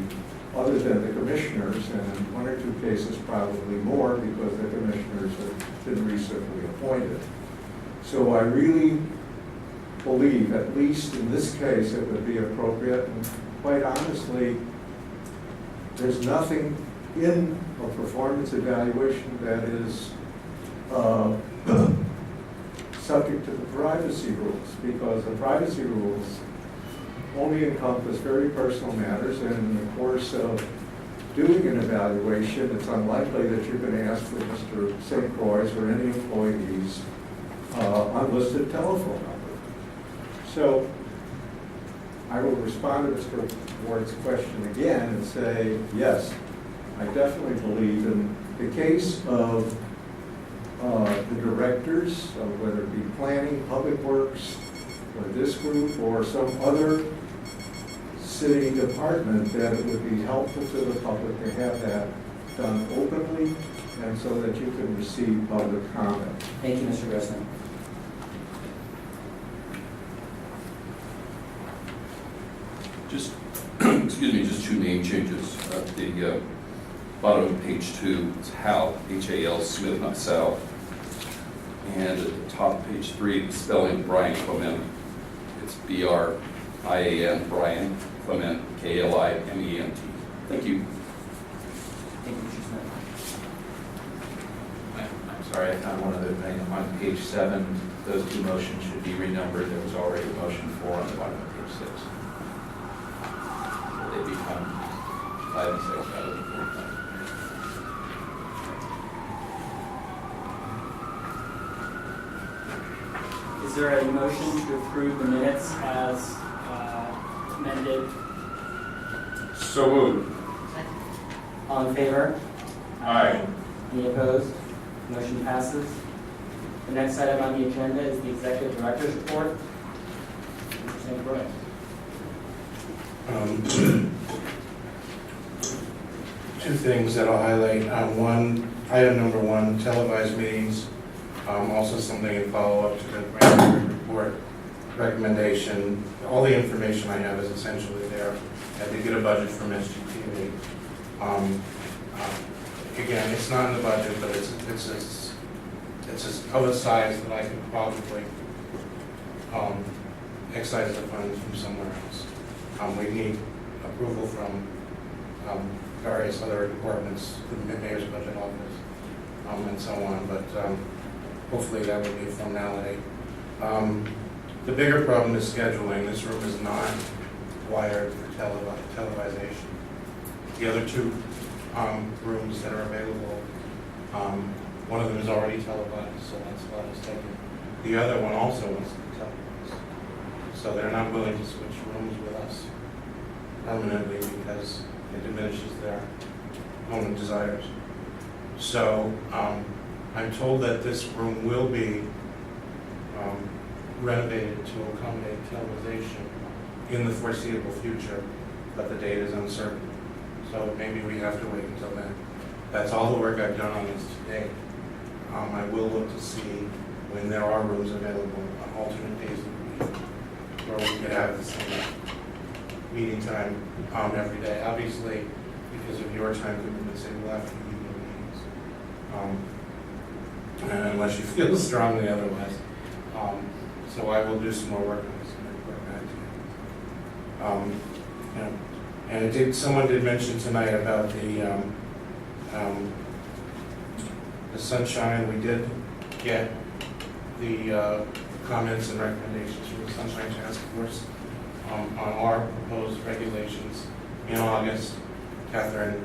other than the commissioners, and in one or two cases probably more because the commissioners have been recently appointed. So I really believe, at least in this case, it would be appropriate, and quite honestly, there's nothing in a performance evaluation that is subject to the privacy rules, because the privacy rules only encompass very personal matters, and in the course of doing an evaluation, it's unlikely that you're going to ask for Mr. St. Croix or any employee's unlisted telephone number. So I will respond to Mr. Ward's question again and say, yes, I definitely believe in the case of the directors, whether it be planning, public works, or this group, or some other city department, that it would be helpful to the public to have that done openly and so that you can receive public comment. Thank you, Mr. Grossman. Just, excuse me, just two name changes. At the bottom of page 2, it's Hal, H-A-L, Smith, not Sal. And at the top of page 3, the spelling Brian Clement. It's B-R-I-A-N, Brian Clement, K-L-I-M-E-N-T. Thank you. Thank you, Mr. Smith. I'm sorry, I found one other thing. On page 7, those two motions should be renumbered. There was already a motion 4 on the bottom of page 6. So they become 5 and 6 rather than 4 and 5. Is there a motion to approve the minutes as amended? So moved. All in favor? Aye. Any opposed? Motion passes. The next item on the agenda is the Executive Director's Report. Mr. St. Croix. Two things that I'll highlight. Item number 1, televised meetings. Also something in follow-up to the grand jury report recommendation. All the information I have is essentially there. I did get a budget from SGTV. Again, it's not in the budget, but it's of a size that I could probably excise the funds from somewhere else. We need approval from various other departments, the mayor's budget office, and so on, but hopefully that will be a formality. The bigger problem is scheduling. This room is not wired for televisation. The other two rooms that are available, one of them is already televised, so that's why it's taken. The other one also wants to be televised. So they're not willing to switch rooms with us permanently because it diminishes their own desires. So I'm told that this room will be renovated to accommodate television in the foreseeable future, but the date is uncertain. So maybe we have to wait until then. That's all the work I've done on this today. I will look to see when there are rooms available on alternate days of the week where we could have the same meeting time every day. Obviously, because of your time commitments, it will have to be evening meetings. Unless you feel strongly otherwise. So I will do some more work on this and report back to you. And someone did mention tonight about the sunshine. We did get the comments and recommendations from the Sunshine Task Force on our proposed regulations in August. Catherine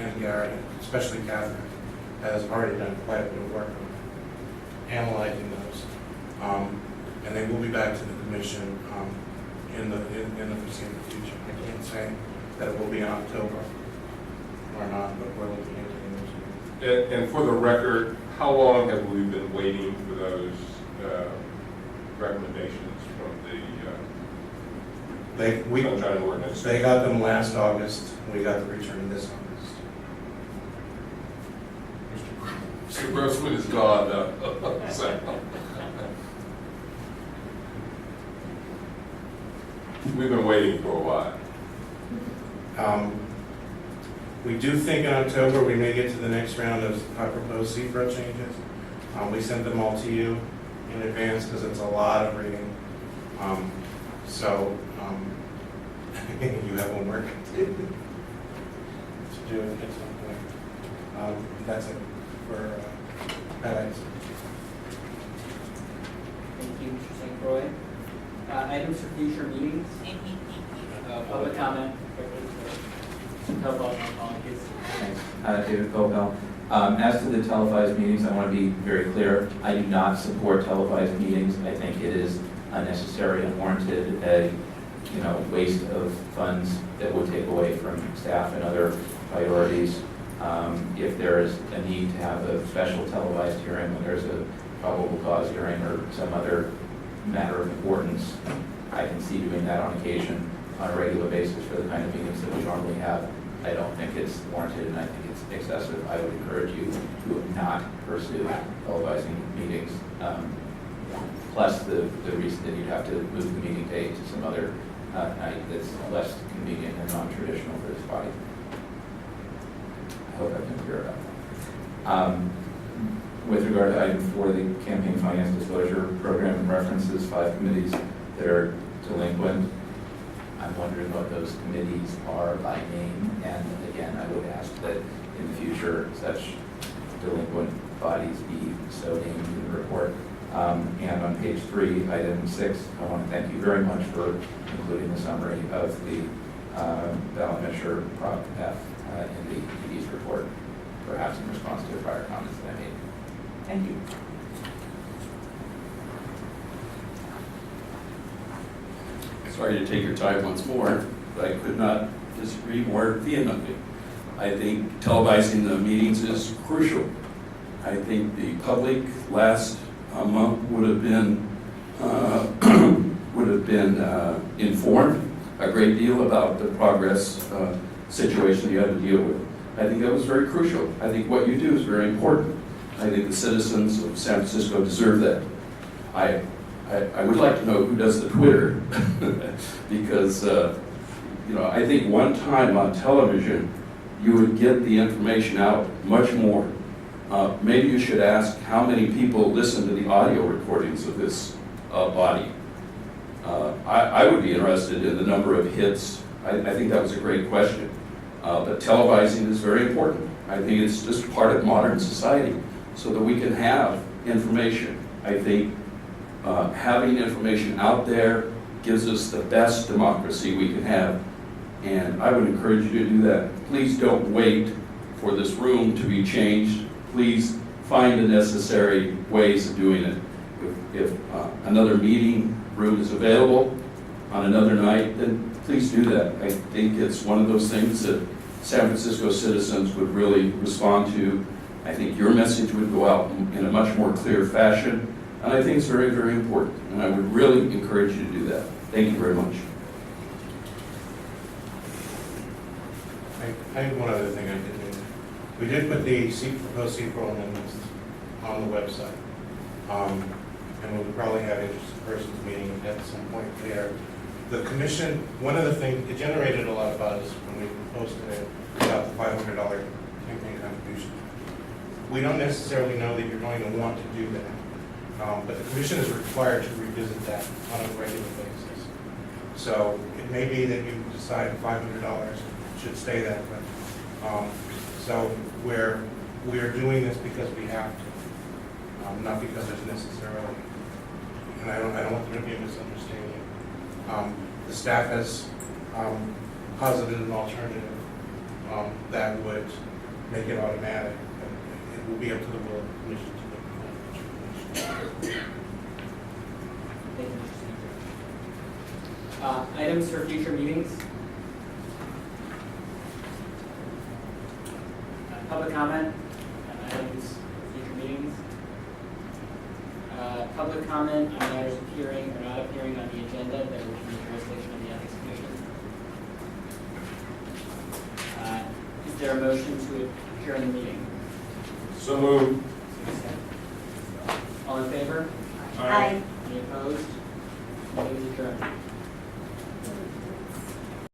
and Garrett, especially Catherine, has already done quite a bit of work on analyzing those. and they will be back to the commission in the foreseeable future. I can't say that it will be in October or not, but we're looking into it. And for the record, how long have we been waiting for those recommendations from the Sunshine Ordinance? They got them last August. We got the return this August. Mr. Grossman is gone. So. We've been waiting for a while. We do think in October we may get to the next round of proposed CFRO changes. We sent them all to you in advance because it's a lot of reading. You have homework to do at some point. That's it for highlights. Thank you, Mr. St. Croix. Items for future meetings? Public comment. David Copel. As to the televised meetings, I want to be very clear. I do not support televised meetings. I think it is unnecessary, unwarranted, waste of funds that would take away from staff and other priorities. If there is a need to have a special televised hearing when there's a probable cause hearing or some other matter of importance, I can see doing that on occasion on a regular basis for the kind of meetings that we normally have. I don't think it's warranted, and I think it's excessive. I would encourage you to not pursue televising meetings. Plus the reason that you'd have to move the meeting date to some other night that's less convenient and non-traditional for this body. I hope I've been clear about that. With regard to item 4, the campaign finance disclosure program references 5 committees that are delinquent. I'm wondering what those committees are by name, and again, I would ask that in the future such delinquent bodies be so named in the report. And on page 3, item 6, I want to thank you very much for including the summary of the ballot measure Prop F in the ED's report, perhaps in response to the prior comments that I made. Thank you. Sorry to take your time once more, but I could not disagree more vehemently. I think televising the meetings is crucial. I think the public last month would have been informed a great deal about the progress situation you had to deal with. I think that was very crucial. I think what you do is very important. I think the citizens of San Francisco deserve that. I would like to know who does the Twitter, because I think one time on television you would get the information out much more. Maybe you should ask how many people listen to the audio recordings of this body. I would be interested in the number of hits. I think that was a great question. But televising is very important. I think it's just part of modern society so that we can have information. I think having information out there gives us the best democracy we can have. And I would encourage you to do that. Please don't wait for this room to be changed. Please find the necessary ways of doing it. If another meeting room is available on another night, then please do that. I think it's one of those things that San Francisco citizens would really respond to. I think your message would go out in a much more clear fashion. And I think it's very, very important. And I would really encourage you to do that. Thank you very much. I have one other thing I did do. We did put the proposed CFRO amendments on the website. And we'll probably have interested persons meeting at some point there. The commission, one of the things, it generated a lot of buzz when we posted it about the $500 campaign contribution. We don't necessarily know that you're going to want to do that. But the commission is required to revisit that on a regular basis. So it may be that you decide $500 should stay that way. So we're doing this because we have to, not because there's necessarily, and I don't want there to be a misunderstanding. The staff has posited an alternative that would make it automatic. It will be up to the will of the commission to make the I Items for future meetings. Public comment on items for future meetings. Public comment on matters appearing or not appearing on the agenda that would be the jurisdiction of the Ethics Commission. Is there a motion to adjourn the meeting? So moved. All in favor? Aye. Any opposed? Meeting is adjourned.